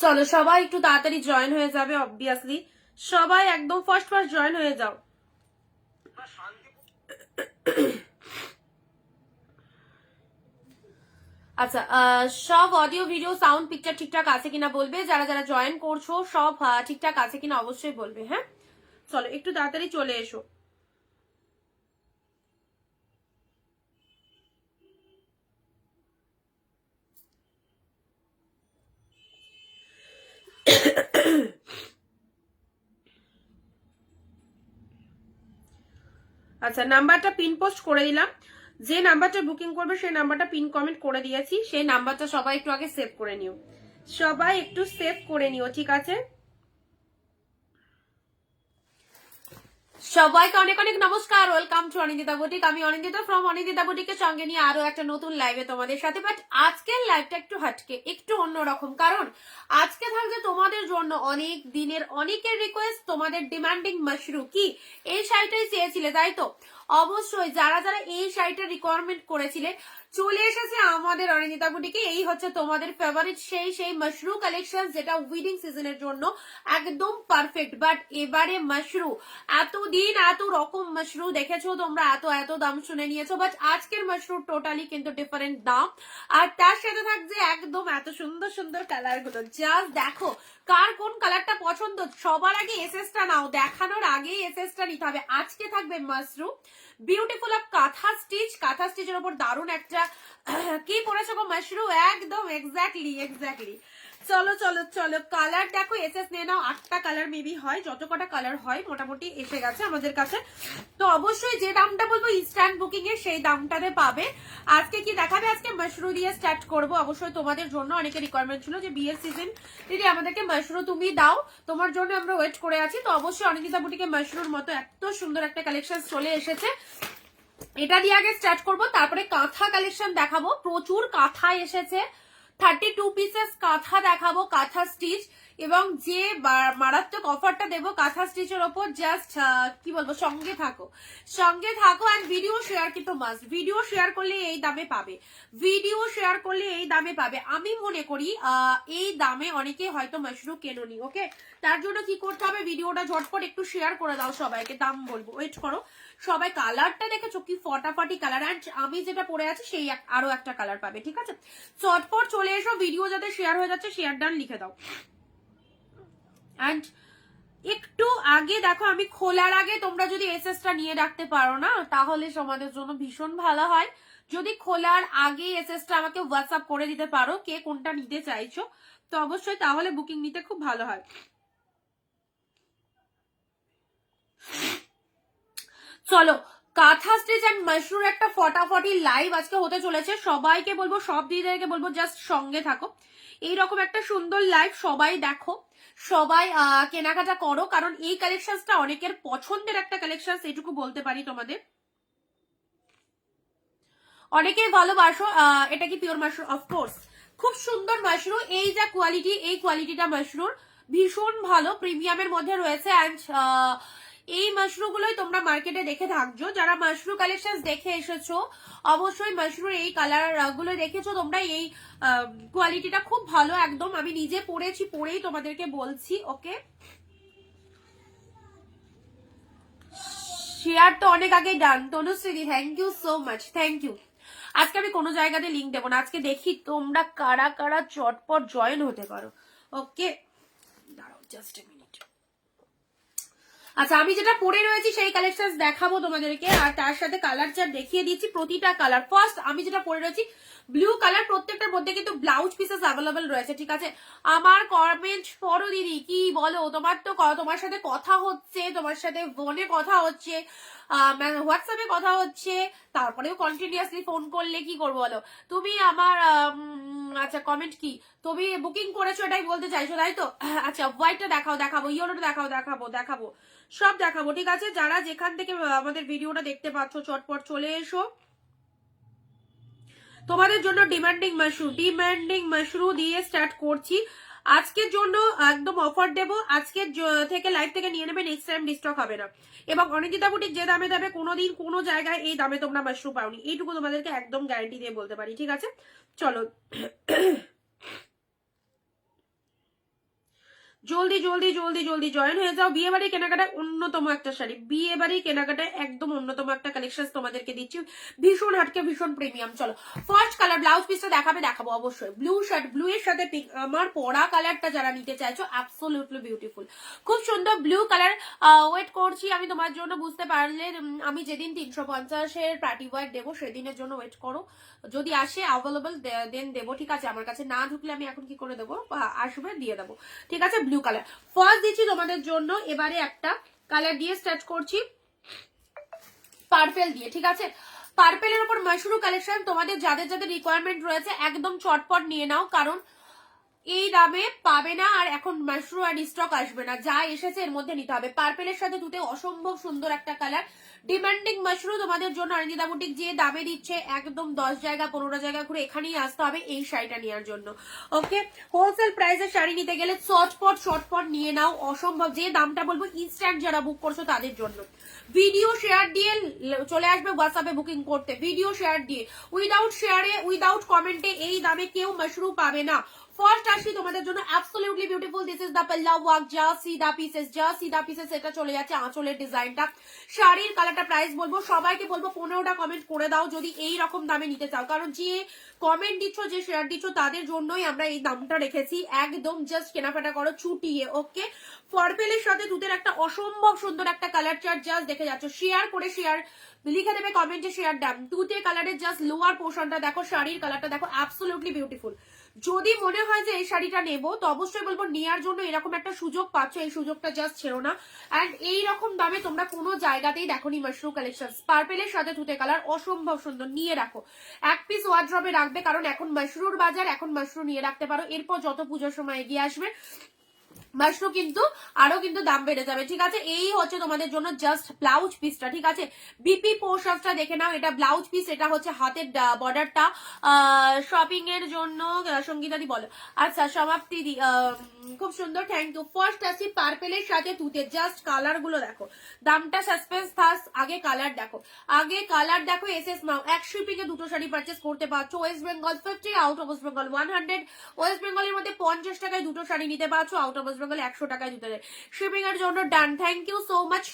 চলো সবাই একটু তাড়াতাড়ি জয়েন হয়ে যাবে, অবভিয়াসলি সবাই একদম ফার্স্ট জয়েন হয়ে যাও। আচ্ছা, সব অডিও ভিডিও সাউন্ড পিকচার ঠিকঠাক আছে কিনা বলবে, যারা যারা জয়েন করছো সব ঠিকঠাক আছে কিনা অবশ্যই বলবে। হ্যাঁ চলো একটু তাড়াতাড়ি চলে এসো। আচ্ছা, নাম্বারটা পিন পোস্ট করে দিলাম। যে নাম্বারটা বুকিং করবে সেই নাম্বারটা পিন কমেন্ট করে দিয়েছি, সেই নাম্বারটা সবাই একটু আগে সেভ করে নিও, সবাই একটু সেভ করে নিও, ঠিক আছে? সবাইকে অনেক অনেক নমস্কার, ওয়েলকাম টু অনিন্দিতা বুটিক। আমি অনিন্দিতা ফ্রম অনিন্দিতা বুটিকের সঙ্গে নিয়ে আরো একটা নতুন লাইভে তোমাদের সাথে। বাট আজকের লাইভটা একটু হাটকে, একটু অন্যরকম, কারণ আজকে থাকছে তোমাদের জন্য অনেক দিনের অনেকের রিকোয়েস্ট, তোমাদের ডিমান্ডিং মাশরু। কি এই শাড়িটাই চেয়েছিলে তাই তো? অবশ্যই যারা যারা এই শাড়িটা রিকোয়ারমেন্ট করেছিলে চলে এসেছে আমাদের অনিন্দিতা বুটিকে। এই হচ্ছে তোমাদের ফেভারিট সেই মাশরু কালেকশন, যেটা উইডিং সিজনের জন্য একদম পারফেক্ট। বাট এবারে মাশরু, এতদিন এত রকম মাশরু দেখেছো তোমরা, এত এত দাম শুনে নিয়েছো, বাট আজকের মাশরু টোটালি কিন্তু ডিফারেন্ট দাম। আর তার সাথে থাকছে একদম এত সুন্দর সুন্দর কালার গুলো, জাস্ট দেখো কার কোন কালারটা পছন্দ। সবার আগে এসএসটা নাও, দেখানোর আগে এসএসটা নিতে হবে। আজকে থাকবে মাশরু বিউটিফুল অফ কাঁথা স্টিচ, কাঁথা স্টিচের উপর দারুণ একটা কি পরেছো গো মাশরু, একদম এক্স্যাক্টলি। চলো চলো চলো, কালার দেখো, এসএস নিয়ে নাও। 8টা কালার মেবি হয়, যত কটা কালার হয় মোটামুটি এসে গেছে আমাদের কাছে। তো অবশ্যই যে দামটা বলবো ইনস্ট্যান্ট বুকিং এর, সেই দামটাতে পাবে। আজকে কি দেখাবে, আজকে মাশরু দিয়ে স্টার্ট করবো। অবশ্যই তোমাদের জন্য অনেকে রিকোয়ারমেন্ট ছিল যে বিয়ের সিজন দিদি আমাদেরকে মাশরু তুমি দাও, তোমার জন্য আমরা ওয়েট করে আছি। তো অবশ্যই অনিন্দিতা বুটিকে মাশরুর মতো এত সুন্দর একটা কালেকশন চলে এসেছে, এটা দিয়ে আগে স্টার্ট করবো, তারপরে কাঁথা কালেকশন দেখাবো। প্রচুর কাঁথা এসেছে, 32 পিসেস কাঁথা দেখাবো, কাঁথা স্টিচ। এবং যে মারাত্মক অফারটা দেবো কাঁথা স্টিচের ওপর, জাস্ট কি বলবো, সঙ্গে থাকো অ্যান্ড ভিডিও শেয়ার কিন্তু মাস্ট। ভিডিও শেয়ার করলে এই দামে পাবে, আমি মনে করি এই দামে অনেকে হয়তো মাশরু কেননি। ওকে, তার জন্য কি করতে হবে, ভিডিওটা ঝটপট একটু শেয়ার করে দাও সবাইকে, দাম বলবো, ওয়েট করো। সবাই কালারটা দেখেছো কি ফটাফটি কালার, অ্যান্ড আমি যেটা পরে আছি সেই আরো একটা কালার পাবে, ঠিক আছে? চটপট চলে এসো, ভিডিও যাতে শেয়ার হয়ে যাচ্ছে শেয়ার ডান লিখে দাও। অ্যান্ড একটু আগে দেখো, আমি খোলার আগে তোমরা যদি এসএসটা নিয়ে রাখতে পারো না, তাহলে তোমাদের জন্য ভীষণ ভালো হয়। যদি খোলার আগে এসএসটা আমাকে হোয়াটসঅ্যাপ করে দিতে পারো কে কোনটা নিতে চাইছো, তো অবশ্যই তাহলে বুকিং নিতে খুব ভালো হয়। চলো, কাঁথা স্টিচ এন্ড মাশরুর একটা ফটাফটি লাইভ আজকে হতে চলেছে। সবাইকে বলবো, সব দিদিদেরকে বলবো জাস্ট সঙ্গে থাকো, এইরকম একটা সুন্দর লাইভ সবাই দেখো, সবাই কেনাকাটা করো, কারণ এই কালেকশনটা অনেকের পছন্দের একটা কালেকশন, এইটুকু বলতে পারি তোমাদের। অনেকেই ভালোবাসো। এটা কি পিওর মাশরু? অফকোর্স, খুব সুন্দর মাশরু। এই যা কোয়ালিটি, এই কোয়ালিটিটা মাশরুর ভীষণ ভালো, প্রিমিয়ামের মধ্যে রয়েছে। অ্যান্ড এই মাশরুগুলোই তোমরা মার্কেটে দেখে থাকছো, যারা মাশরু কালেকশন দেখে এসেছো অবশ্যই মাশরুর এই কালার গুলো দেখেছো তোমরা। এই কোয়ালিটিটা খুব ভালো একদম, আমি নিজে পরেছি, পরেই তোমাদেরকে বলছি। ওকে, শেয়ার তো অনেক আগেই done. Tanushree, thank you so much, thank you. আজকে আমি কোনো জায়গাতে লিঙ্ক দেবো না, আজকে দেখি তোমরা কারা কারা চটপট জয়েন হতে পারো। ওকে, দাঁড়াও জাস্ট এ মিনিট। আচ্ছা, আমি যেটা পরে রয়েছি সেই কালেকশন দেখাবো তোমাদেরকে, আর তার সাথে কালার চার্ট দেখিয়ে দিচ্ছি প্রতিটা কালার। ফার্স্ট আমি যেটা পরে রয়েছি ব্লু কালার, প্রত্যেকটার মধ্যে কিন্তু ব্লাউজ পিসেস অ্যাভেলেবেল রয়েছে, ঠিক আছে? আমার কমেন্ট পড়ো দিদি, কি বলো? তোমার সাথে কথা হচ্ছে, তোমার সাথে ফোনে কথা হচ্ছে, হোয়াটসঅ্যাপে কথা হচ্ছে, তারপরেও কন্টিনিউয়াসলি ফোন করলে কি করবো বলো? তুমি আমার আচ্ছা কমেন্ট কি, তুমি বুকিং করেছো এটাই বলতে চাইছো তাই তো? আচ্ছা, হোয়াইটটা দেখাবো, ইয়েলোটা দেখাবো, সব দেখাবো, ঠিক আছে? যারা যেখান থেকে আমাদের ভিডিওটা দেখতে পাচ্ছ চটপট চলে এসো। তোমাদের জন্য ডিমান্ডিং মাশরু দিয়ে স্টার্ট করছি। আজকের জন্য একদম অফার দেবো, আজকের থেকে লাইভ থেকে নিয়ে নেবে, নেক্সট টাইম ডিস্টক হবে না। এবং অনিন্দিতা বুটিক যে দামে দেবে, কোনোদিন কোনো জায়গায় এই দামে তোমরা মাশরু পাওনি, এইটুকু তোমাদেরকে একদম গ্যারান্টি দিয়ে বলতে পারি, ঠিক আছে? চলো জলদি জলদি জলদি জলদি জয়েন হয়ে যাও। বিয়ে বাড়ি কেনাকাটায় অন্যতম একটা শাড়ি, বিয়ে বাড়ি কেনাকাটায় একদম অন্যতম একটা কালেকশন তোমাদেরকে দিচ্ছি, ভীষণ হাটকে ভীষণ প্রিমিয়াম। চলো ফার্স্ট কালার, ব্লাউজ পিসটা দেখাবো অবশ্যই। ব্লু শার্ট, ব্লু এর সাথে পিঙ্ক, আমার পরা কালারটা যারা নিতে চাইছো অ্যাবসলিউটলি বিউটিফুল, খুব সুন্দর ব্লু কালার। ওয়েট করছি আমি তোমার জন্য, বুঝতে পারলে আমি যেদিন 350-এর পার্টি ওয়ার দেবো সেদিনের জন্য ওয়েট করো, যদি আসে অ্যাভেলেবল দেন দেবো, ঠিক আছে? আমার কাছে না ঢুকলে আমি এখন কি করে দেবো, আসবে দিয়ে দেবো, ঠিক আছে? ব্লু কালার ফার্স্ট দিচ্ছি তোমাদের জন্য। এবারে একটা কালার দিয়ে স্টার্ট করছি পার্পেল দিয়ে, ঠিক আছে? পার্পেলের উপর মাশরু কালেকশন, তোমাদের যাদের যাদের রিকোয়ারমেন্ট রয়েছে একদম চটপট নিয়ে নাও, কারণ এই দামে পাবে না, আর এখন মাশরু আর স্টক আসবে না, যা এসেছে এর মধ্যে নিতে হবে। পার্পেলের সাথে তুতে অসম্ভব সুন্দর একটা কালার, ডিমান্ডিং মাশরু তোমাদের জন্য অনিন্দিতা বুটিক যে দামে দিচ্ছে, একদম 10 জায়গা 15 জায়গা ঘুরে এখানেই আসতে হবে এই শাড়িটা নেওয়ার জন্য। ওকে, হোলসেল প্রাইসের শাড়ি নিতে গেলে শর্টপট নিয়ে নাও, অসম্ভব। যে দামটা বলবো ইনস্ট্যান্ট যারা বুক করছো তাদের জন্য। ভিডিও শেয়ার দিয়ে চলে আসবে হোয়াটসঅ্যাপে বুকিং করতে, ভিডিও শেয়ার দিয়ে, উইদাউট শেয়ারে উইদাউট কমেন্টে এই দামে কেউ মাশরু পাবে না। ফার্স্ট আসি তোমাদের জন্য absolutely beautiful, this is the পাল্লা work, just see the pieces, এটা চলে যাচ্ছে আঁচলের ডিজাইনটা। শাড়ির কালারটা প্রাইস বলবো, সবাইকে বলবো 15টা কমেন্ট করে দাও যদি এই রকম দামে নিতে চাও, কারণ যে কমেন্ট দিচ্ছ যে শেয়ার দিচ্ছ তাদের জন্যই আমরা এই দামটা রেখেছি, একদম জাস্ট কেনাকাটা করো ছুটিয়ে। ওকে, পার্পেলের সাথে দুধের একটা অসম্ভব সুন্দর একটা কালার চার্ট, জাস্ট দেখে যাচ্ছ, শেয়ার করে শেয়ার লিখে দেবে কমেন্টে শেয়ার দাম। তুতে কালারের জাস্ট লোয়ার পোর্শনটা দেখো, শাড়ির কালারটা দেখো, অ্যাবসলিউটলি বিউটিফুল। যদি মনে হয় যে এই শাড়িটা নেবো তো অবশ্যই বলবো নেওয়ার জন্য এরকম একটা সুযোগ পাচ্ছ, এই সুযোগটা জাস্ট ছেড়ো না। অ্যান্ড এইরকম দামে তোমরা কোনো জায়গাতেই দেখোনি মাশরু কালেকশন। পার্পেলের সাথে তুতে কালার অসম্ভব সুন্দর, নিয়ে রাখো, এক পিস ওয়ার্ড্রবে রাখবে, কারণ এখন মাশরুর বাজার, এখন মাশরু নিয়ে রাখতে পারো, এরপর যত পুজোর সময় এগিয়ে আসবে মাশরু কিন্তু আরো কিন্তু দাম বেড়ে যাবে, ঠিক আছে? এই হচ্ছে তোমাদের জন্য জাস্ট ব্লাউজ পিসটা, ঠিক আছে? বিপি পোশাকটা দেখে নাও, এটা ব্লাউজ পিস, এটা হচ্ছে হাতের বর্ডারটা। শপিং এর জন্য সঙ্গীতাদি বলো, আচ্ছা সমাপ্তি দি, খুব সুন্দর, থ্যাংক ইউ। ফার্স্ট আসি পার্পেলের সাথে তুতে, জাস্ট কালার গুলো দেখো, দামটা সাসপেন্স থাক, আগে কালার দেখো, আগে কালার দেখো। এসএস নাও, এক শিপিং এ দুটো শাড়ি পারচেস করতে পারছো। West Bengal 50, out of West Bengal 100, West বেঙ্গলের মধ্যে 50 টাকায় দুটো শাড়ি নিতে পারছো, আউট অফ ওয়েস্ট বেঙ্গল 100 টাকায় দিতে দেয়। শিপিং এর জন্য ডান, থ্যাংক ইউ সো মাচ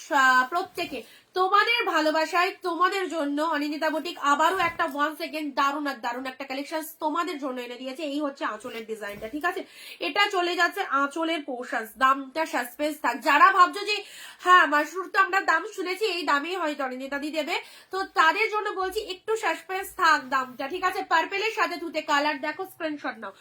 প্রত্যেকে। তোমাদের ভালোবাসায় তোমাদের জন্য অনিন্দিতা বুটিক আবারও একটা 1 সেকেন্ড দারুণ একটা কালেকশন তোমাদের জন্য এনে দিয়েছে। এই হচ্ছে আঁচলের ডিজাইনটা, ঠিক আছে? এটা চলে যাচ্ছে আঁচলের পোর্শন, দামটা সাসপেন্স থাক। যারা ভাবছো যে হ্যাঁ মাশরুর তো আমরা দাম শুনেছি, এই দামেই হয়তো অনিন্দিতা দি দেবে, তো তাদের জন্য বলছি একটু সাসপেন্স থাক দামটা, ঠিক আছে? পার্পেলের সাথে তুতে কালার দেখো, স্ক্রিনশট নাও,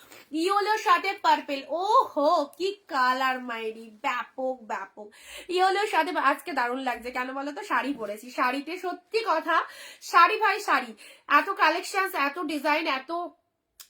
ইয়েলোর সাথে পার্পেল, ও হো কি কালার মাইরি, ব্যাপক ব্যাপক। ইয়েলোর সাথে আজকে দারুণ লাগছে, কেন বলো তো? শাড়ি পরেছি, শাড়িতে সত্যি কথা, শাড়ি ভাই শাড়ি, এত কালেকশন, এত ডিজাইন, এত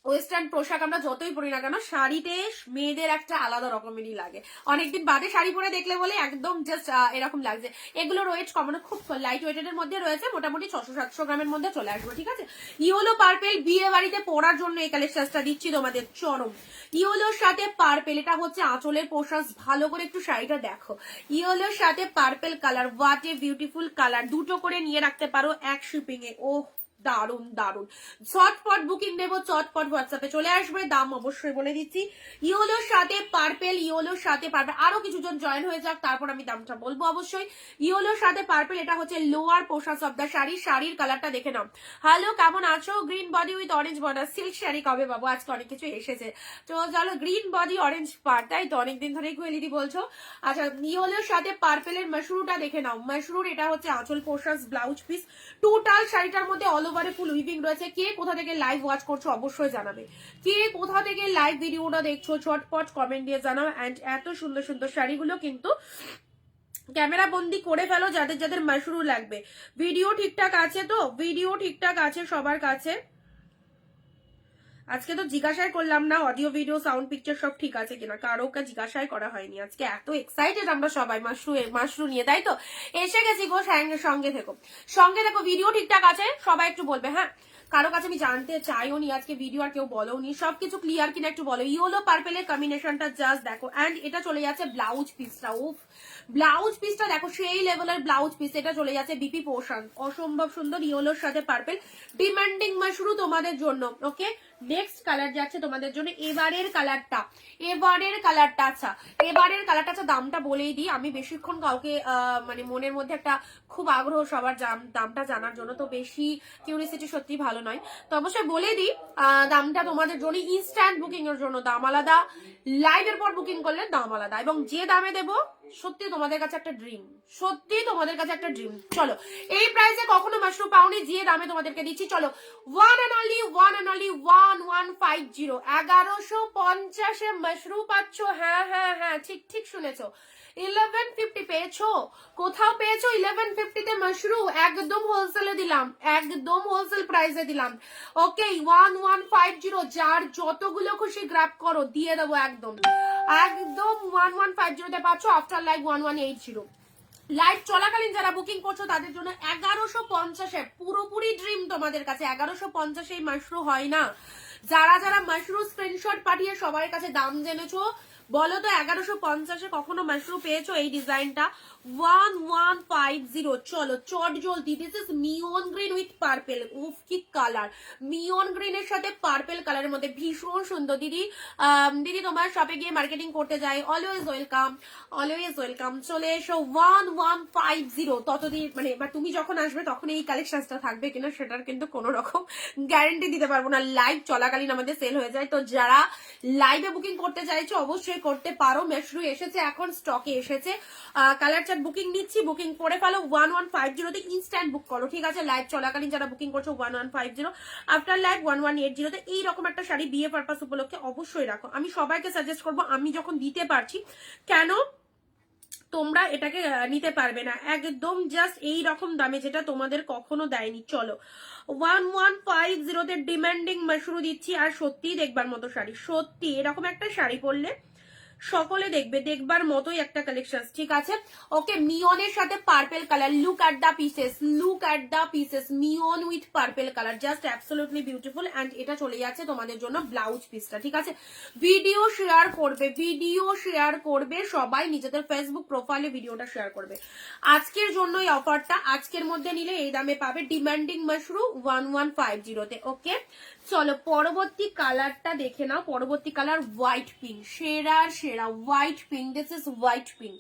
ওয়েস্টার্ন পোশাক আমরা যতই পরি না কেন, শাড়িতে মেয়েদের একটা আলাদা রকমেরই লাগে। অনেকদিন বাদে শাড়ি পরে দেখলে বলে একদম জাস্ট এরকম লাগছে। এগুলোর ওয়েট কমানো, খুব লাইট ওয়েটের মধ্যে রয়েছে, মোটামুটি 600-700 গ্রামের মধ্যে চলে আসবে, ঠিক আছে? ইয়েলো পার্পেল, বিয়ে বাড়িতে পরার জন্য এই কালেকশনটা দিচ্ছি তোমাদের, চরম। ইয়েলোর সাথে পার্পেল, এটা হচ্ছে আঁচলের পোশাক, ভালো করে একটু শাড়িটা দেখো, ইয়েলোর সাথে purple colour, what a beautiful colour. দুটো করে নিয়ে রাখতে পারো এক শিপিং এ, ও দারুন। চটপট বুকিং দেবো, চটপট হোয়াটসঅ্যাপে চলে আসবে, দাম অবশ্যই বলে দিচ্ছি। ইয়েলোর সাথে পার্পেল, ইয়েলোর সাথে পার্পেল, আরো কিছুজন জয়েন হয়ে যাক, তারপর আমি দামটা বলবো অবশ্যই। ইয়েলোর সাথে পার্পেল, এটা হচ্ছে লোয়ার পোশাক অফ দা শাড়ি, শাড়ির কালারটা দেখে নাও। হ্যালো, কেমন আছো? Green body with orange border, silk sari কবে পাবো? আজকে অনেক কিছু এসেছে, তো চলো। গ্রিন বডি অরেঞ্জ পার্ট, তাই তো? অনেকদিন ধরে কোয়েলিটি বলছো। আচ্ছা, ইয়েলোর সাথে পার্পেলের মাশরুটা দেখে নাও, মাশরুর এটা হচ্ছে আঁচল পোশাক, ব্লাউজ পিস, টোটাল শাড়িটার মধ্যে অল ওভারে ফুল উইভিং রয়েছে। কে কোথা থেকে লাইভ ওয়াচ করছো অবশ্যই জানাবে, কে কোথা থেকে লাইভ ভিডিওটা দেখছো, চটপট কমেন্ট দিয়ে জানাও। এন্ড এত সুন্দর সুন্দর শাড়িগুলো কিন্তু ক্যামেরা বন্দি করে ফেলো যাদের যাদের মাশরু লাগবে। ভিডিও ঠিকঠাক আছে তো? ভিডিও ঠিকঠাক আছে সবার কাছে? আজকে তো জিজ্ঞাসাই করলাম না অডিও ভিডিও সাউন্ড পিকচার সব ঠিক আছে কিনা, কারোকে জিজ্ঞাসাই করা হয়নি। আজকে এত এক্সাইটেড আমরা সবাই মাশরু নিয়ে, তাই তো? এসে গেছি গো, সঙ্গে থেকো, ভিডিও ঠিকঠাক আছে সবাই একটু বলবে, হ্যাঁ? কারো কাছে আমি জানতে চাইও নি আজকে ভিডিও, আর কেউ বলো নি, সবকিছু ক্লিয়ার কিনা একটু বলো। ইয়েলো পার্পেলের কম্বিনেশনটা জাস্ট দেখো, এন্ড এটা চলে যাচ্ছে ব্লাউজ পিসটা। উফ, ব্লাউজ পিসটা দেখো সেই লেভেলের ব্লাউজ পিস। এটা চলে যাচ্ছে বিপি পোর্শন, অসম্ভব সুন্দর ইয়েলোর সাথে পার্পেল, ডিমান্ডিং মাশরু তোমাদের জন্য। ওকে, নেক্সট কালার যাচ্ছে তোমাদের জন্য এবারের কালারটা। আচ্ছা এবারের কালারটা, আচ্ছা দামটা বলেই দিই, আমি বেশিক্ষণ কাউকে মানে মনের মধ্যে একটা খুব আগ্রহ সবার দামটা জানার জন্য, তো বেশি কিউরিসিটি সত্যি ভালো নয়, তো অবশ্যই বলে দিই দামটা তোমাদের জন্য। ইনস্ট্যান্ট বুকিং এর জন্য দাম আলাদা, লাইভের পর বুকিং করলে দাম আলাদা, এবং যে দামে দেবো সত্যি তোমাদের কাছে একটা ড্রিম, সত্যি তোমাদের কাছে একটা ড্রিম। চলো, এই প্রাইসে কখনো মাশরুম পাওনি, যে দামে তোমাদেরকে দিচ্ছি। চলো, 1 and only 1150, 1150 মাশরুম পাচ্ছ। হ্যাঁ হ্যাঁ হ্যাঁ, ঠিক শুনেছো, 1150 পেয়েছো। কোথাও পেয়েছো 1150 তে মাশরুম? একদম হোলসেলে দিলাম, একদম হোলসেল প্রাইসে দিলাম। ওকে, 1150, যার যতগুলো খুশি গ্র্যাব করো, দিয়ে দেবো একদম 1150 তে পাচ্ছ। After live 1180। লাইভ চলাকালীন যারা বুকিং করছো তাদের জন্য 1150, পুরোপুরি ড্রিম তোমাদের কাছে। 1150 মাশরুম হয় না। যারা মাশরুম স্ক্রিনশট পাঠিয়ে সবার কাছে দাম জেনেছো, বলো তো 1150 কখনো মাশরুম পেয়েছো এই ডিজাইনটা? 1150। চলো চট জলদি, this is মিয়ন green with purple. উফ কি কালার, মিয়ন গ্রিনের সাথে পার্পেল কালারের মধ্যে ভীষণ সুন্দর। দিদি তোমার শপে গিয়ে মার্কেটিং করতে যাই, অলওয়েজ ওয়েলকাম, অলওয়েজ ওয়েলকাম। চলে এসো 1150। ততদিন মানে তুমি যখন আসবে তখন এই কালেকশনটা থাকবে কিনা সেটার কিন্তু কোনো রকম গ্যারান্টি দিতে পারবো না, লাইভ চলাকালীন আমাদের সেল হয়ে যায়। তো যারা লাইভে বুকিং করতে চাইছো অবশ্যই করতে পারো। মাশরুম এসেছে, এখন স্টকে এসেছে। কালার চার্ট বুকিং নিচ্ছি, বুকিং করে ফেলো 1150 তে, ইনস্ট্যান্ট বুক করো, ঠিক আছে? লাইভ চলাকালীন যারা বুকিং করছো 1150, আফটার লাইভ 1180 তে। এইরকম একটা শাড়ি বিয়ে পারপাস উপলক্ষে অবশ্যই রাখো। আমি সবাইকে সাজেস্ট করবো, আমি যখন দিতে পারছি কেন তোমরা এটাকে নিতে পারবে না, একদম জাস্ট এই রকম দামে, যেটা তোমাদের কখনো দেয়নি। চলো, 1150 তে ডিমান্ডিং মাশরুম দিচ্ছি। আর সত্যিই দেখবার মতো শাড়ি, সত্যি এরকম একটা শাড়ি পরলে সকলে দেখবার মতোই একটা কালেকশন, ঠিক আছে? ওকে, মিয়নের সাথে purple colour, look at the pieces, মিয়ন with purple colour, just absolutely beautiful. And এটা চলে যাচ্ছে তোমাদের জন্য ব্লাউজ পিসটা, ঠিক আছে? ভিডিও শেয়ার করবে সবাই, নিজেদের ফেসবুক প্রোফাইলে ভিডিওটা শেয়ার করবে। আজকের জন্য এই অফারটা, আজকের মধ্যে নিলে এই দামে পাবে, ডিমান্ডিং মাশরুম 1150 তে। ওকে, চলো পরবর্তী কালারটা দেখে নাও। পরবর্তী কালার হোয়াইট পিঙ্ক, সেরা white pink. This is white pink,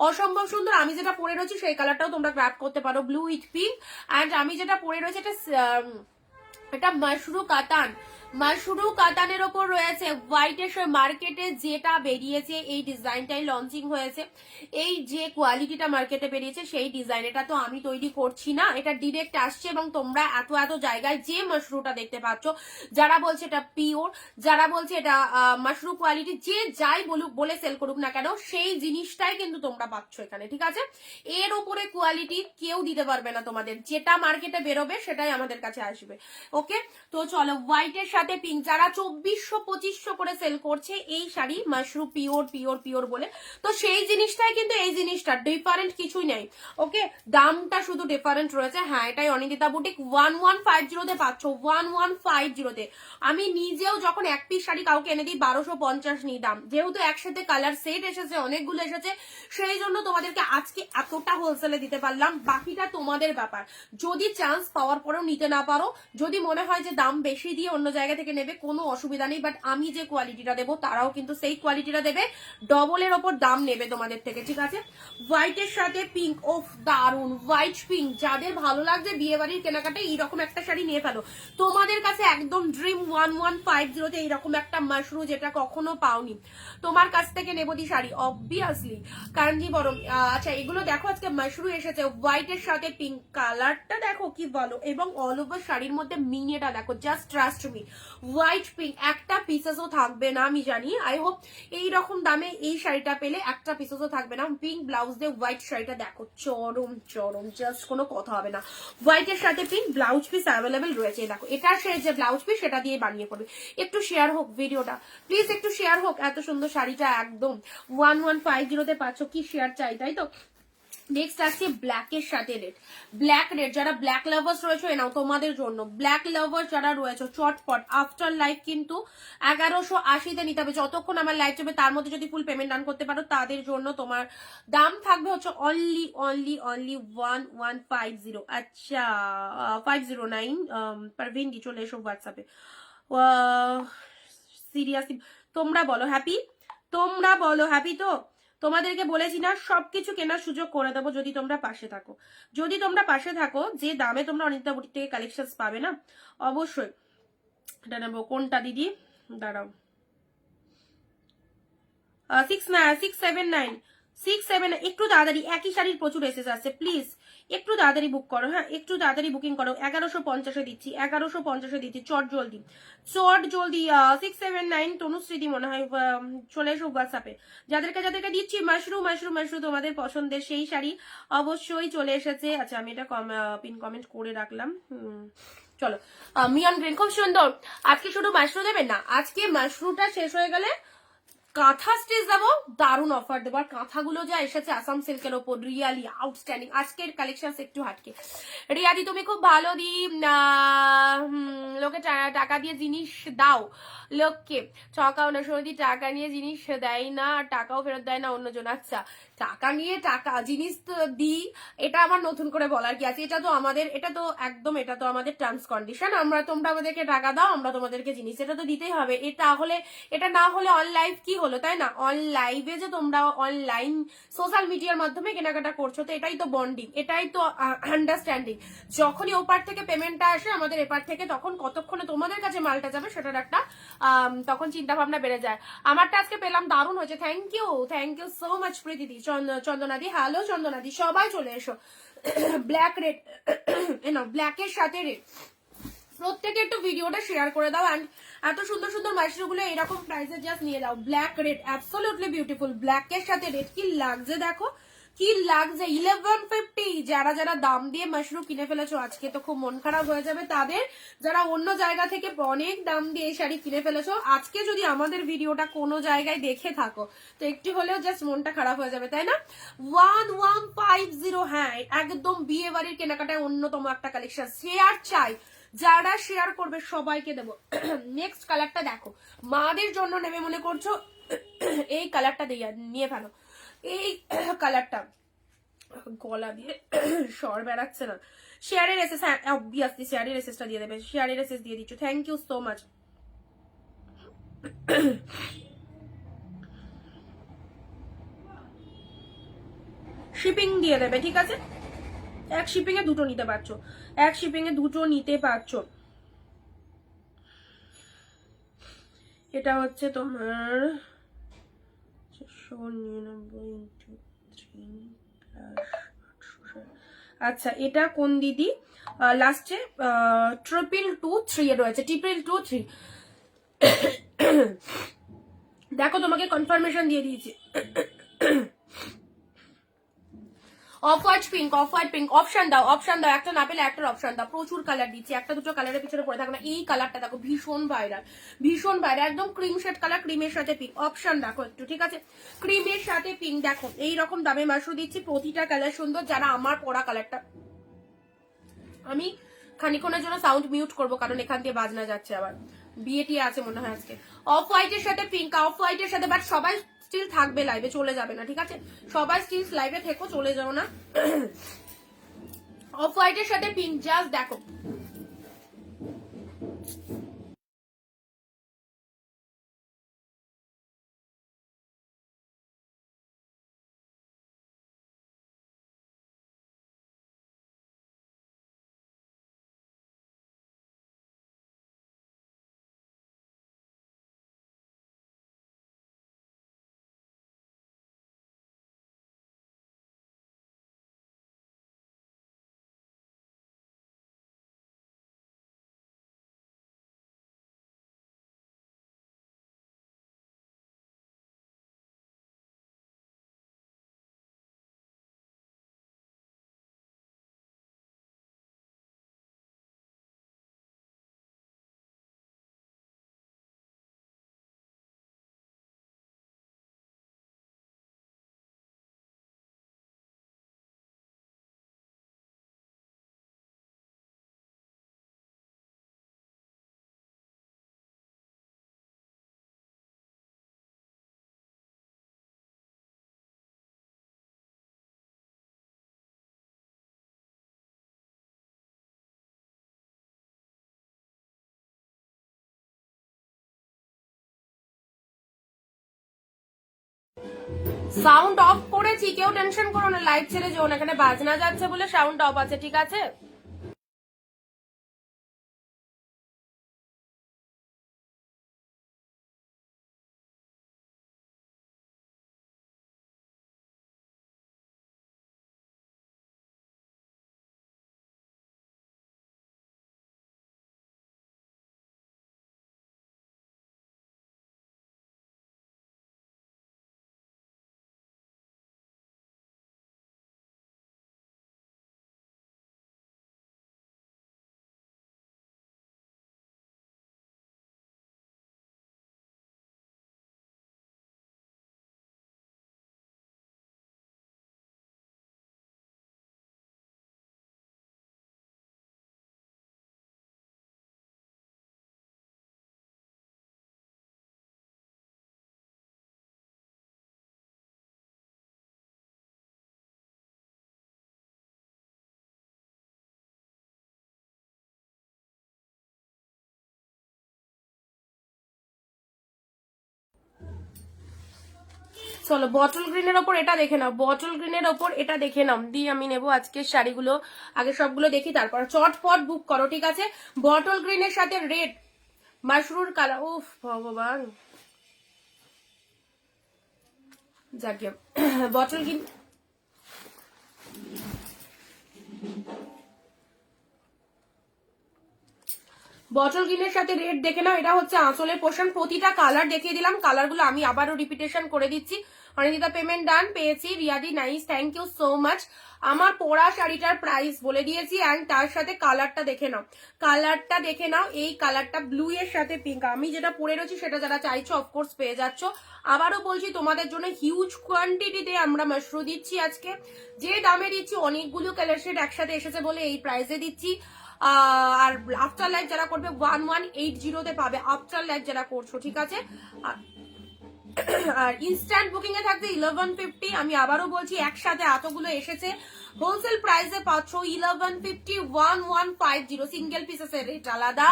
অসম্ভব সুন্দর। আমি যেটা পরে রয়েছি সেই কালারটাও তোমরা গ্র্যাব করতে পারো, ব্লু উইথ পিঙ্ক। এন্ড আমি যেটা পরে রয়েছে এটা মাশরু কাতানের ওপর রয়েছে হোয়াইটের। মার্কেটে যেটা বেরিয়েছে এই ডিজাইনটাই লঞ্চিং হয়েছে, এই যে কোয়ালিটিটা মার্কেটে বেরিয়েছে সেই ডিজাইন, এটা তো আমি তৈরি করছি না, এটা ডিরেক্ট আসছে। এবং তোমরা এত জায়গায় যে মাশরুটা দেখতে পাচ্ছ, যারা বলছে এটা পিওর, যারা বলছে এটা মাশরু কোয়ালিটি, যে যাই বলুক, বলে সেল করুক না কেন, সেই জিনিসটাই কিন্তু তোমরা পাচ্ছ এখানে, ঠিক আছে? এর উপরে কোয়ালিটি কেউ দিতে পারবে না তোমাদের, যেটা মার্কেটে বেরোবে সেটাই আমাদের কাছে আসবে। ওকে, তো চলো, হোয়াইটের সাথে পিঙ্ক, যারা 2400-2500 করে সেল করছে এই শাড়ি মাশরু পিওর বলে, তো সেই জিনিসটাই কিন্তু এই জিনিসটা, ডিফারেন্ট কিছুই নেই। ওকে, দামটা শুধু ডিফারেন্ট রয়েছে। হ্যাঁ, এটাই অনিন্দিতা বুটিক, 1150 তে পাচ্ছ, 1150 তে। আমি নিজেও যখন এক পিস শাড়ি কাউকে এনে দিই 1250 নিই দাম, যেহেতু একসাথে কালার সেট এসেছে, অনেকগুলো এসেছে, সেই জন্য তোমাদেরকে আজকে এতটা হোলসেলে দিতে পারলাম। বাকিটা তোমাদের ব্যাপার, যদি চান্স পাওয়ার পরেও নিতে না পারো, যদি মনে হয় যে দাম বেশি দিয়ে অন্য জায়গা থেকে নেবে, কোনো অসুবিধা নেই। বাট আমি যে কোয়ালিটিটা দেবো তারাও কিন্তু সেই কোয়ালিটিটা দেবে, ডবলের ওপর দাম নেবে তোমাদের থেকে, ঠিক আছে? হোয়াইটের সাথে পিঙ্ক, ওফ দারুন হোয়াইট পিঙ্ক। যাদের ভালো লাগছে বিয়ে বাড়ির কেনাকাটায় এইরকম একটা শাড়ি নিয়ে ফেলো, তোমাদের কাছে একদম ড্রিম। 1150 তে এইরকম একটা মাশরুম যেটা কখনো পাওনি, তোমার কাছ থেকে নেবো দি শাড়ি অবভিয়াসলি, কারণ কি বরং। আচ্ছা, এগুলো দেখো, আজকে মাশরুম এসেছে হোয়াইটের সাথে পিঙ্ক, কালারটা দেখো কি বলো, এবং অল ওভার শাড়ির মধ্যে মিনিটা দেখো, just trust me, white pink একটা পিসেসও থাকবে না আমি জানি। আই হোপ এইরকম দামে এই শাড়িটা পেলে একটা পিসেসও থাকবে না। পিঙ্ক ব্লাউজ দিয়ে হোয়াইট শাড়িটা দেখো, চরম, জাস্ট কোনো কথা হবে না। হোয়াইটের সাথে পিঙ্ক ব্লাউজ পিস অ্যাভেলেবেল রয়েছে, দেখো এটার যে ব্লাউজ পিস সেটা দিয়ে বানিয়ে পড়বে। একটু শেয়ার হোক ভিডিওটা, প্লিজ একটু শেয়ার হোক। এত সুন্দর শাড়িটা একদম 1150 তে পাচ্ছ, কি শেয়ার চাই, তাই তো? নেক্সট আসছে ব্ল্যাকের সাথে রেড, ব্ল্যাক রেড। যারা ব্ল্যাক লাভার্স রয়েছে নাও তোমাদের জন্য, ব্ল্যাক লাভার্স যারা রয়েছে চটপট আফটার লাইফ কিন্তু 1180-তে নিতে হবে। যতক্ষণ আমার লাইফ যাবে তার মধ্যে যদি ফুল পেমেন্ট ডান করতে পারো তাদের জন্য তোমার দাম থাকবে হচ্ছে অনলি 1150। আচ্ছা 509। পারভিন্দি চলে এসো হোয়াটসঅ্যাপে। সিরিয়াসলি তোমরা বলো হ্যাপি, তোমরা বলো হ্যাপি তো? তোমাদেরকে বলেছি না সবকিছু কেনার সুযোগ করে দেবো যদি তোমরা পাশে থাকো। যদি তোমরা পাশে থাকো, যে দামে তোমরা অনিতা বুটিক থেকে কালেকশন পাবে না, অবশ্যই এটা নেবো। কোনটা দিদি দাঁড়াও, 679 একটু তাড়াতাড়ি, একই শাড়ির প্রচুর এসেস আসছে, প্লিজ একটু তাড়াতাড়ি বুক করো। হ্যাঁ একটু তাড়াতাড়ি বুকিং করো। 1150-এ দিচ্ছি, 1150-এ দিচ্ছি, চট জলদি চট জলদি। 679 তনুশ্রীদি মনে হয়, চলে এসো হোয়াটসঅ্যাপে। যাদেরকে যাদেরকে দিচ্ছি মাশরুম মাশরুম মাশরুম তোমাদের পছন্দের সেই শাড়ি অবশ্যই চলে এসেছে। আচ্ছা আমি এটা পিন কমেন্ট করে রাখলাম। চলো মিয়ন গ্রিন খুব সুন্দর। আজকে শুধু মাশরুম দেবেন না, আজকে মাশরুমটা শেষ হয়ে গেলে কাঁথা স্টিচ দেবো, দারুণ অফার দেবো। আর কাঁথাগুলো যা এসেছে আসাম সিল্কের ওপর, রিয়ালি আউটস্ট্যান্ডিং। আজকের কালেকশন একটু হাটকে। রিয়াদি তুমি খুব ভালো দি, লোকে টাকা দিয়ে জিনিস দাও, লোককে ঠকাও না সৌদি, টাকা নিয়ে জিনিস দেয় না আর টাকাও ফেরত দেয় না অন্যজন। আচ্ছা টাকা নিয়ে টাকা জিনিস তো দিই, এটা আমার নতুন করে বলার কি আছে? এটা তো আমাদের, এটা তো একদম, এটা তো আমাদের টার্মস কন্ডিশন। আমরা, তোমরা আমাদেরকে টাকা দাও, আমরা তোমাদেরকে জিনিস, এটা তো দিতেই হবে। এটা হলে, এটা না হলে অনলাইভ কি হলো, তাই না? অনলাইভে যে তোমরা অনলাইন সোশ্যাল মিডিয়ার মাধ্যমে কেনাকাটা করছো, তো এটাই তো বন্ডিং, এটাই তো আন্ডারস্ট্যান্ডিং। যখনই ওপার থেকে পেমেন্টটা আসে আমাদের এপার থেকে, তখন কতক্ষণে তোমাদের কাছে মালটা যাবে সেটার একটা তখন চিন্তা ভাবনা বেড়ে যায়। আমারটা আজকে পেলাম, দারুণ হয়েছে। থ্যাংক ইউ সো মাচ প্রীতিদি। চন্দনাদি, হ্যালো চন্দনাদি, সবাই চলে এসো। ব্ল্যাক রেড, ব্ল্যাকের সাথে রেড, প্রত্যেকে একটু ভিডিওটা শেয়ার করে দাও। অ্যান্ড এত সুন্দর সুন্দর মাশরুমগুলো এরকম প্রাইসে জাস্ট নিয়ে যাও। ব্ল্যাক রেড অ্যাবসলিউটলি বিউটিফুল, ব্ল্যাকের সাথে রেড কি লাগছে দেখো, কি লাগছে। 1150। যারা যারা দাম দিয়ে মাশরুম কিনে ফেলেছো আজকে তো খুব মন খারাপ হয়ে যাবে তাদের, যারা অন্য জায়গা থেকে অনেক দাম দিয়ে এই শাড়ি কিনে ফেলেছো, আজকে যদি আমাদের ভিডিওটা কোনো জায়গায় দেখে থাকো তো একটু হলেও জাস্ট মনটা খারাপ হয়ে যাবে, তাই না? 1150। হ্যাঁ একদম বিয়ে বাড়ির কেনাকাটায় অন্যতম একটা কালেকশন। শেয়ার চাই, যারা শেয়ার করবে সবাইকে দেবো। নেক্সট কালারটা দেখো, মাদের জন্য নেবে মনে করছো, এই কালারটা দিয়ে নিয়ে ফেলো। এই কালারটা গলা দিয়ে সর বেড়াচ্ছে না। শেয়ারের এসেস, হ্যাঁ অবভিয়াসলি শেয়ারের এসেসটা দিয়ে দেবে, শেয়ারের এসেস দিয়ে দিচ্ছ। Thank you so much. Shipping দিয়ে দেবে, ঠিক আছে? এক শিপিং এ দুটো নিতে পারছো, এক শিপিং এ দুটো নিতে পারছো। এটা হচ্ছে তোমার 499 আচ্ছা এটা কোন দিদি? লাস্টে 222 এ রয়েছে, 222 দেখো তোমাকে কনফার্মেশন দিয়ে দিয়েছি। Of white pink, off white pink, option দাও, অপশন দাও, একটা না পেলে একটার অপশন দাও। প্রচুর কালার দিচ্ছি, একটা দুটো কালারের পিছনে পড়ে থাকো না। এই কালারটা দেখো ভীষণ ভাইরাল, ভীষণ ভাইরাল, একদম ক্রিম শেড কালার, ক্রিমের সাথে পিঙ্ক। অপশন দেখো একটু, ঠিক আছে? ক্রিমের সাথে পিঙ্ক দেখো, এইরকম দামে মাশরুম দিচ্ছি, প্রতিটা কালার সুন্দর। যারা আমার পরা কালারটা, আমি খানিক্ষণের জন্য সাউন্ড মিউট করবো কারণ এখান দিয়ে বাজনা যাচ্ছে, আবার বিয়েটি আছে মনে হয় আজকে। অফ হোয়াইটের সাথে পিঙ্ক, অফ হোয়াইটের সাথে, বাট সবাই স্টিল থাকবে লাইভে, চলে যাবে না, ঠিক আছে? সবাই স্টিল লাইভে থেকো, চলে যাও না। অফ হোয়াইটের সাথে পিঙ্ক, জাস্ট দেখো। সাউন্ড অফ করেছি, কেউ টেনশন করো না, লাইট ছেড়ে যেও না, এখানে বাজনা যাচ্ছে বলে সাউন্ড অফ আছে, ঠিক আছে? চলো বটল গ্রিনের ওপর এটা দেখে নাও, বটল গ্রিনের ওপর এটা দেখে নাও, দিয়ে আমি নেবো আজকের শাড়িগুলো। আগে সবগুলো দেখি, তারপর চটপট বুক করো, ঠিক আছে? বটল গ্রিনের সাথে রেড মাশরুর কালার, উফ ভগবান, যাকে বটল গ্রিন, বটল গ্রিনের সাথে রেড দেখে নাও। এটা হচ্ছে আঁচলের পোর্শন, প্রতিটা কালার দেখিয়ে দিলাম, কালারগুলো আমি আবারও রিপিটেশন করে দিচ্ছি। অনিন্দিতা পেমেন্ট ডান, পেয়েছি। রিয়াদি nice, thank you so much. আমার পরা শাড়িটার প্রাইস বলে দিয়েছি, অ্যান্ড তার সাথে কালারটা দেখে নাও, কালারটা দেখে নাও। এই কালারটা ব্লু এর সাথে পিঙ্ক, আমি যেটা পরে রয়েছি সেটা যারা চাইছো অফকোর্স পেয়ে যাচ্ছ। আবারও বলছি তোমাদের জন্য হিউজ কোয়ান্টিটিতে আমরা মাশরু দিচ্ছি আজকে, যে দামে দিচ্ছি, অনেকগুলো কালার শেড একসাথে এসেছে বলে এই প্রাইসে দিচ্ছি। আর আফটার লাইফ যারা করবে 1180-তে পাবে, আফটার লাইফ যারা করছো, ঠিক আছে? আর ইনস্ট্যান্ট বুকিং এ থাকবে 1150। আমি আবারও বলছি, একসাথে এতগুলো এসেছে, হোলসেল প্রাইসে পাচ্ছ 1150, 1150, সিঙ্গেল পিসেসের রেট আলাদা।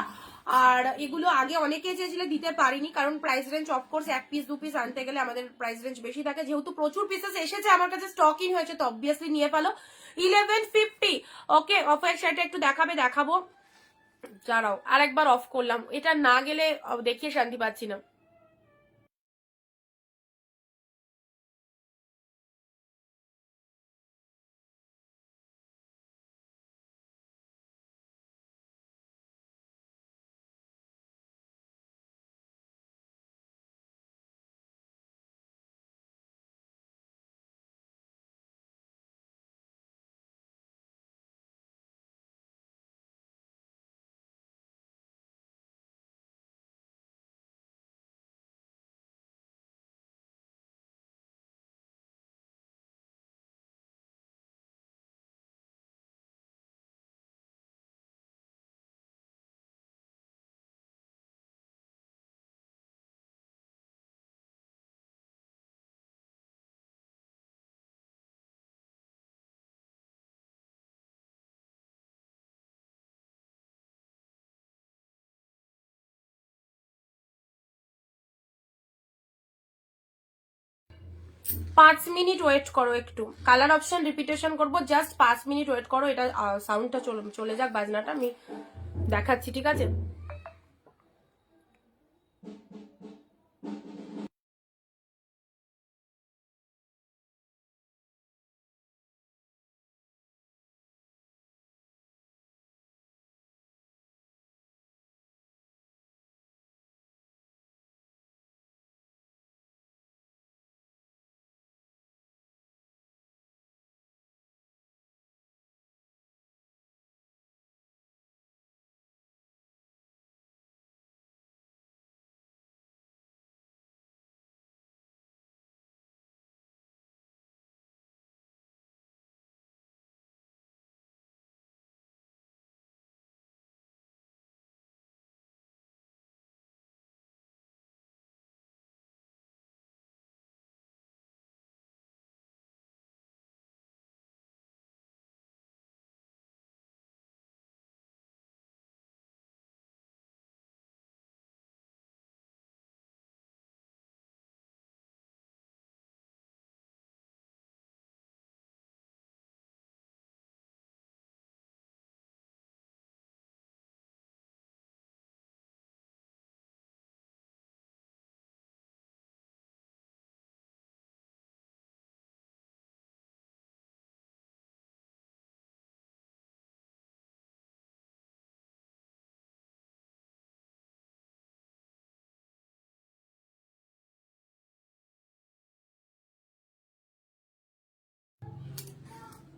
আর এগুলো আগে অনেকে চেয়েছিল, দিতে পারিনি, কারণ price range of course 1 piece 2 piece আনতে গেলে আমাদের প্রাইস রেঞ্জ বেশি থাকে, যেহেতু প্রচুর পিসেস এসেছে আমার কাছে, স্টকিং হয়েছে, তো অবভিয়াসলি নিয়ে ফেলো। 1150। ওকে, অফের শাড়িটা একটু দেখাবো, দাঁড়াও আরেকবার অফ করলাম, এটা না গেলে দেখিয়ে শান্তি পাচ্ছি না। পাঁচ মিনিট ওয়েট করো, একটু কালার অপশন রিপিটেশন করবো, জাস্ট 5 মিনিট ওয়েট করো, এটা সাউন্ডটা চলে যাক, বাজনাটা আমি দেখাচ্ছি, ঠিক আছে?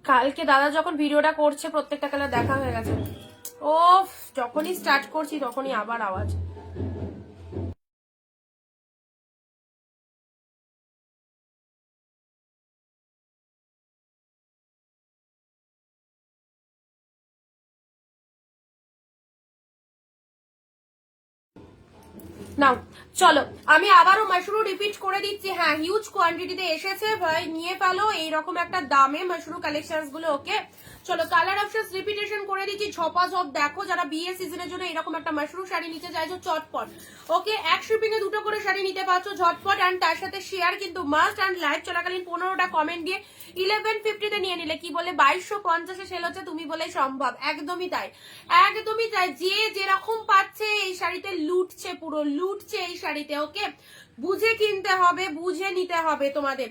কালকে দাদা যখন ভিডিওটা করছে প্রত্যেকটা কালার দেখা হয়ে গেছে। ও যখনই স্টার্ট করছি তখনই আবার আওয়াজ। নাও চলো আমি আবারও মাশরু রিপিট করে দিচ্ছি, হ্যাঁ হিউজ কোয়ান্টিটিতে এসেছে ভাই, নিয়ে ফেলো এইরকম একটা দামে মাশরু কালেকশনস গুলো। ওকে চলো কালার অপশনস রিপিটেশন করে দিচ্ছি, ঝপাঝপ দেখো যারা বিয়ে সিজনের জন্য এরকম একটা মাশরু শাড়ি নিতে চাইছো চটপট। ওকে এক শিপিং এ 2টো করে শাড়ি নিতে পারছো ঝটপট, অ্যান্ড তার সাথে শেয়ার কিন্তু মাস্ট, অ্যান্ড লাইভ চলাকালীন 15টা কমেন্ট দিয়ে 1150 নিয়ে নিলে কি বলে 2250 সেল হচ্ছে, তুমি বলে সম্ভব। একদমই তাই, একদমই তাই, যে যেরকম পাচ্ছে এই শাড়িতে লুটছে, পুরো লুটছে এই শাড়িতে। ওকে বুঝে কিনতে হবে, বুঝে নিতে হবে তোমাদের।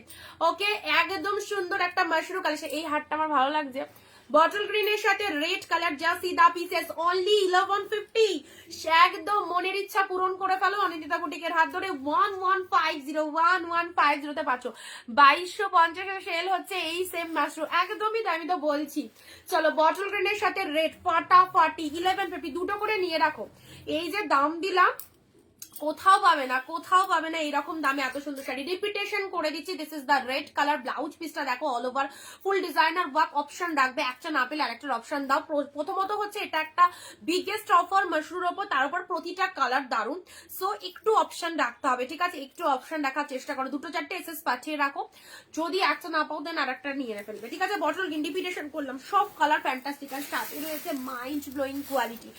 ওকে একদম সুন্দর একটা মাশরু কালেকশন। এই হারটা আমার ভালো লাগছে, বটল গ্রিনের সাথে রেড কালার, যা সিদা পিসেস অনলি 1150। একদম মনের ইচ্ছা পূরণ করে ফেলো অনিন্দিতা বুটিকের হাত ধরে 1150 তে পাচ্ছ। 2250 সেল হচ্ছে এই সেম মাশরু, একদমই তাই, আমি তো বলছি। চলো বটল গ্রিনের সাথে রেড ফাটাফাটি 1150, 2টো করে নিয়ে রাখো। এই যে দাম দিলাম কোথাও পাবে না, কোথাও পাবে না এরকম দামে এত সুন্দর শাড়ি। রিপিটেশন করে দিচ্ছি, this is the red colour. Blouse পিসটা দেখো অল ওভার ফুল ডিজাইনার ওয়ার্ক, অপশন রাখবে, একটা না পেলে আরেকটার অপশন দাও। প্রথমত হচ্ছে এটা একটা বিগেস্ট অফার মাশরুর ওপর, তার উপর প্রতিটা কালার দারুন, সো একটু অপশন রাখতে হবে, ঠিক আছে? একটু অপশন রাখার চেষ্টা করো, 2-4টে এসএস পাঠিয়ে রাখো, যদি একটা না পাও দেন আরেকটা নিয়ে ফেলবে, ঠিক আছে? বটল গ্রিন রিপিটেশন করলাম, সব কালার ফ্যান্টাস্টিক, আর সাথে রয়েছে মাইন্ড ব্লোয়িং কোয়ালিটি।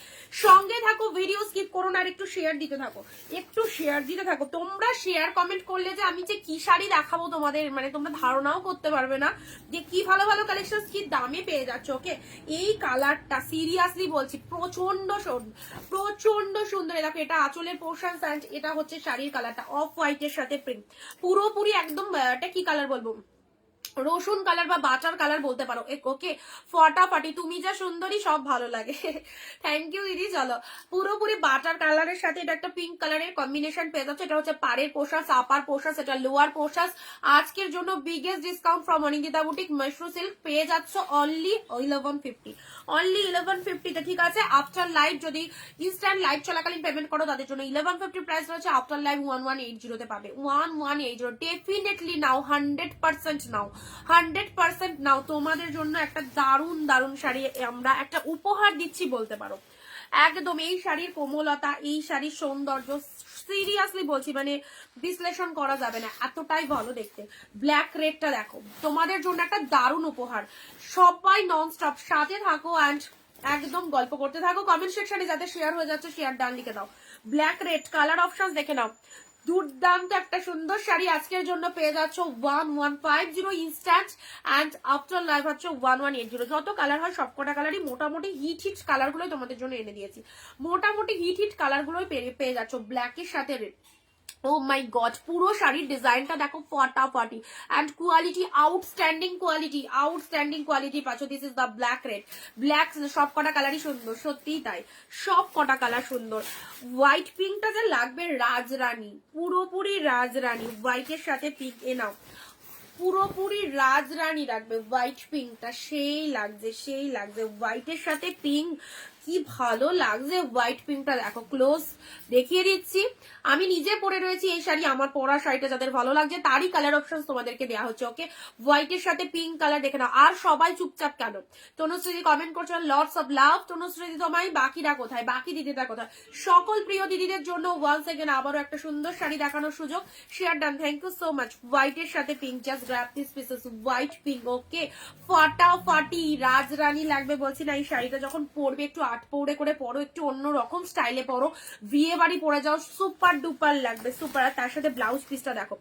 সঙ্গে থাকো, ভিডিও স্কিপ করো না, আর একটু শেয়ার দিতে থাকো, একটু শেয়ার দিতে থাকো। তোমরা শেয়ার কমেন্ট করলে যে আমি যে কি শাড়ি দেখাবো তোমাদের, মানে তোমরা ধারণাও করতে পারবে না যে কি ভালো ভালো কালেকশন কি দামে পেয়ে যাচ্ছ। ওকে এই কালারটা সিরিয়াসলি বলছি প্রচন্ড প্রচন্ড সুন্দর। দেখো এটা আঁচলের পোর্শন, অ্যান্ড এটা হচ্ছে শাড়ির কালারটা অফ হোয়াইটের সাথে প্রিন্ট, পুরোপুরি একদম এটা কি কালার বলবো, রসুন কালার বা বাটার কালার বলতে পারো। ওকে ফটাফটি, তুমি যা সুন্দরী সব ভালো লাগে। থ্যাংক ইউ দিদি। চলো পুরোপুরি বাটার কালারের সাথে এটা একটা পিঙ্ক কালারের কম্বিনেশন পেয়ে যাচ্ছে। এটা হচ্ছে পাড়ের পোশাক, আপার পোশাক, এটা লোয়ার পোশাক। আজকের জন্য biggest discount from Anindita boutique Mashru silk পেয়ে যাচ্ছ অনলি 1150, অনলি 1150 তে, ঠিক আছে? আফটার লাইভ যদি ইনস্ট্যান্ট লাইভ চলাকালীন পেমেন্ট করো তাদের জন্য 1150 প্রাইস রয়েছে, আফটার লাইভ 1180 তে পাবে। 1180 ডেফিনেটলি নাও, 100% নাও, 100% নাও। তোমাদের জন্য একটা দারুণ দারুণ শাড়ি আমরা একটা উপহার দিচ্ছি বলতে পারো। একদম এই শাড়ির কোমলতা, এই শাড়ির সৌন্দর্য সিরিয়াসলি বলছি, মানে বিশ্লেষণ করা যাবে না, এতটাই ভালো দেখতে। ব্ল্যাক রেডটা দেখো, তোমাদের জন্য একটা দারুণ উপহার। সবাই নন স্টপ সাথে থাকো, অ্যান্ড একদম গল্প করতে থাকো। কমেন্ট সেকশনে যাতে শেয়ার হয়ে যাচ্ছে শেয়ার ডান লিখে দাও। ব্ল্যাক রেড কালার অপশন দেখে নাও, দুর্দান্ত একটা সুন্দর শাড়ি আজকের জন্য পেয়ে যাচ্ছ 1150 ইনস্ট্যান্ট, অ্যান্ড আফটার লাইভ হচ্ছে 1180। যত কালার হয় সবকটা কালারই মোটামুটি হিট হিট কালার গুলোই তোমাদের জন্য এনে দিয়েছি, মোটামুটি হিট হিট কালার গুলোই পেয়ে যাচ্ছ ব্ল্যাকের সাথে রেড। ও মাই গড, পুরো শাড়ির ডিজাইনটা দেখো ফটাফটি, and quality outstanding quality, outstanding quality পাচ্ছ। This is the black red. Black সব কটা কালারই সুন্দর, সত্যিই তাই, সব কটা কালার সুন্দর। হোয়াইট পিঙ্কটা যে লাগবে রাজরানী, পুরোপুরি রাজরানী, হোয়াইটের সাথে পিঙ্ক এ নাও, পুরোপুরি রাজরানী রাখবে। হোয়াইট পিঙ্কটা সেই লাগছে, সেই লাগছে, হোয়াইটের সাথে পিঙ্ক কি ভালো লাগছে। হোয়াইট পিঙ্কটা দেখো, ক্লোজ দেখিয়ে দিচ্ছি, আমি নিজে পরে রয়েছি এই শাড়ি, আমার পরা শাড়িটা যাদের ভালো লাগছে তারই কালার অপশন তোমাদেরকে দেওয়া হচ্ছে। ওকে হোয়াইটের সাথে পিঙ্ক কালার দেখে নাও। আর সবাই চুপচাপ কেন? তনুশ্রী কমেন্ট করছো লটস অফ লাভ। তনুশ্রী তোমায়, বাকিরা কোথায়, বাকি দিদিরা কোথায়? সকল প্রিয় দিদিদের জন্য ওয়ান সেকেন্ড আবারও একটা সুন্দর শাড়ি দেখানোর সুযোগ, share done, thank you so much. হোয়াইটের সাথে pink, just grab this pieces, white pink. Okay ফাটাফাটি রাজরানী লাগবে বলছি না, এই শাড়িটা যখন পরবে একটু আট পৌড়ে করে পরো, একটু অন্যরকম স্টাইলে পরো, বিয়ে বাড়ি পরে যাও, সুপার ডুপার লাগবে, সুপার। আর তার সাথে ব্লাউজ পিসটা দেখো,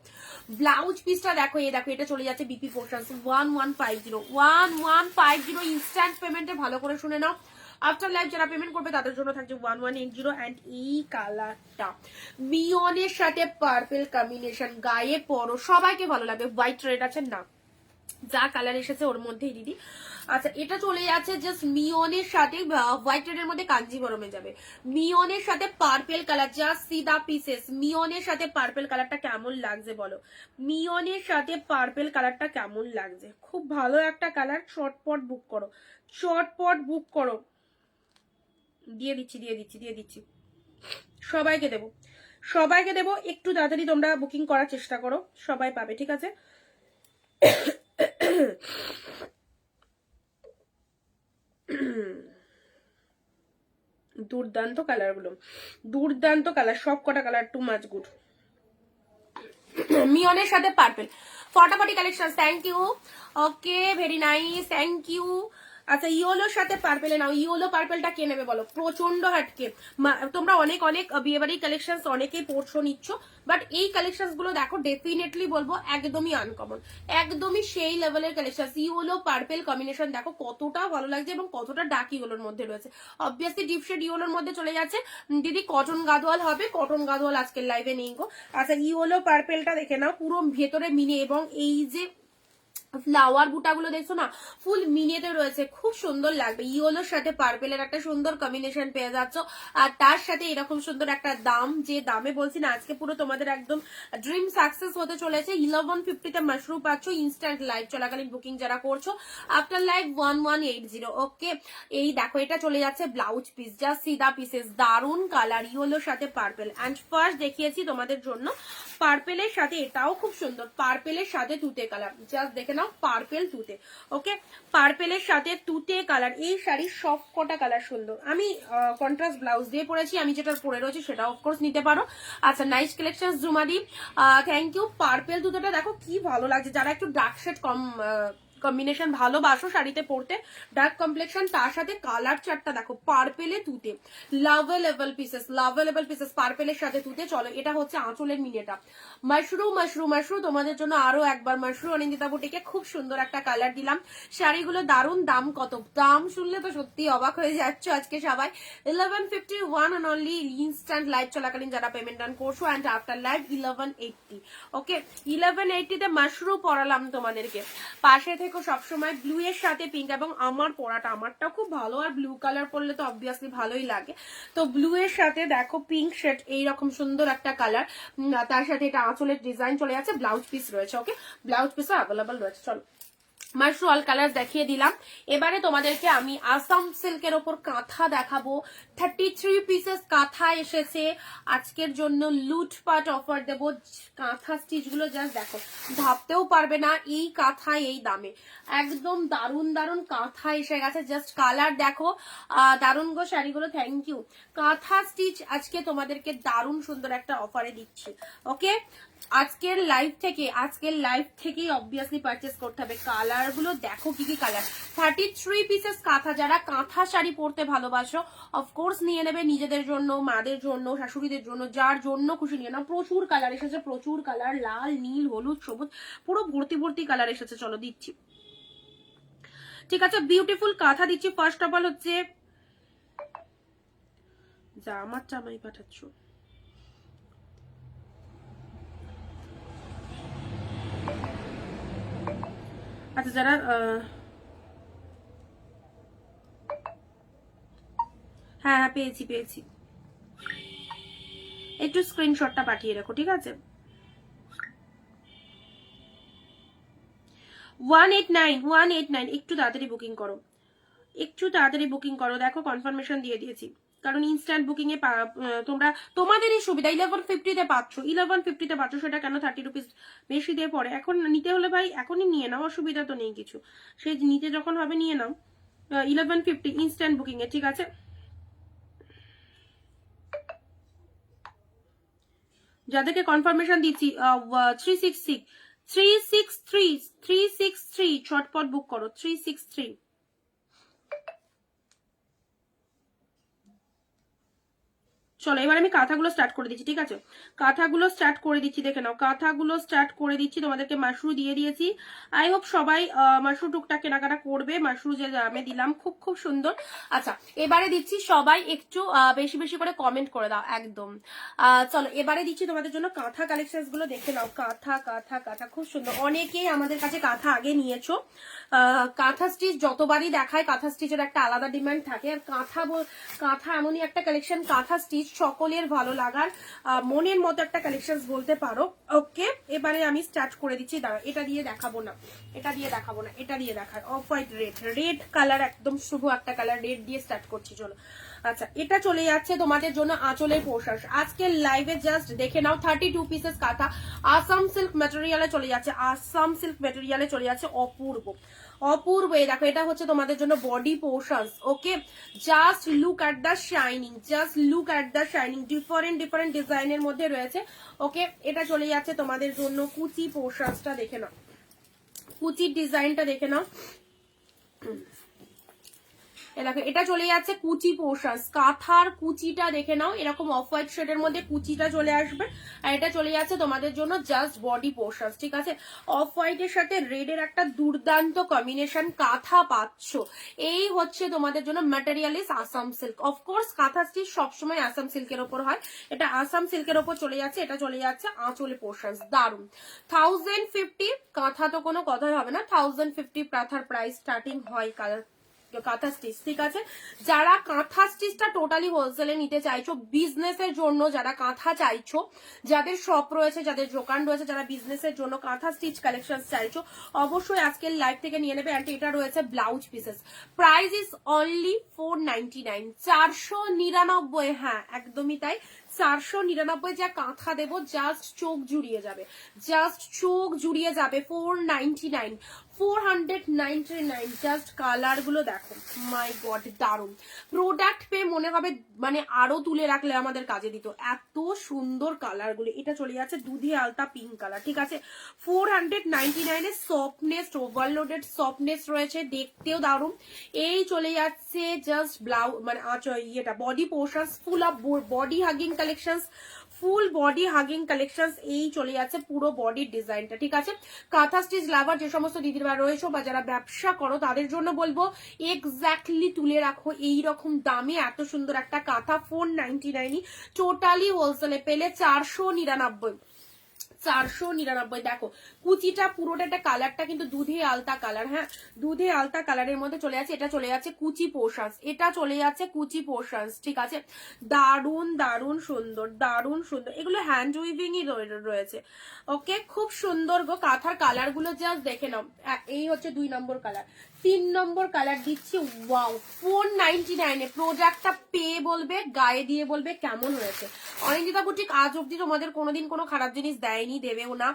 ব্লাউজ পিসটা দেখো, এই দেখো এটা চলে যাচ্ছে বিপি পোর্শন 1150 ইনস্ট্যান্ট পেমেন্টে। ভালো করে শুনে নাও, আফটার লাইভ যারা পেমেন্ট করবে তাদের জন্য থাকছে 1180। অ্যান্ড এই কালারটা মিওনের সাথে পার্পেল কম্বিনেশন, গায়ে পরো সবাইকে ভালো লাগবে। হোয়াইট রেড আছে না, যা কালার এসেছে ওর মধ্যেই দিদি। আচ্ছা এটা চলে যাচ্ছে জাস্ট মিওনের সাথে হোয়াইট রেড এর মধ্যে কাঞ্জিবরমে যাবে, মিওনের সাথে purple colour, just see the pieces. মিওনের সাথে পার্পেল কালারটা কেমন লাগছে বলো, মিওনের সাথে পার্পেল কালারটা কেমন লাগছে? খুব ভালো একটা কালার, চটপট বুক করো, চটপট বুক করো। দিয়ে দিচ্ছি দিয়ে দিচ্ছি দিয়ে দিচ্ছি, সবাইকে দেবো, সবাইকে দেবো, একটু তাড়াতাড়ি তোমরা বুকিং করার চেষ্টা করো, সবাই পাবে, ঠিক আছে? দুর্দান্ত কালার গুলো, দুর্দান্ত কালার, সব কটা কালার টু মাচ গুড। মিওনের সাথে পার্পল, ফটাফটি collection, thank you. Okay very nice, thank you. আচ্ছা ইয়েলোর সাথে পার্পেলে নাও, ইয়েলো পার্পেলটা কে নেবে বলো? প্রচন্ড হাটকে, তোমরা অনেক অনেক বিয়েবাড়ি কালেকশন অনেকেই পড়ছো নিচ্ছ, বাট এই কালেকশন গুলো দেখো ডেফিনেটলি বলবো একদমই আনকমন, একদমই সেই লেভেলের কালেকশন। ইয়েলো পার্পেল কম্বিনেশন দেখো কতটা ভালো লাগছে এবং কতটা ডার্ক ইয়েলোর মধ্যে রয়েছে, অবভিয়াসলি ডিপ শেড ইয়েলোর মধ্যে চলে যাচ্ছে। দিদি কটন গাদোয়াল হবে, কটন গাদোয়াল আজকের লাইভে নেই গো। আচ্ছা ইয়েলো পার্পেলটা দেখে নাও, পুরো ভেতরে মিনে এবং এই যে ফ্লাওয়ার বুটাগুলো দেখছো না, ফুল মিনিয়েতে রয়েছে, খুব সুন্দর লাগবে। ইয়েলোর সাথে পার্পেলের একটা সুন্দর কম্বিনেশন পেয়ে যাচ্ছ, আর তার সাথে এরকম সুন্দর একটা দাম, যে দামে বলছি না আজকে পুরো তোমাদের একদম ড্রিম সাকসেস হতে চলেছে। 1150 তে মাশরুম পাচ্ছ ইনস্ট্যান্ট লাইভ চলাকালীন বুকিং যারা করছো, আফটার লাইভ 1180। ওকে এই দেখো এটা চলে যাচ্ছে ব্লাউজ পিস, জাস্ট সিদা পিসেস, দারুন কালার, ইয়েলোর সাথে পার্পেল। অ্যান্ড ফার্স্ট দেখিয়েছি তোমাদের জন্য পার্পেলের সাথে, এটাও খুব সুন্দর, পার্পেলের সাথে তুতে কালার, জাস্ট দেখে নাও পার্পেল তুতে। ওকে পার্পেলের সাথে তুতে কালার, এই শাড়ির সব কটা কালার সুন্দর। আমি কন্ট্রাস্ট ব্লাউজ দিয়ে পরেছি, আমি যেটা পরে রয়েছে সেটা অফকোর্স নিতে পারো। আচ্ছা নাইস কালেকশন জুমাদি, থ্যাংক ইউ। পার্পেল তুতেটা দেখো কি ভালো লাগছে, যারা একটু ডার্ক শেড কম কম্বিনেশন ভালোবাসো শাড়িতে পরতে, ডার্ক কমপ্লেকশন, তার সাথে কালার চারটা দেখো পার্পেলে তুতে, লাভেলেবল পিসেস, লাভেলেবল পিসেস পার্পেলের সাথে তুতে। চলো এটা হচ্ছে আঁচলের মিনেটা, মাশরুম মাশরুম মাশরুম, তোমাদের জন্য আরো একবার মাশরুম অনিন্দিতা বুটিকে খুব সুন্দর একটা কালার দিলাম। শাড়িগুলো দারুন, দাম কত? দাম শুনলে তো সত্যি অবাক হয়ে যাচ্ছ আজকে সবাই। 1151 অন অনলি ইনস্ট্যান্ট লাইভ চলাকালীন যারা পেমেন্ট ডান করছো, অ্যান্ড আফটার লাইভ 1180। ওকে 1180 তে মাশরুম পরালাম তোমাদেরকে, পাশে থেকে সবসময় ব্লু এর সাথে পিঙ্ক, এবং আমার পরাটা আমারটাও খুব ভালো, আর ব্লু কালার পরলে তো অবভিয়াসলি ভালোই লাগে। তো ব্লু এর সাথে দেখো পিঙ্ক শেড, এইরকম সুন্দর একটা কালার, তার সাথে এটা আঁচলের ডিজাইন চলে যাচ্ছে, ব্লাউজ পিস রয়েছে। ওকে ব্লাউজ পিসও অ্যাভেলেবল রয়েছে। চলো মাশরুম কালার দেখিয়ে দিলাম, এবারে তোমাদেরকে আমি আসাম সিল্কের ওপর কাঁথা দেখাবো। 33 পিসেস কাঁথা এসেছে আজকের জন্য, লুটপাট অফার দেবো। কাঁথা স্টিচ গুলো জাস্ট দেখো, ভাবতেও পারবে না এই কাঁথা এই দামে, একদম দারুন দারুন কাঁথা এসে গেছে। জাস্ট কালার দেখো, দারুন গো শাড়িগুলো, থ্যাংক ইউ। কাঁথা স্টিচ আজকে তোমাদেরকে দারুন সুন্দর একটা অফারে দিচ্ছি। ওকে আজকের লাইভ থেকেই অবভিয়াসলি পারচেস করতে হবে। কালার গুলো দেখো কি কি কালার, 33 পিসেস কাঁথা, যারা কাঁথা শাড়ি পরতে ভালোবাসো অফকোর্স নিয়ে নেবে, নিজেদের জন্য, মাদের জন্য, শাশুড়িদের জন্য, যার জন্য খুশি নিয়ে নাও। প্রচুর কালার এসেছে, প্রচুর কালার, লাল নীল হলুদ সবুজ, পুরো ভর্তি ভর্তি কালার এসেছে। চলো দিচ্ছি, ঠিক আছে বিউটিফুল কাঁথা দিচ্ছি। ফার্স্ট অফ অল হচ্ছে যা আমার জামাই পাঠাচ্ছ, আচ্ছা যারা হ্যাঁ হ্যাঁ পেয়েছি পেয়েছি, একটু স্ক্রিনশটটা পাঠিয়ে রাখো, ঠিক আছে? 189 একটু তাড়াতাড়ি বুকিং করো, একটু তাড়াতাড়ি বুকিং করো। দেখো কনফার্মেশন দিয়ে দিয়েছি, কারণ ইনস্ট্যান্ট বুকিং এ তোমরা তোমাদেরই সুবিধা। 1150 তে পাচ্ছ, 1150 তে পাচ্ছ, সেটা কেন 30 রুপিস বেশি দিয়ে পড়ে? এখন নিতে হলে ভাই এখনই নিয়ে নাও, অসুবিধা তো নেই কিছু, সে নিতে যখন হবে নিয়ে নাও। 1150 ইনস্ট্যান্ট বুকিং এ, ঠিক আছে? যাদেরকে কনফার্মেশন দিচ্ছি 363 ছটপট বুক করো, 363। চলো এবার আমি কাঁথাগুলো স্টার্ট করে দিচ্ছি, ঠিক আছে? কাঁথাগুলো স্টার্ট করে দিচ্ছি, দেখে নাও কাঁথাগুলো স্টার্ট করে দিচ্ছি। তোমাদেরকে মাশরু দিয়ে দিয়েছি। আই হোপ সবাই মাশরু টুকটাক কেনাকাটা করবে। মাশরু যে দামে দিলাম খুব খুব সুন্দর। আচ্ছা এবারে দিচ্ছি, সবাই একটু বেশি বেশি করে কমেন্ট করে দাও একদম। চলো এবারে দিচ্ছি তোমাদের জন্য কাঁথা কালেকশন গুলো, দেখে নাও। কাঁথা কাঁথা কাঁথা খুব সুন্দর। অনেকেই আমাদের কাছে কাঁথা আগে নিয়েছো। কাঁথা স্টিচ যতবারই দেখায় কাঁথা স্টিচের একটা আলাদা ডিমান্ড থাকে। আর কাঁথা এমনই একটা কালেকশন, কাঁথা স্টিচ সকলের ভালো লাগার মনের মতো একটা কালেকশন বলতে পারো। ওকে এবারে আমি স্টার্ট করে দিচ্ছি। দাঁড়া এটা দিয়ে দেখাবো না, এটা দিয়ে দেখাবো না, এটা দিয়ে দেখায়। অফ হোয়াইট রেড কালার, একদম শুভ একটা কালার, রেড দিয়ে স্টার্ট করছি। চলো আচ্ছা এটা চলে যাচ্ছে তোমাদের জন্য আঁচলের পোশাক। আজকের লাইভে জাস্ট দেখে নাও 32 পিসেস কাঁথা আসাম সিল্ক ম্যাটেরিয়ালে চলে যাচ্ছে, আসাম সিল্ক ম্যাটেরিয়ালে চলে যাচ্ছে। অপূর্ব অপূর্ব। এই দেখো এটা হচ্ছে তোমাদের জন্য body portions. Okay just look at the shining, just look at the shining. Different different ডিজাইনের মধ্যে রয়েছে। ওকে এটা চলে যাচ্ছে তোমাদের জন্য কুচি পোর্শনসটা, দেখে নাও কুচির ডিজাইনটা দেখে নাও। দেখো এটা চলে যাচ্ছে কুচি পোর্শন, কাঁথার কুচিটা দেখে নাও, এরকম অফ হোয়াইট শেডের মধ্যে কুচিটা চলে আসবে। আর এটা চলে যাচ্ছে তোমাদের জন্য জাস্ট বডি পোর্শন, ঠিক আছে? অফ হোয়াইটের সাথে রেডের একটা দুর্দান্ত কম্বিনেশন কাঁথা পাচ্ছ। এই হচ্ছে তোমাদের জন্য ম্যাটেরিয়ালিস আসাম সিল্ক। অফকোর্স কাঁথা স্টিচ সবসময় আসাম সিল্কের ওপর হয়, এটা আসাম সিল্কের ওপর চলে যাচ্ছে। এটা চলে যাচ্ছে আঁচলে পোর্শন, দারুন। 1050 কাঁথা তো কোনো কথাই হবে না, 1050 কাঁথার প্রাইস স্টার্টিং হয় কাঁথা স্টিচ, ঠিক আছে? যারা কাঁথা স্টিচটা টোটালি হোলসেলে নিতে চাইছো বিজনেসের জন্য, যারা কাঁথা চাইছো, যাদের শপ রয়েছে, যাদের দোকান রয়েছে, যারা বিজনেসের জন্য কাঁথা স্টিচ কালেকশন চাইছো, অবশ্যই আজকের লাইভ থেকে নিয়ে নেবে। অ্যান্ড এটা রয়েছে blouse pieces, price is only 499, 499। হ্যাঁ একদমই তাই, 499 যা কাঁথা দেবো জাস্ট চোখ জুড়িয়ে যাবে, জাস্ট চোখ জুড়িয়ে যাবে। 499, 499। জাস্ট কালার গুলো দেখো, মাই গড দারুন। প্রোডাক্ট পেয়ে মনে হবে মানে আরো তুলে রাখলে আমাদের কাজে দিত, এত সুন্দর কালার গুলো। এটা চলে যাচ্ছে দুধি আলতা পিঙ্ক কালার, ঠিক আছে? 499 এর সফটনেস, ওভারলোডেড সফটনেস রয়েছে, দেখতেও দারুন। এই চলে যাচ্ছে জাস্ট ব্লাউজ মানে ইয়েটা body portion, full of body hugging collections, full body hugging collections. এই চলে যাচ্ছে পুরো বডির ডিজাইনটা, ঠিক আছে? কাঁথা স্টিচ লাভার যে সমস্ত দিদিরা রয়েছে বা যারা ব্যবসা করো তাদের জন্য বলবো এক্স্যাক্টলি তুলে রাখো এইরকম দামে এত সুন্দর একটা কাঁথা। 499 টোটালি হোলসেলে পেলে 499, 499। দেখো কুচিটা পুরোটা একটা কালারটা কিন্তু দুধে আলতা কালার, হ্যাঁ দুধে আলতা কালারের মধ্যে চলে যাচ্ছে। এটা চলে যাচ্ছে কুচি পোর্শনস, এটা চলে যাচ্ছে কুচি পোর্শনস, ঠিক আছে? দারুন দারুন সুন্দর, দারুন সুন্দর। এগুলো হ্যান্ড উইভিংই রয়েছে। ওকে খুব সুন্দর গো। কাঁথার কালার গুলো জাস্ট দেখে নাও। এই হচ্ছে 2 নম্বর কালার, 3 নম্বর কালার দিচ্ছি। ওয়াও 499 প্রোডাক্টটা পেয়ে বলবে, গায়ে দিয়ে বলবে কেমন হয়েছে। অনিন্দিতা বুটিক আজ অব্দি তোমাদের কোনোদিন কোনো খারাপ জিনিস দেয়নি, দেবেও না।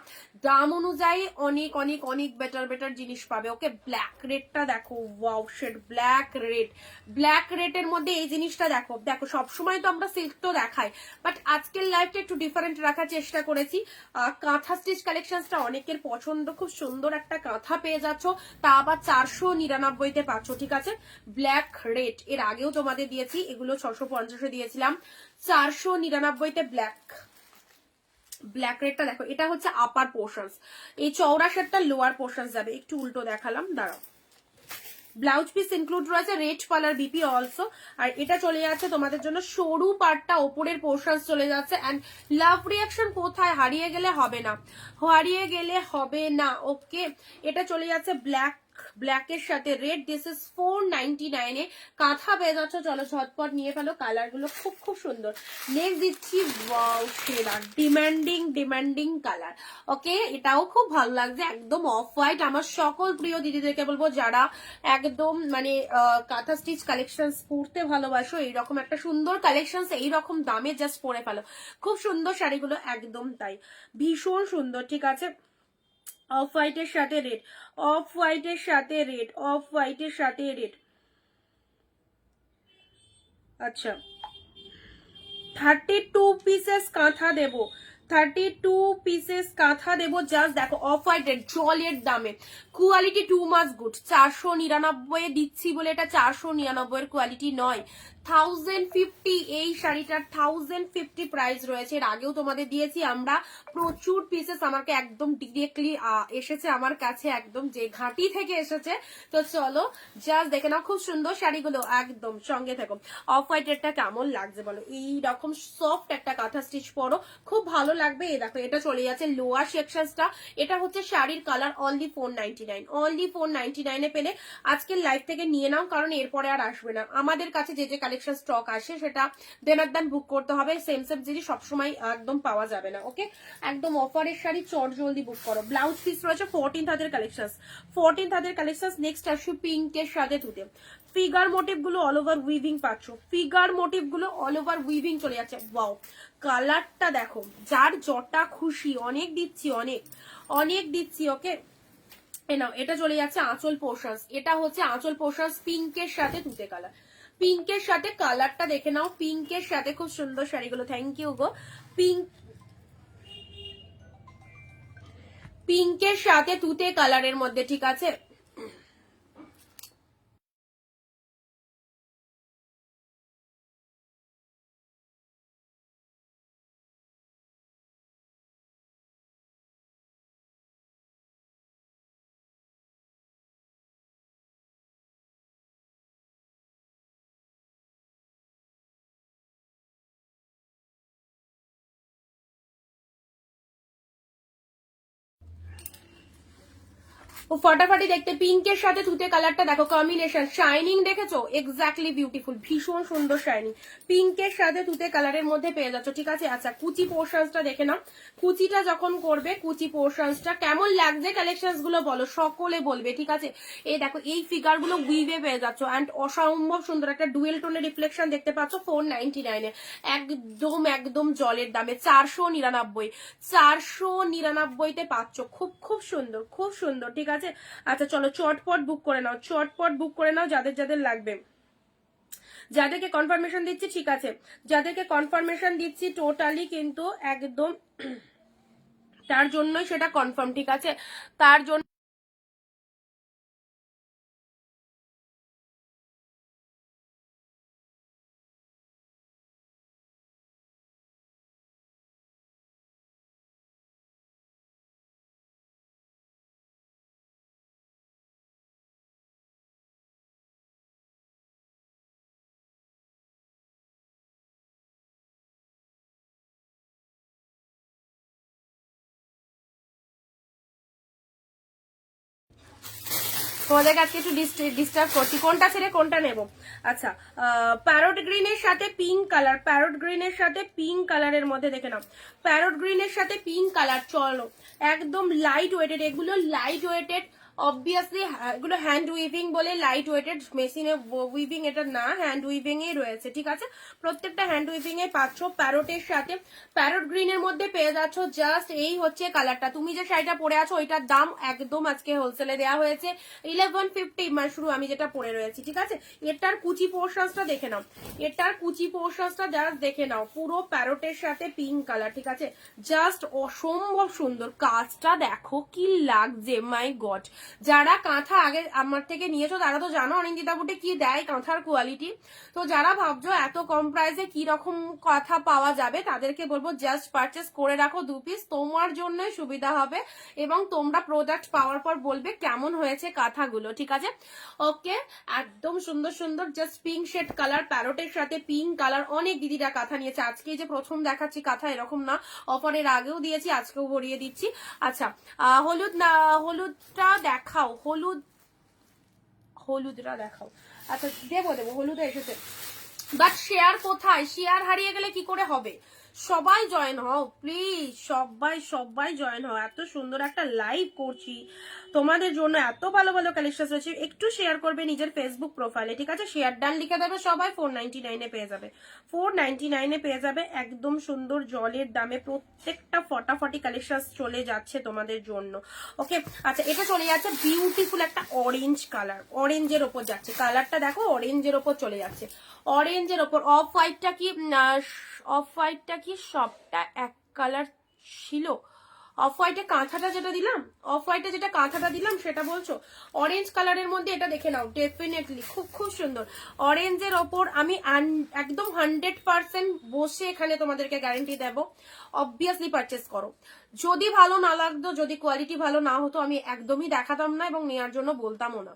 দাম অনুযায়ী অনেক অনেক অনেক বেটার জিনিস পাবে। ওকে ব্ল্যাক রেডটা দেখো, wow shade black red, black রেডের মধ্যে এই জিনিসটা দেখো। দেখো সবসময় তো আমরা সিল্ক তো দেখাই, বাট আজকের লাইফটা একটু ডিফারেন্ট রাখার চেষ্টা করেছি। কাঁথা স্টিচ কালেকশনসটা অনেকের পছন্দ, খুব সুন্দর একটা কাঁথা পেয়ে যাচ্ছ, তা আবার 499 পাচ্ছ, ঠিক আছে? ব্ল্যাক রেড এর আগেও তোমাদের দিয়েছি, এগুলো 650 দিয়েছিলাম, 499 ব্ল্যাক ব্ল্যাক রেডটা দেখো। এটা হচ্ছে আপার পোর্শনস, এই চওড়া শেডটা লোয়ার পোর্শনস যাবে। একটু উল্টো দেখালাম, দাঁড়াও। ব্লাউজ পিস ইনক্লুড রয়েছে, রেড কালার বিপি অলসো। আর এটা চলে যাচ্ছে তোমাদের জন্য সরু পাটটা, ওপরের পোর্শনস চলে যাচ্ছে। অ্যান্ড লাভ রিয়াকশন কোথায়, হারিয়ে গেলে হবে না, হারিয়ে গেলে হবে না। ওকে এটা চলে যাচ্ছে ব্ল্যাকের সাথে রেড, দিস ইজ 499 এ কাঁথা পেয়ে যাচ্ছ। চলো ঝটপট নিয়ে ফেলো, কালার গুলো খুব খুব সুন্দর। নেক্সট দিচ্ছি ওয়াও সেরা ডিমান্ডিং কালার। ওকে এটাও খুব ভালো লাগছে, একদম অফ হোয়াইট। আমার সকল প্রিয় দিদিদেরকে বলবো যারা একদম মানে কাঁথা স্টিচ কালেকশন পড়তে ভালোবাসো, এইরকম একটা সুন্দর কালেকশন এইরকম দামে জাস্ট পরে ফেলো। খুব সুন্দর শাড়িগুলো, একদম তাই, ভীষণ সুন্দর, ঠিক আছে? অফ হোয়াইটের সাথে রেড, অফ হোয়াইটের সাথে রেড, অফ হোয়াইটের সাথে রেড। আচ্ছা 32 পিসেস কাঁথা দেবো, 32 পিসেস কাঁথা দেবো। জাস্ট দেখো অফ হোয়াইট রেড জলের দামে, কোয়ালিটি টু মাচ গুড। 499 দিচ্ছি বলে এটা 499 এর কোয়ালিটি নয়, 1050 এই শাড়িটার 1050 প্রাইস রয়েছে। এর আগেও তোমাদের দিয়েছি আমরা প্রচুর পিসেস, আমাকে একদম ডিরেক্টলি এসেছে আমার কাছে, একদম যে ঘাটি থেকে এসেছে। তো চলো জাস্ট দেখে নাও, খুব সুন্দর শাড়িগুলো, একদম সঙ্গে থেকো। অফ হোয়াইটেরটা কেমন লাগছে বলো, এই রকম সফট একটা কাঁথা স্টিচ পরো, খুব ভালো লাগবে। এই দেখো এটা চলে যাচ্ছে লোয়ার সেকশনসটা, এটা হচ্ছে শাড়ির কালার, অনলি 499, অনলি 499 পেলে আজকের লাইভ থেকে নিয়ে নাও, কারণ এরপরে আর আসবে না আমাদের কাছে। যে যে কালেকশন স্টক আসে সেটা দেনার দান বুক করতে হবে, সেম সেম জিনিস সবসময় একদম পাওয়া যাবে না। ওকে, একদম অফারের শাড়ি চট জলদি বুক করো। ব্লাউজ পিস রয়েছে 14 হাতের কালেকশন, 14 হাতের কালেকশন। নেক্সট আসবে পিঙ্কের সাথে তুতে, ফিগার মোটিভ গুলো অল ওভার উইভিং পাচ্ছ, ফিগার মোটিভ গুলো অল ওভার উইভিং চলে যাচ্ছে। ওয়াও, কালারটা দেখো, যার যটা খুশি, অনেক দিচ্ছি, অনেক অনেক দিচ্ছি। ওকে, নাও এটা চলে যাচ্ছে আঁচল পোর্শনস, এটা হচ্ছে আঁচল পোর্শনস পিঙ্কের সাথে তুতে কালার, পিঙ্কের সাথে কালারটা দেখে নাও, পিঙ্কের সাথে খুব সুন্দর শাড়িগুলো। Thank you go. পিঙ্ক, পিঙ্কের সাথে তুতে কালারের মধ্যে, ঠিক আছে। ও ফাটাফাটি দেখতে, পিঙ্কের সাথে তুতে কালারটা দেখো, কম্বিনেশন শাইনিং দেখেছো, এক্স্যাক্টলি বিউটিফুল, ভীষণ সুন্দর শাইনিং, পিঙ্কের সাথে তুতে কালারের মধ্যে পেয়ে যাচ্ছ, ঠিক আছে। আচ্ছা, কুচি পোর্শনসটা দেখে নাও, কুচিটা যখন করবে, কুচি পোর্শনসটা কেমন লাগছে কালেকশনস গুলো বলো, সকলে বলবে, ঠিক আছে। এই দেখো এই ফিগার গুলো উইভে পেয়ে যাচ্ছ, অ্যান্ড অসম্ভব সুন্দর একটা ডুয়েল টোনের রিফ্লেকশন দেখতে পাচ্ছ 499 একদম একদম জলের দামে, 499, 499 পাচ্ছ, খুব খুব সুন্দর, খুব সুন্দর, ঠিক আছে। আচ্ছা চলো চটপট বুক করে নাও, চটপট বুক করে নাও যাদের যাদের লাগবে, যাদেরকে কনফার্মেশন দিচ্ছি, ঠিক আছে, যাদেরকে কনফার্মেশন দিচ্ছি টোটালি কিন্তু একদম তার জন্যই সেটা কনফার্ম, ঠিক আছে, তার জন্য। তোমাদেরকে আজকে একটু ডিস্টার্ব করছি, কোনটা ছেড়ে কোনটা নেব। আচ্ছা, প্যারট গ্রিনের সাথে পিঙ্ক কালার, প্যারট গ্রিনের সাথে পিঙ্ক কালারের মধ্যে দেখে নাও, প্যারট গ্রিনের সাথে পিঙ্ক কালার, চলো একদম লাইট ওয়েটেড, এগুলো লাইট ওয়েটেড, অবভিয়াসলি এগুলো হ্যান্ড উইভিং বলে লাইট ওয়েটেড, মেশিনে উইভিং এটা না, হ্যান্ড উইভিং এ রয়েছে, ঠিক আছে, প্রত্যেকটা হ্যান্ড উইভিং এ পাচ্ছ। প্যারটের সাথে প্যারট গ্রিনের মধ্যে পেয়ে যাচ্ছ, জাস্ট এই হচ্ছে কালারটা। তুমি যে শাড়িটা পরে আছো ওইটার দাম একদম আজকে হোলসেলে দেওয়া হয়েছে 1150 মাশরু, আমি যেটা পরে রয়েছি, ঠিক আছে। এটার কুচি পোর্শনসটা দেখে নাও, এটার কুচি পোর্শনসটা জাস্ট দেখে নাও, পুরো প্যারটের সাথে পিঙ্ক কালার, ঠিক আছে, জাস্ট অসম্ভব সুন্দর, কাজটা দেখো কি লাগছে, মাই গড। যারা কাঁথা আগে আমার থেকে নিয়েছো তারা তো জানো অনিন্দিতা বুটে কি দেয় কাঁথার কোয়ালিটি, তো যারা ভাবছো এত কম প্রাইসে কি রকম কাঁথা পাওয়া যাবে তাদেরকে বলবো জাস্ট পারচেস করে রাখো 2 পিস, তোমার জন্যই সুবিধা হবে, এবং তোমরা প্রোডাক্ট পাওয়ার পর বলবে কেমন হয়েছে কাঁথাগুলো, ঠিক আছে। ওকে, একদম সুন্দর সুন্দর, জাস্ট পিঙ্ক শেড কালার, প্যারটের সাথে পিঙ্ক কালার, অনেক দিদিরা কাঁথা নিয়েছে, আজকে যে প্রথম দেখাচ্ছি কাঁথা এরকম না, অফারের আগেও দিয়েছি, আজকেও ভরিয়ে দিচ্ছি। আচ্ছা, হলুদ না, হলুদটা দেখাও, হলুদ, হলুদটা দেখাও। আচ্ছা দেবো দেবো, হলুদে এসেছে, বাট শেয়ার কোথায়, শেয়ার হারিয়ে গেলে কি করে হবে, সবাই জয়েন হও প্লিজ, সবাই সবাই জয়েন হও, এত সুন্দর একটা লাইভ করছি তোমাদের জন্য, এত ভালো ভালো কালেকশন রয়েছে, একটু শেয়ার করবে নিজের ফেসবুক প্রোফাইলে, ঠিক আছে, শেয়ার ডান লিখে দেবে সবাই, 499 পেয়ে যাবে, 499 পেয়ে যাবে, একদম সুন্দর জলের দামে, প্রত্যেকটা ফটাফটি কালেকশন চলে যাচ্ছে তোমাদের জন্য। ওকে, আচ্ছা এটা চলে যাচ্ছে বিউটিফুল একটা অরেঞ্জ কালার, অরেঞ্জের ওপর যাচ্ছে, কালারটা দেখো অরেঞ্জের ওপর চলে যাচ্ছে, অরেঞ্জের ওপর। অফ হোয়াইটটা কি, অফ হোয়াইটটা কি সবটা এক কালার ছিল, অফ হোয়াইটে কাঁথাটা যেটা দিলাম, অফ হোয়াইটে যেটা কাঁথাটা দিলাম সেটা বলছো? অরেঞ্জ কালারের মধ্যে এটা দেখে নাও, ডেফিনেটলি খুব খুব সুন্দর। অরেঞ্জের ওপর আমি একদম 100% বসে এখানে তোমাদেরকে গ্যারান্টি দেবো, অবভিয়াসলি পারচেস করো। যদি ভালো না লাগতো, যদি কোয়ালিটি ভালো না হতো, আমি একদমই দেখাতাম না এবং নেওয়ার জন্য বলতামও না।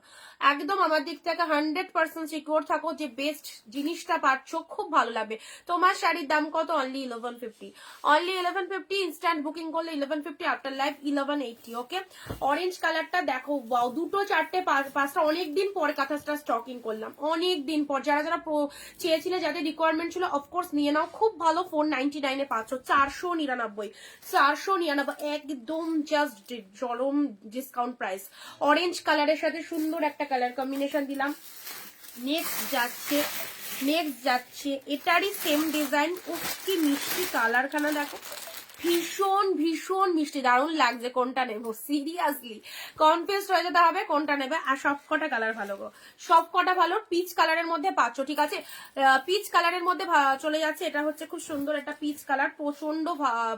একদম আমার দিক থেকে 100% সিকিউর থাকো যে বেস্ট জিনিসটা পাচ্ছ, খুব ভালো লাগবে। তোমার শাড়ির দাম কত? Only 1150, only 1150। ইনস্ট্যান্ট বুকিং করলে 1150, আফটার লাইভ 1180। ওকে, অরেঞ্জ কালারটা দেখো, ওয়াও, দুটো চারটে পাঁচটা, অনেকদিন পরে কাঁথাটা স্টকিং করলাম, অনেকদিন পর। যারা যারা চেয়েছিলে, যাদের রিকোয়ারমেন্ট ছিল, অফকোর্স নিয়ে নাও, খুব ভালো। 499 পাচ্ছ, 499, 499, একদম জাস্ট চরম ডিসকাউন্ট প্রাইস। অরেঞ্জ কালারের সাথে সুন্দর একটা কালার কম্বিনেশন দিলাম। নেক্সট যাচ্ছে এটারই সেম ডিজাইন। ও কি মিষ্টি কালারখানা দেখো, ভীষণ ভীষণ মিষ্টি, দারুণ লাগছে। কোনটা নেবো সিরিয়াসলি কনফিউজ হয়ে যেতে হবে কোনটা নেবে। আর সবকটা কালার ভালো গো, সবকটা ভালো। পিচ কালারের মধ্যে পাচ্ছ, ঠিক আছে, পিচ কালারের মধ্যে চলে যাচ্ছে। এটা হচ্ছে খুব সুন্দর একটা পিচ কালার, প্রচন্ড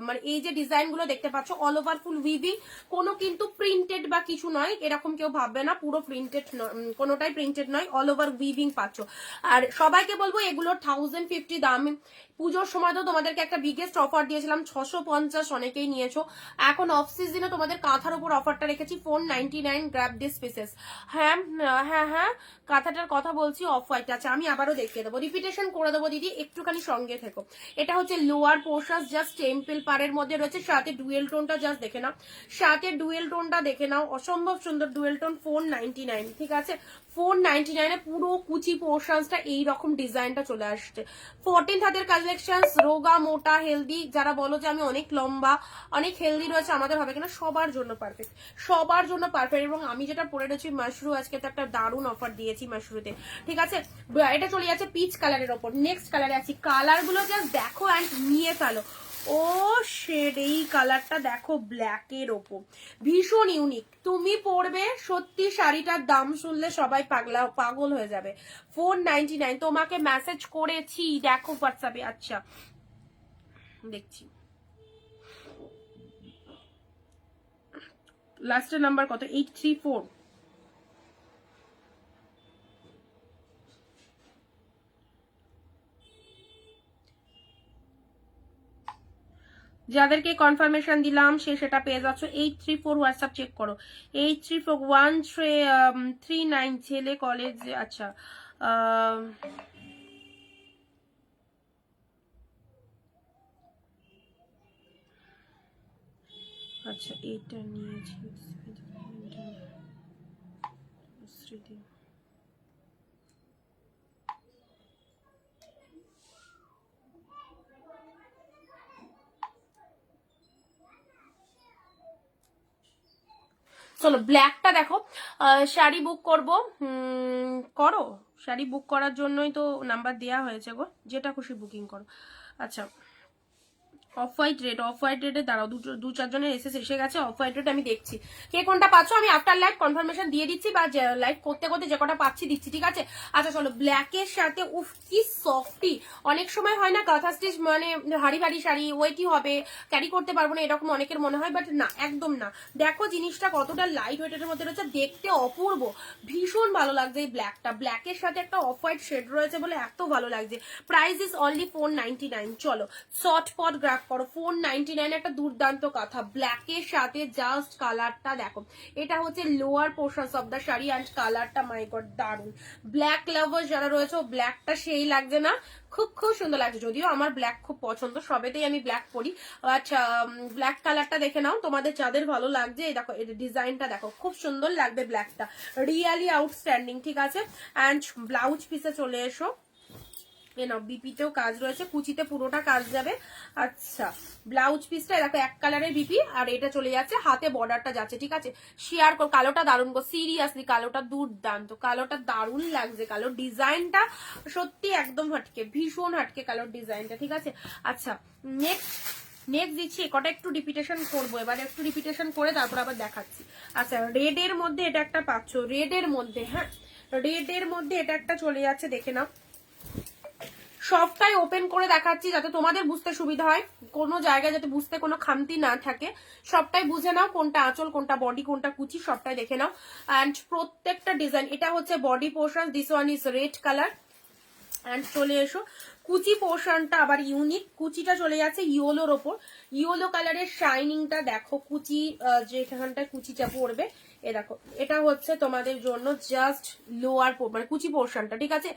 মানে এই যে ডিজাইন গুলো দেখতে পাচ্ছ, অল ওভার ফুল উইভিং, কোনো কিন্তু প্রিন্টেড বা কিছু নয়, এরকম কেউ ভাববে না, পুরো প্রিন্টেড, কোনোটাই প্রিন্টেড নয়, অল ওভার উইভিং পাচ্ছ। আর সবাইকে বলবো এগুলো 1050 দাম। পুজোর সময় তো তোমাদেরকে একটা বিগেস্ট অফার দিয়েছিলাম, 650, অনেকেই নিয়েছো। এখন অফ সিজনে তোমাদের কাঁথার উপর অফারটা রেখেছি 499, গ্র্যাব দিস পিসেস। হ্যাঁ হ্যাঁ হ্যাঁ, কাঁথাটার কথা বলছি, অফ হোয়াইট আছে। আমি আবারও দেখিয়ে দেবো, রিপিটেশন করে দেবো দিদি, একটুখানি সঙ্গে থেকো। এটা হচ্ছে লোয়ার পোর্শন, জাস্ট টেম্পল পাড়ের মধ্যে রয়েছে, সাথে ডুয়েল টোনটা জাস্ট দেখে নাও, সাথে ডুয়েল টোনটা দেখে নাও, অসম্ভব সুন্দর ডুয়েল টোন। 499, ঠিক আছে, 499 পুরো কুচি পোর্শনসটা এইরকম ডিজাইনটা চলে আসছে। 14 হাতের কালেকশন, রোগা মোটা হেলদি, যারা বলো যে আমি অনেক লম্বা অনেক হেলদি রয়েছে, আমাদের হবে কিনা, সবার জন্য পারফেক্ট, সবার জন্য পারফেক্ট। এবং আমি যেটা পরে রয়েছি মাশরু, আজকে তো একটা দারুণ অফার দিয়েছি মাশরুতে, ঠিক আছে। এটা চলে যাচ্ছে পিচ কালারের ওপর। নেক্সট কালারে আছি, কালার গুলো জাস্ট দেখো অ্যান্ড নিয়ে ফেলো। ও শেড, এই কালারটা দেখো, ব্ল্যাকের ওপর, ভীষণ ইউনিক। তুমি পরবে সত্যি, শাড়িটার দাম শুনলে সবাই পাগল হয়ে যাবে। 499, তোমাকে মেসেজ করেছি, দেখো হোয়াটসঅ্যাপে। আচ্ছা দেখছি, লাস্টের নাম্বার কত? 834। যাদেরকে কনফার্মেশন দিলাম সেটা পেয়ে যাচ্ছ। 834 হোয়াটসঅ্যাপ চেক করো, 8341339, ছেলে কলেজ। আচ্ছা আচ্ছা, এইটা নিয়েছি স্মৃতি। চলো ব্ল্যাকটা দেখো, শাড়ি বুক করবো, করো, শাড়ি বুক করার জন্যই তো নাম্বার দেওয়া হয়েছে গো, যেটা খুশি বুকিং করো। আচ্ছা, off white red, off white রেডে দাঁড়াও, দু চারজনের এসে গেছে। অফ হোয়াইট রেড আমি দেখছি কে কোনটা পাচ্ছ, আমি আফটার লাইভ কনফার্মেশন দিয়ে দিচ্ছি, বা লাইভ করতে করতে যে কটা পাচ্ছি দিচ্ছি, ঠিক আছে। আচ্ছা চলো, ব্ল্যাকের সাথে, উফ কি সফটি। অনেক সময় হয় না কাঁথা স্টিচ মানে ভারী ভারী শাড়ি, ওয়েটই হবে, ক্যারি করতে পারবো না, এরকম অনেকের মনে হয়, বাট না, একদম না। দেখো জিনিসটা কতটা লাইট ওয়েটের মধ্যে রয়েছে, দেখতে অপূর্ব, ভীষণ ভালো লাগছে এই ব্ল্যাকটা। ব্ল্যাকের সাথে একটা অফ হোয়াইট শেড রয়েছে বলে এত ভালো লাগছে। Price is only 499। চলো শর্ট পট গ্রাফ করো, 499, একটা দুর্দান্ত কথা। ব্ল্যাকের সাথে জাস্ট কালারটা দেখো, এটা হচ্ছে lower portion of the sari and কালারটা মাই গড দারুন। ব্ল্যাক লাভার যারা রয়েছে, ব্ল্যাকটা সেই লাগছে না, খুব খুব সুন্দর লাগছে। যদিও আমার ব্ল্যাক খুব পছন্দ, সবেতেই আমি ব্ল্যাক পরি। আচ্ছা, ব্ল্যাক কালারটা দেখে নাও, তোমাদের যাদের ভালো লাগছে, এই দেখো এর ডিজাইনটা দেখো, খুব সুন্দর লাগবে ব্ল্যাকটা, রিয়ালি আউটস্ট্যান্ডিং, ঠিক আছে। অ্যান্ড ব্লাউজ পিসে চলে এসো, বিপিতেও কাজ রয়েছে, কুচিতে পুরোটা কাজ যাবে। আচ্ছা, ব্লাউজ পিসটা দেখো এক কালারের বিপি, আর এটা চলে যাচ্ছে হাতে, বর্ডারটা যাচ্ছে, ঠিক আছে। শেয়ার কর, কালোটা দারুণ গো, সিরিয়াসলি কালোটা দুর্দান্ত, কালোটা দারুণ লাগছে, কালোর ডিজাইনটা সত্যি একদম হাটকে, ভীষণ হাটকে কালোর ডিজাইনটা, ঠিক আছে। আচ্ছা নেক্সট দিচ্ছি, কটা একটু রিপিটেশন করবো, এবার একটু রিপিটেশন করে তারপর আবার দেখাচ্ছি। আচ্ছা, রেড এর মধ্যে এটা একটা পাচ্ছ, রেড এর মধ্যে, হ্যাঁ রেড এর মধ্যে এটা একটা চলে যাচ্ছে, দেখে নাও, সবটাই ওপেন করে দেখাচ্ছি যাতে তোমাদের বুঝতে সুবিধা হয়, কোনো জায়গায় যাতে বুঝতে কোনো খামতি না থাকে। সবটাই বুঝে নাও, কোনটা আঁচল, কোনটা বডি, কোনটা কুচি, সবটাই দেখে নাও। অ্যান্ড প্রত্যেকটা ডিজাইন, এটা হচ্ছে body portion, this one is red colour. And চলে এসো কুচি পোর্শনটা আবার ইউনিক, কুচিটা চলে যাচ্ছে ইয়েলোর ওপর, ইয়েলো কালারের শাইনিংটা দেখো, কুচি যেখানটা কুচিটা পড়বে এ দেখো, এটা হচ্ছে তোমাদের জন্য জাস্ট লোয়ার মানে কুচি পোর্শনটা, ঠিক আছে।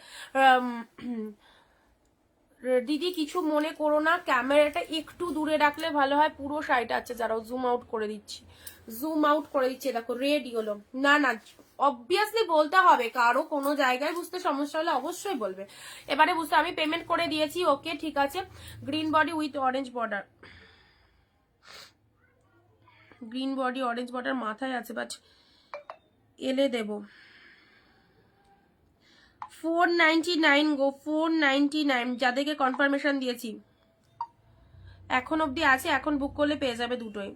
দিদি কিছু মনে করো না, ক্যামেরাটা একটু দূরে রাখলে ভালো হয়, পুরো সাইড আছে যারা জুম আউট করে দিচ্ছি, জুম আউট করে দিচ্ছে, দেখো রেড ইয়েলো। না না অবভিয়াসলি বলতে হবে, কারো কোনো জায়গায় বুঝতে সমস্যা হলে অবশ্যই বলবে। এবারে বুঝতে, আমি পেমেন্ট করে দিয়েছি, ওকে ঠিক আছে। Green body with orange border, green body orange border মাথায় আছে, বাট এলে দেব। 499 গো, 499 যাদেরকে কনফার্মেশন দিয়েছি এখন অবধি আছে, এখন বুক করলে পেয়ে যাবে দুটোই।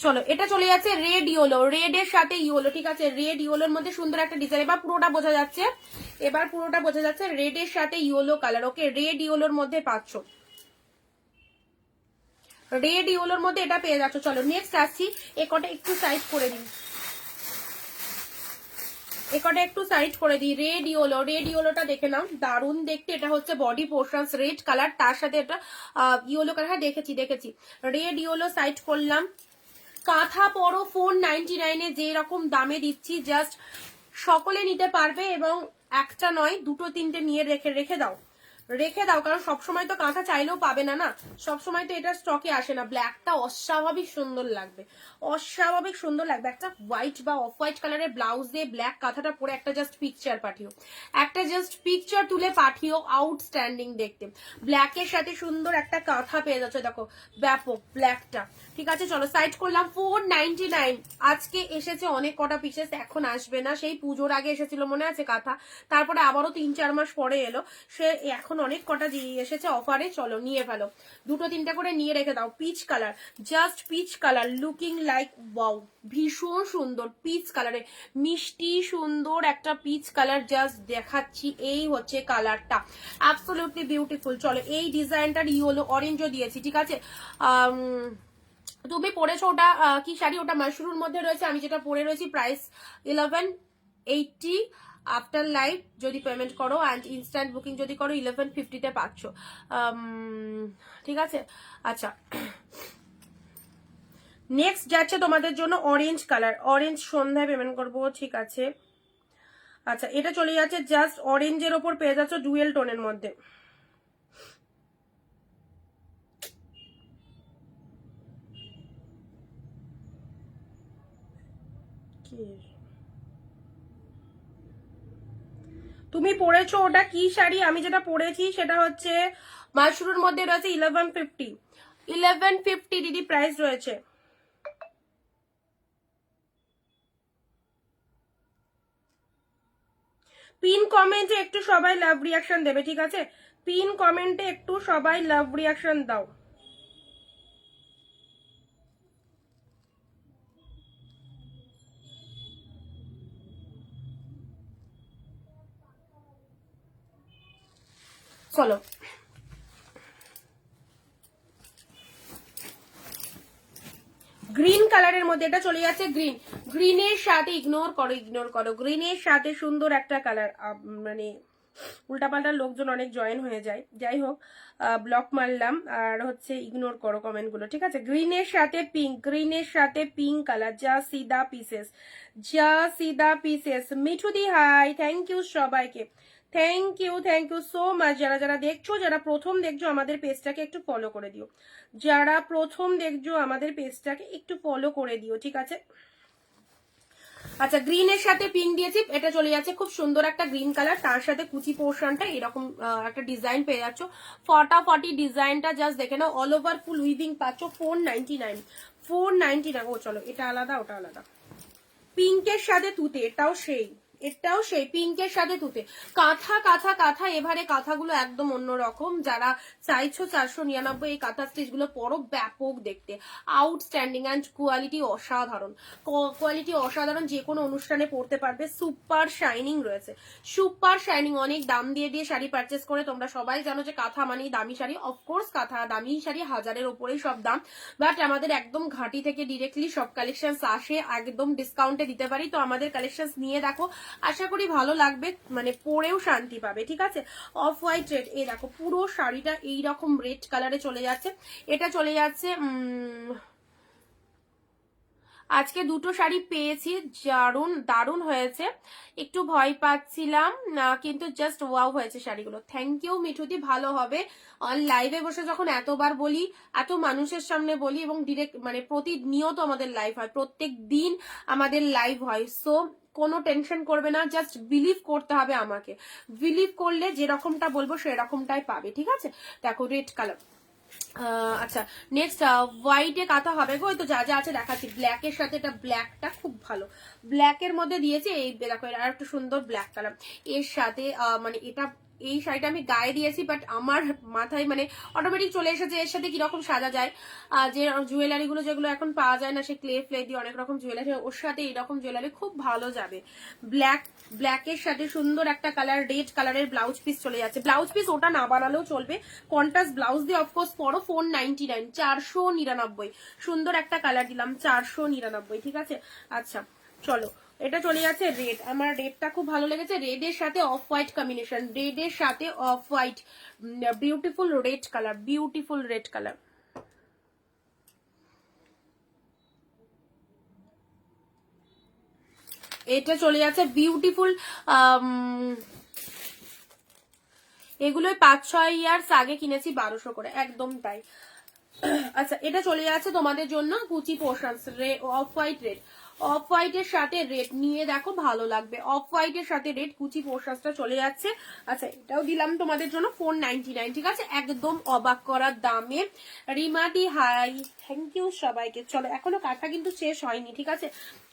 চলো এটা চলে যাচ্ছে রেড ইয়েলো, রেড এর সাথে ইয়েলো, ঠিক আছে। রেড ইয়েলোর মধ্যে সুন্দর একটা ডিজাইন, এবার পুরোটা বোঝা যাচ্ছে, এবার পুরোটা বোঝা যাচ্ছে, রেড এর সাথে ইয়েলো কালার, ওকে। রেড ইয়েলোর মধ্যে পাচ্ছ, রেড ইয়েলোর মধ্যে এটা পেয়ে যাচ্ছ। চলো নেক্সট আসছি, এ কটা একটু সাইড করে দিই, এ কটা একটু সাইড করে দিই। রেড ইয়েলো, রেড ইয়েলোটা দেখে নাও, দারুণ দেখতে। এটা হচ্ছে বডি পোর্শন রেড কালার, তার সাথে এটা ইয়েলো কালার, হ্যাঁ দেখেছি দেখেছি। রেড ইয়েলো সাইড করলাম। কাঁথা পরো 499 যে রকম দামে দিচ্ছি, জাস্ট সকলে নিতে পারবে, এবং একটা নয় দুটো তিনটে নিয়ে রেখে দাও, রেখে দাও, কারণ সবসময় তো কাঁথা চাইলেও পাবে না, না সবসময় তো এটা স্টকে আসে না। ব্ল্যাকটা অস্বাভাবিক সুন্দর লাগবে, অস্বাভাবিক সুন্দর লাগবে। একটা হোয়াইট বা অফ হোয়াইট কালারের ব্লাউজ দিয়ে ব্ল্যাক কাঁথাটা পরে একটা জাস্ট পিকচার পাঠিও, একটা জাস্ট পিকচার তুলে পাঠিও, আউটস্ট্যান্ডিং দেখতে। ব্ল্যাকের সাথে সুন্দর একটা কাঁথা পেয়ে যাচ্ছে, দেখো ব্যাপক ব্ল্যাকটা, ঠিক আছে। চলো সাইড করলাম 499। আজকে এসেছে অনেক কটা পিসেস, এখন আসবে না, সেই পুজোর আগে এসেছিল মনে আছে কাঁথা, তারপরে আবারও 3-4 মাস পরে এলো, সে এখন অনেক কটা এসেছে অফারে। চলো নিয়ে ফেলো, দুটো তিনটা করে নিয়ে রেখে দাও। Peach colour, just peach colour, looking like wow, ভীষণ সুন্দর পিচ কালারে, মিষ্টি সুন্দর একটা পিচ কালার, জাস্ট দেখাচ্ছি, এই হচ্ছে কালারটা, অ্যাবসলিউটলি বিউটিফুল। চলো এই ডিজাইনটার ইয়েলো অরেঞ্জও দিয়েছি, ঠিক আছে। তুমি পরেছো ওটা কি শাড়ি, ওটা মাশরুমের মধ্যে রয়েছে, আমি যেটা পরে রয়েছি প্রাইস 1180। আফটার লাইভ যদি পেমেন্ট করো অ্যান্ড ইনস্ট্যান্ট বুকিং যদি করো 1150-তে পাচ্ছ, ঠিক আছে। আচ্ছা নেক্সট যাচ্ছে তোমাদের জন্য অরেঞ্জ কালার, অরেঞ্জ সন্ধ্যায় পেমেন্ট করবো, ঠিক আছে। আচ্ছা এটা চলে যাচ্ছে জাস্ট অরেঞ্জের ওপর পেয়ে যাচ্ছ ডুয়েল টোনের মধ্যে, তুমি পরেছো ওটা কি শাড়ি, আমি যেটা পরেছি সেটা হচ্ছে মাশরুমের মধ্যে রয়েছে 1150, 1150 দিদি প্রাইস রয়েছে। পিন কমেন্টে একটু সবাই লাভ রিয়াকশন দেবে, ঠিক আছে। পিন কমেন্টে একটু সবাই লাভ রিয়াকশন দাও। চলো গ্রিন কালারের মধ্যে এটা চলে যাচ্ছে, গ্রিন, গ্রিনের সাথে ইগনোর করো, ইগনোর করো, গ্রিনের সাথে সুন্দর একটা কালার, মানে উল্টাপাল্টা লোকজন অনেক জয়েন হয়ে যায়, যাই হোক ব্লক মারলাম, আর হচ্ছে ইগনোর করো কমেন্ট গুলো, ঠিক আছে। গ্রিনের সাথে পিঙ্ক, গ্রিনের সাথে পিঙ্ক কালার, যা সিদা পিসেস, যা সিদা পিসেস। মিঠুদি হাই, থ্যাংক ইউ সবাইকে, থ্যাংক ইউ সো মাচ। যারা যারা দেখছো, যারা প্রথম দেখছো আমাদের পেজটাকে একটু ফলো করে দিও, যারা প্রথম দেখছো আমাদের পেজটাকে একটু ফলো করে দিও, ঠিক আছে। আচ্ছা গ্রিনের সাথে পিঙ্ক দিয়েছি, এটা চলে যাচ্ছে খুব সুন্দর একটা গ্রিন কালার, তার সাথে কুচি পোর্শনটা এরকম একটা ডিজাইন পেয়ে যাচ্ছ, ফটাফটি ডিজাইনটা জাস্ট দেখে নাও, অল ওভার ফুল উইভিং পাচ্ছ 499, 499। ও চলো এটা আলাদা ওটা আলাদা, পিঙ্কের সাথে তুতে, এটাও সেই এটাও সেই পিঙ্কের সাথে তুতে কাঁথা কাঁথা কাঁথা। এবারে কাঁথাগুলো একদম অন্যরকম, যারা চাইছো 499 এই কাঁথা স্টিচ গুলো পরো, ব্যাপক দেখতে, আউটস্ট্যান্ডিং অ্যান্ড কোয়ালিটি অসাধারণ, কোয়ালিটি অসাধারণ, যে কোনো অনুষ্ঠানে পরতে পারবে। সুপার শাইনিং রয়েছে, সুপার শাইনিং। অনেক দাম দিয়ে দিয়ে শাড়ি পারচেস করে তোমরা সবাই জানো যে কাঁথা মানেই দামি শাড়ি। অফকোর্স কাঁথা দামি শাড়ি, 1000-এর ওপরেই সব দাম, বাট আমাদের একদম ঘাটি থেকে ডিরেক্টলি সব কালেকশন আসে, একদম ডিসকাউন্টে দিতে পারি। তো আমাদের কালেকশন নিয়ে দেখো, আশা করি ভালো লাগবে, মানে পরেও শান্তি পাবে, ঠিক আছে। অফ হোয়াইট রেড, এই দেখো পুরো শাড়িটা এইরকম রেড কালারে চলে যাচ্ছে। এটা চলে যাচ্ছে আজকে দুটো শাড়ি পেয়েছি, দারুণ দারুণ হয়েছে। একটু ভয় পাচ্ছিলাম না, কিন্তু জাস্ট ওয়াও হয়েছে শাড়িগুলো। থ্যাংক ইউ মিঠুদি, ভালো হবে। অন লাইভে বসে যখন এতবার বলি, এত মানুষের সামনে বলি, এবং ডিরেক্ট মানে প্রতিনিয়ত আমাদের লাইভ হয়, প্রত্যেক দিন আমাদের লাইভ হয়। সো কোনো টেনশন করবে না, জাস্ট বিলিভ করতে হবে আমাকে। বিলিভ করলে যেরকমটা বলবো সেরকমটাই পাবে, ঠিক আছে। দেখো রেড কালার। আচ্ছা নেক্সট হোয়াইটে কাঁথা হবে গো, তো যা যা আছে দেখাচ্ছি। ব্ল্যাকের সাথে এটা, ব্ল্যাকটা খুব ভালো, ব্ল্যাকের মধ্যে দিয়েছে। এই দেখো আর একটা সুন্দর ব্ল্যাক কালার এর সাথে, মানে এটা এই শাড়িটা আমি গায়ে দিয়েছি, বাট আমার মাথায় মানে অটোমেটিক চলে এসেছে এর সাথে কিরকম সাজা যায়। যে জুয়েলারি গুলো যেগুলো এখন পাওয়া যায় না, সে ক্লে ফ্লে দিয়ে অনেক রকম জুয়েলারি, ওর সাথে এরকম জুয়েলারি খুব ভালো যাবে। ব্ল্যাকের সাথে সুন্দর একটা কালার, রেড কালারের ব্লাউজ পিস চলে যাচ্ছে। ব্লাউজ পিস ওটা না বানালেও চলবে, কন্ট্রাস্ট ব্লাউজ দিয়ে অফকোর্স পরো। 499, 499, সুন্দর একটা কালার দিলাম, 499, ঠিক আছে। আচ্ছা চলো, এটা চলে যাচ্ছে রেড। আমার রেডটা খুব ভালো লেগেছে, রেড এর সাথে অফ হোয়াইট কম্বিনেশন, রেড এর সাথে off white, beautiful red colour, beautiful red colour. এটা চলে যাচ্ছে বিউটিফুল, এগুলোই 5-6 ইয়ার্স আগে কিনেছি 1200 করে, একদম তাই। আচ্ছা এটা চলে যাচ্ছে তোমাদের জন্য কুচি portions, of white red, of হোয়াইটের সাথে রেড নিয়ে দেখো ভালো লাগবে। অফ হোয়াইটের সাথে রেড কুচি পোর্শনসটা চলে যাচ্ছে। আচ্ছা এটাও দিলাম তোমাদের জন্য 499, ঠিক আছে, একদম অবাক করার দামে। রিমাদি হাই, থ্যাংক ইউ সবাইকে। চলো এখনো কাঁথা কিন্তু শেষ হয়নি, ঠিক আছে।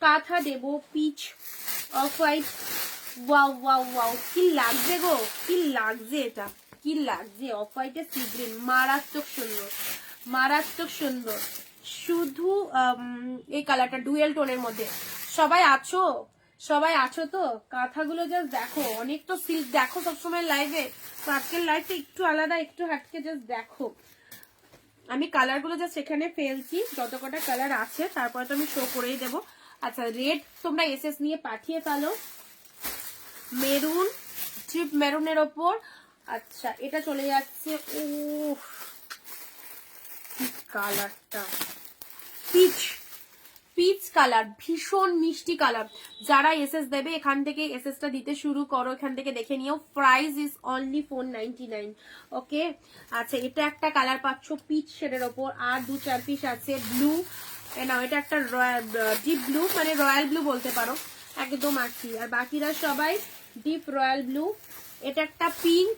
কাঁথা দেবো পিচ, off white, wow wow wow, কি লাগছে গো, কি লাগছে এটা, কি লাগছে। অফ হোয়াইটের সি গ্রিন, মারাত্মক সুন্দর, মারাত্মক সুন্দর। শুধু এই কালারটা ডুয়েল টোনের মধ্যে। সবাই আছো, সবাই আছো তো? কাঁথাগুলো জাস্ট দেখো, অনেক তো সিল্ক দেখো সবসময় লাইভে, তো আজকের লাইভটা একটু আলাদা, একটু হাটকে, জাস্ট দেখো। আমি কালারগুলো জাস্ট এখানে ফেলছি, যত কটা কালার আছে, তারপরে তো আমি শো করেই দেবো। আচ্ছা রেড তোমরা এসএস নিয়ে পাঠিয়ে ফেলো, মেরুন, ট্রিপ মেরুনের ওপর। আচ্ছা এটা চলে যাচ্ছে, ও কালারটা পিচ, পিচ কালার, ভীষণ মিষ্টি কালার। যারা এসএস দেবে এখান থেকে এসএসটা দিতে শুরু করো, এখান থেকে দেখে নিও। প্রাইস ইজ অনলি 499, ওকে। আচ্ছা এটা একটা কালার পাচ্ছ পিচ শেডের ওপর, আর 2-4 পিস আছে ব্লু। না এটা একটা ডিপ ব্লু, মানে রয়্যাল ব্লু বলতে পারো, একদম আছি। আর বাকিরা সবাই ডিপ রয়্যাল ব্লু। এটা একটা পিঙ্ক,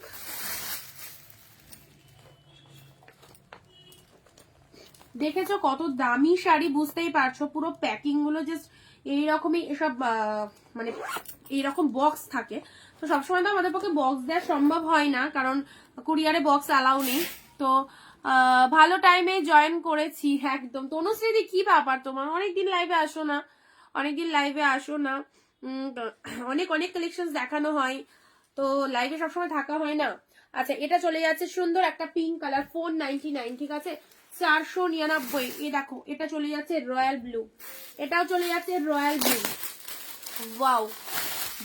দেখেছো কত দামি শাড়ি, বুঝতেই পারছো। পুরো প্যাকিং গুলো জাস্ট এইরকমই, এসব মানে এইরকম বক্স থাকে। তো সবসময় তো আমাদের পক্ষে বক্স দেওয়া সম্ভব হয় না, কারণ কুরিয়ারে বক্স অ্যালাউ নেই। তো ভালো টাইমে জয়েন করেছি একদম। তনুশ্রীদি কি ব্যাপার তোমার, অনেকদিন লাইভে আসো না, অনেকদিন লাইভে আসো না। অনেক অনেক কালেকশন দেখানো হয়, তো লাইভে সবসময় থাকা হয় না। আচ্ছা এটা চলে যাচ্ছে সুন্দর একটা পিঙ্ক কালার, 499, ঠিক আছে, 499। এ দেখো এটা চলে যাচ্ছে রয়্যাল ব্লু, এটাও চলে যাচ্ছে রয়্যাল ব্লু। ওয়াও,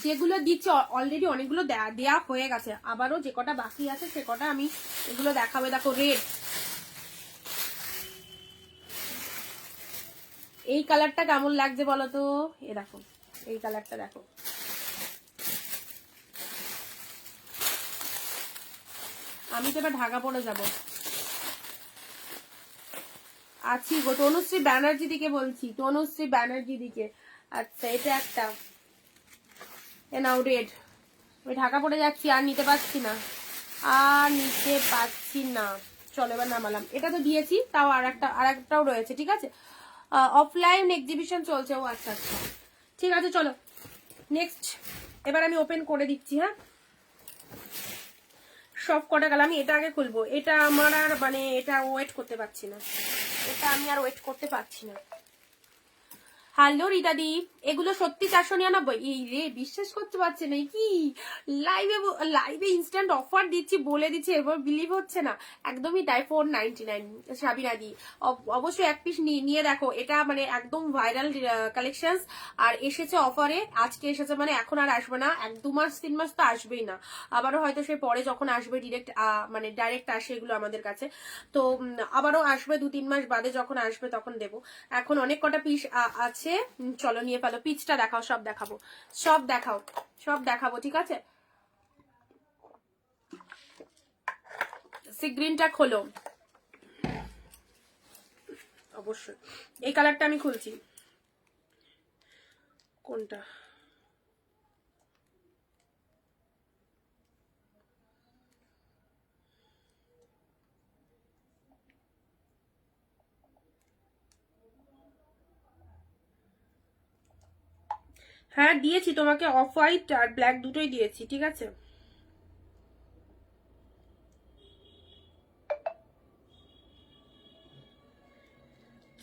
যেগুলো দিচ্ছে অলরেডি অনেকগুলো দেয়া হয়ে গেছে, আবারও যে কটা বাকি আছে সে কটা আমি এগুলো দেখাবে। দেখো রেড, এই কালারটা কেমন লাগছে বলো তো, এ দেখো এই কালারটা দেখো, আমি তো এবার ঢাকা পড়ে যাবো। আছি গো, তনুশ্রী ব্যানার্জি দিকে বলছি, তনুশ্রী ব্যানার্জি দিকে। আচ্ছা এটা একটা, এ নাও রেড। আমি ঢাকা পড়ে যাচ্ছি, আর নিতে পারছি না, আর নিতে পারছি না। চলো এবার নামালাম, এটা তো দিয়েছি, তাও আরেকটাও রয়েছে, ঠিক আছে। অফলাইন এক্সিবিশন চলছে, ও আচ্ছা আচ্ছা, ঠিক আছে চলো নেক্সট। এবার আমি ওপেন করে দিচ্ছি। হ্যাঁ, সব কটা কালার আমি এটা আগে খুলবো। এটা আমার আর মানে এটা ওয়েট করতে পারছি না, এটা আমি আর ওয়েট করতে পারছি না। হ্যালো রিদাদি, এগুলো সত্যি 499? এই রে, বিশ্বাস করতে পারছে না কি? লাইভে ইনস্ট্যান্ট অফার দিচ্ছি বলে দিচ্ছি, এবার বিলিভ হচ্ছে না। একদমই তাই, 499 সাবিনাদি। অবশ্যই এক পিস নিয়ে দেখো, এটা মানে একদম ভাইরাল কালেকশন আর এসেছে অফারে, আজকে এসেছে, মানে এখন আর আসবে না, 1-2 মাস 3 মাস তো আসবেই না, আবারও হয়তো সে পরে যখন আসবে মানে ডাইরেক্ট আসে এগুলো আমাদের কাছে, তো আবারও আসবে 2-3 মাস বাদে, যখন আসবে তখন দেবো। এখন অনেক কটা পিস আছে, চলো নিয়ে ফেলো। পিচটা দেখাও, সব দেখাবো, সব দেখাও, সব দেখাবো, ঠিক আছে। সি গ্রিনটা খোলো অবশ্যই। এই কালারটা আমি খুলছি। কোনটা? হ্যাঁ দিয়েছি তোমাকে, অফ হোয়াইট আর ব্ল্যাক দুটোই দিয়েছি, ঠিক আছে।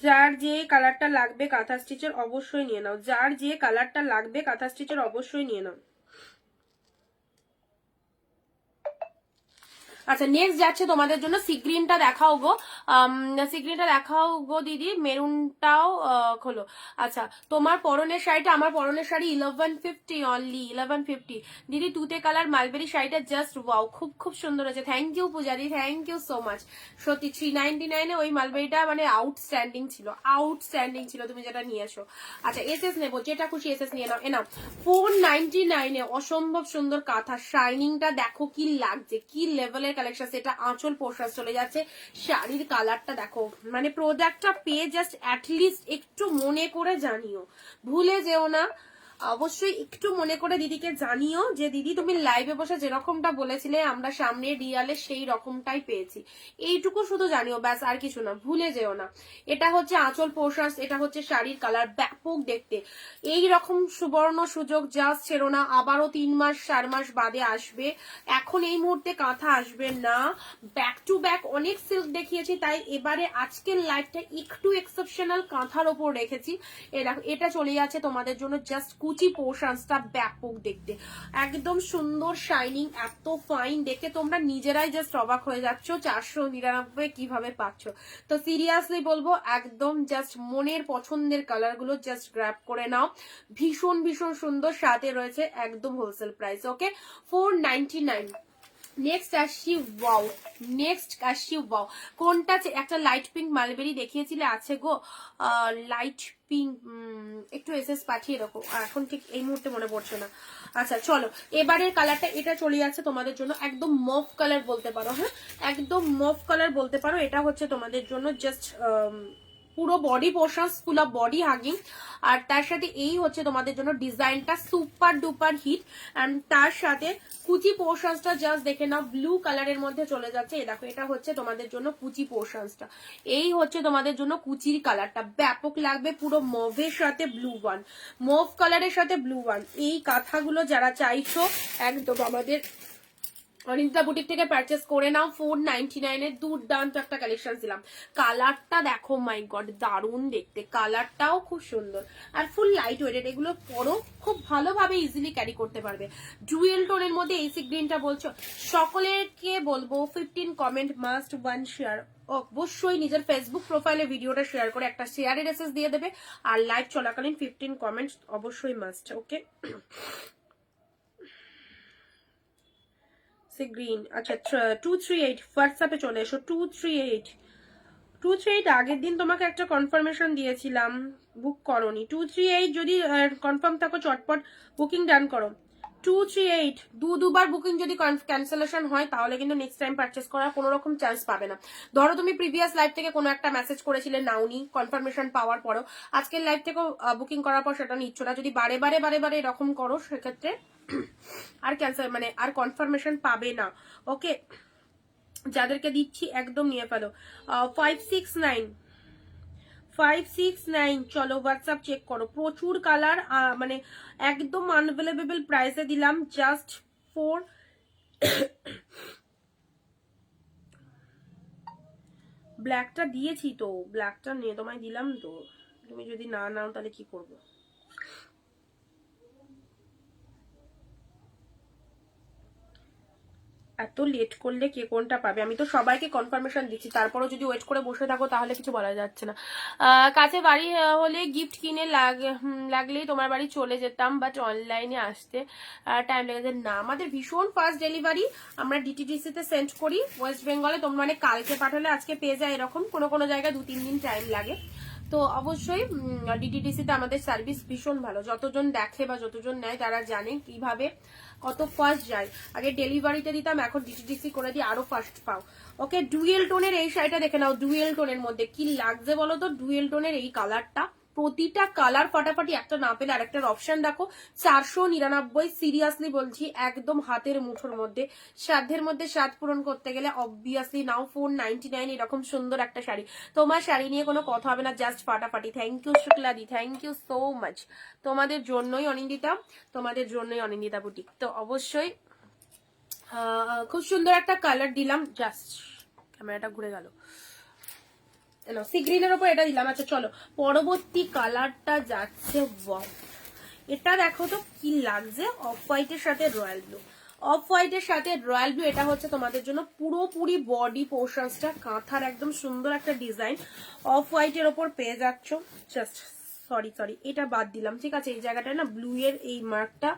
যার যে কালারটা লাগবে কাঁথা স্টিচের অবশ্যই নিয়ে নাও, যার যে কালারটা লাগবে কাঁথা স্টিচের অবশ্যই নিয়ে নাও। আচ্ছা নেক্সট যাচ্ছে তোমাদের জন্য সি গ্রিনটা দেখাও গো, সি গ্রিনটা দেখাও গো দিদি, মেরুনটাও খোলো। আচ্ছা তোমার পরনের শাড়িটা, আমার পরনের শাড়ি 1150 অনলি, 1150 দিদি। তুতে কালার মালবেরি শাড়িটা জাস্ট ওয়াও, খুব খুব সুন্দর হয়েছে। থ্যাংক ইউ পূজাদি, থ্যাংক ইউ সো মাচ। সত্যি 399 ওই মালবেরিটা মানে আউটস্ট্যান্ডিং ছিল, আউটস্ট্যান্ডিং ছিল, তুমি যেটা নিয়ে এসো। আচ্ছা এসএস নেবো, যেটা খুশি এসএস নিয়ে নাও। এনাও 499 অসম্ভব সুন্দর কাঁথা, শাইনিংটা দেখো কি লাগছে, কি লেভেলের কালেকশন। এটা আঁচল পোশাক চলে যাচ্ছে, শাড়ির কালারটা দেখো, মানে প্রোডাক্টটা পেয়ে জাস্ট অ্যাটলিস্ট একটু মনে করে জানিও, ভুলে যেও না, অবশ্যই একটু মনে করে দিদিকে জানিও যে দিদি তুমি লাইভে বসে যেরকমটা বলেছিলে আমরা সামনে রিয়ালে সেই রকমটাই পেয়েছি, এইটুকু শুধু জানিও, ব্যাস আর কিছু না, ভুলে যেও না। এটা হচ্ছে আঁচল পোশাক, এটা হচ্ছে শাড়ির কালার, ব্যাপক দেখতে। এই রকম সুবর্ণ সুযোগ জাস্ট ছেড়ো না, আবারও 3 মাস 4 মাস বাদে আসবে, এখন এই মুহূর্তে কাঁথা আসবে না। ব্যাক টু ব্যাক অনেক সিল্ক দেখিয়েছি, তাই এবারে আজকের লাইভটা একটু এক্সেপশনাল কাঁথার ওপর রেখেছি। এটা চলে যাচ্ছে তোমাদের জন্য জাস্ট কুচি পোর্শনসটা, ব্যাপক দেখতে, একদম সুন্দর শাইনিং, এত ফাইন দেখতে, তোমরা নিজেরাই জাস্ট অবাক হয়ে যাচ্ছ 499 কিভাবে পাচ্ছ। তো সিরিয়াসলি বলবো একদম জাস্ট মনের পছন্দের কালার গুলো জাস্ট গ্র্যাব করে নাও, ভীষণ ভীষণ সুন্দর, সাথে রয়েছে একদম হোলসেল প্রাইস। ওকে 499। নেক্সট আসছি ওয়াও, নেক্সট আসছি ওয়াও। কোনটা? একটা লাইট পিঙ্ক মালবেরি দেখিয়েছিলে, আছে গো লাইট পিঙ্ক, একটু এসএস পাঠিয়ে রাখো, এখন ঠিক এই মুহূর্তে মনে পড়ছে না। আচ্ছা চলো এবারের কালারটা, এটা চলে যাচ্ছে তোমাদের জন্য একদম মফ কালার বলতে পারো, হ্যাঁ একদম মফ কালার বলতে পারো। এটা হচ্ছে তোমাদের জন্য জাস্ট পুরো body portion, full of body hugging, আর তার সাথে এই হচ্ছে তোমাদের জন্য ডিজাইনটা সুপার ডুপার হিট, এন্ড তার সাথে কুচি পোর্শনসটা জাস্ট দেখে নাও, ব্লু কালারের মধ্যে চলে যাচ্ছে। এই দেখো এটা হচ্ছে তোমাদের জন্য কুচি পোর্শনসটা, এই হচ্ছে তোমাদের জন্য কুচির কালারটা, ব্যাপক লাগবে, পুরো মভের সাথে ব্লু ওয়ান, মভ কালারের সাথে ব্লু ওয়ান। এই কাঁথাগুলো যারা চাইছো একদম আমাদের অনিন্দিতা বুটিক থেকে পারচেস করে নাও। 499 এর দুর্দান্ত একটা কালেকশন দিলাম। কালারটা দেখো, মাই গড দারুণ দেখতে, কালারটাও খুব সুন্দর আর ফুল লাইট ওয়েটেড, এগুলো পরো খুব ভালোভাবে ইজিলি ক্যারি করতে পারবে। ডুয়েল টোনের মধ্যে এসি গ্রিনটা বলছো, সকলেরকে বলবো 15 কমেন্ট মাস্ট, 1 শেয়ার, অবশ্যই নিজের ফেসবুক প্রোফাইলে ভিডিওটা শেয়ার করে একটা শেয়ারের এসএস দিয়ে দেবে, আর লাইভ চলাকালীন 15 কমেন্টস অবশ্যই মাস্ট। ওকে গ্রিন, আচ্ছা 238 হোয়াটসঅ্যাপে চলে এসো। 238 আগের দিন তোমাকে একটা কনফার্মেশন দিয়েছিলাম, বুক করোনি। 238 যদি কনফার্ম থাকো চটপট বুকিং ডান করো। 238 দুবার বুকিং যদি ক্যান্সেলেশন হয় তাহলে কিন্তু নেক্সট টাইম পারচেস করার কোনো রকম চান্স পাবে না। ধরো তুমি প্রিভিয়াস লাইভ থেকে কোনো একটা মেসেজ করেছিলে, নাওনি, কনফার্মেশন পাওয়ার পরও আজকের লাইভ থেকেও বুকিং করার পর সেটা নিচ্ছ না, যদি বারে বারে এরকম করো সেক্ষেত্রে আর ক্যান্সেল মানে আর কনফার্মেশন পাবে না। ওকে যাদেরকে দিচ্ছি একদম নিয়ে ফেলো। 569 569। চলো হোয়াটসঅ্যাপ চেক করো, প্রচুর কালার, মানে একদম আনভেলেবেল প্রাইসে দিলাম, জাস্ট ফর ব্ল্যাকটা দিয়েছি তো, ব্ল্যাকটা নিয়ে তোমায় দিলাম তো, তুমি যদি না নাও তাহলে কি করবো? এত লেট করলে কে কোনটা পাবে? আমি তো সবাইকে কনফার্মেশন দিচ্ছি, তারপরও যদি ওয়েট করে বসে থাকো তাহলে কিছু বলা যাচ্ছে না। কাছে বাড়ি হলে গিফট কিনে লাগলেই তোমার বাড়ি চলে যেতাম, বাট অনলাইনে আসতে টাইম লেগেছে। না, আমাদের ভীষণ ফাস্ট ডেলিভারি, আমরা ডিটিডিসি তে সেন্ড করি ওয়েস্ট বেঙ্গলে। তোমরা মানে কালকে পাঠালে আজকে পেয়ে যায়, এরকম কোনো কোনো জায়গায় 2-3 দিন টাইম লাগে। তো অবশ্যই ডিটিডিসি তে আমাদের সার্ভিস ভীষণ ভালো, যতজন দেখে বা যতজন নেয় তারা জানে কিভাবে কত ফাস্ট যায়। আগে ডেলিভারিতে দিতাম, এখন ডিটিডিসি করে দিয়ে আরো ফাস্ট পাও। ওকে, ডুয়েল টোনের এই শাড়িটা দেখে নাও, ডুয়েল টোনের মধ্যে কি লাগছে বলো তো? ডুয়েল টোনের এই কালারটা, প্রতিটা কালার ফাটাফাটি, একটা না পেলে আরেকটার অপশন দেখো। 499, সিরিয়াসলি বলছি, একদম হাতের মুঠোর মধ্যে। সাধ্যের মধ্যে স্বাদ পূরণ করতে গেলে অবভিয়াসলি নাও 499 এরকম সুন্দর একটা শাড়ি। তোমার শাড়ি নিয়ে কোনো কথা হবে না, জাস্ট ফাটাফাটি। থ্যাংক ইউ শুক্লাদি, থ্যাংক ইউ সো মাচ। তোমাদের জন্যই অনিন্দিতা, তোমাদের জন্যই অনিন্দিতা বুটিক। তো অবশ্যই খুব সুন্দর একটা কালার দিলাম, জাস্ট ক্যামেরাটা ঘুরে গেল, সি গ্রিনের ওপর এটা দিলাম। আচ্ছা চলো পরবর্তী কালারটা যাচ্ছে, এটা দেখো তো কি লাগছে, অফ হোয়াইটের সাথে রয়্যাল ব্লু। অফ হোয়াইটের সাথে রয়্যাল ব্লু, এটা হচ্ছে তোমাদের জন্য পুরোপুরি বডি পোর্শনসটা কাঁথার একদম সুন্দর একটা ডিজাইন অফ হোয়াইটের ওপর পেয়ে যাচ্ছ। জাস্ট সরি এটা বাদ দিলাম, ঠিক আছে? এই জায়গাটা না ব্লু এর এই মার্কটা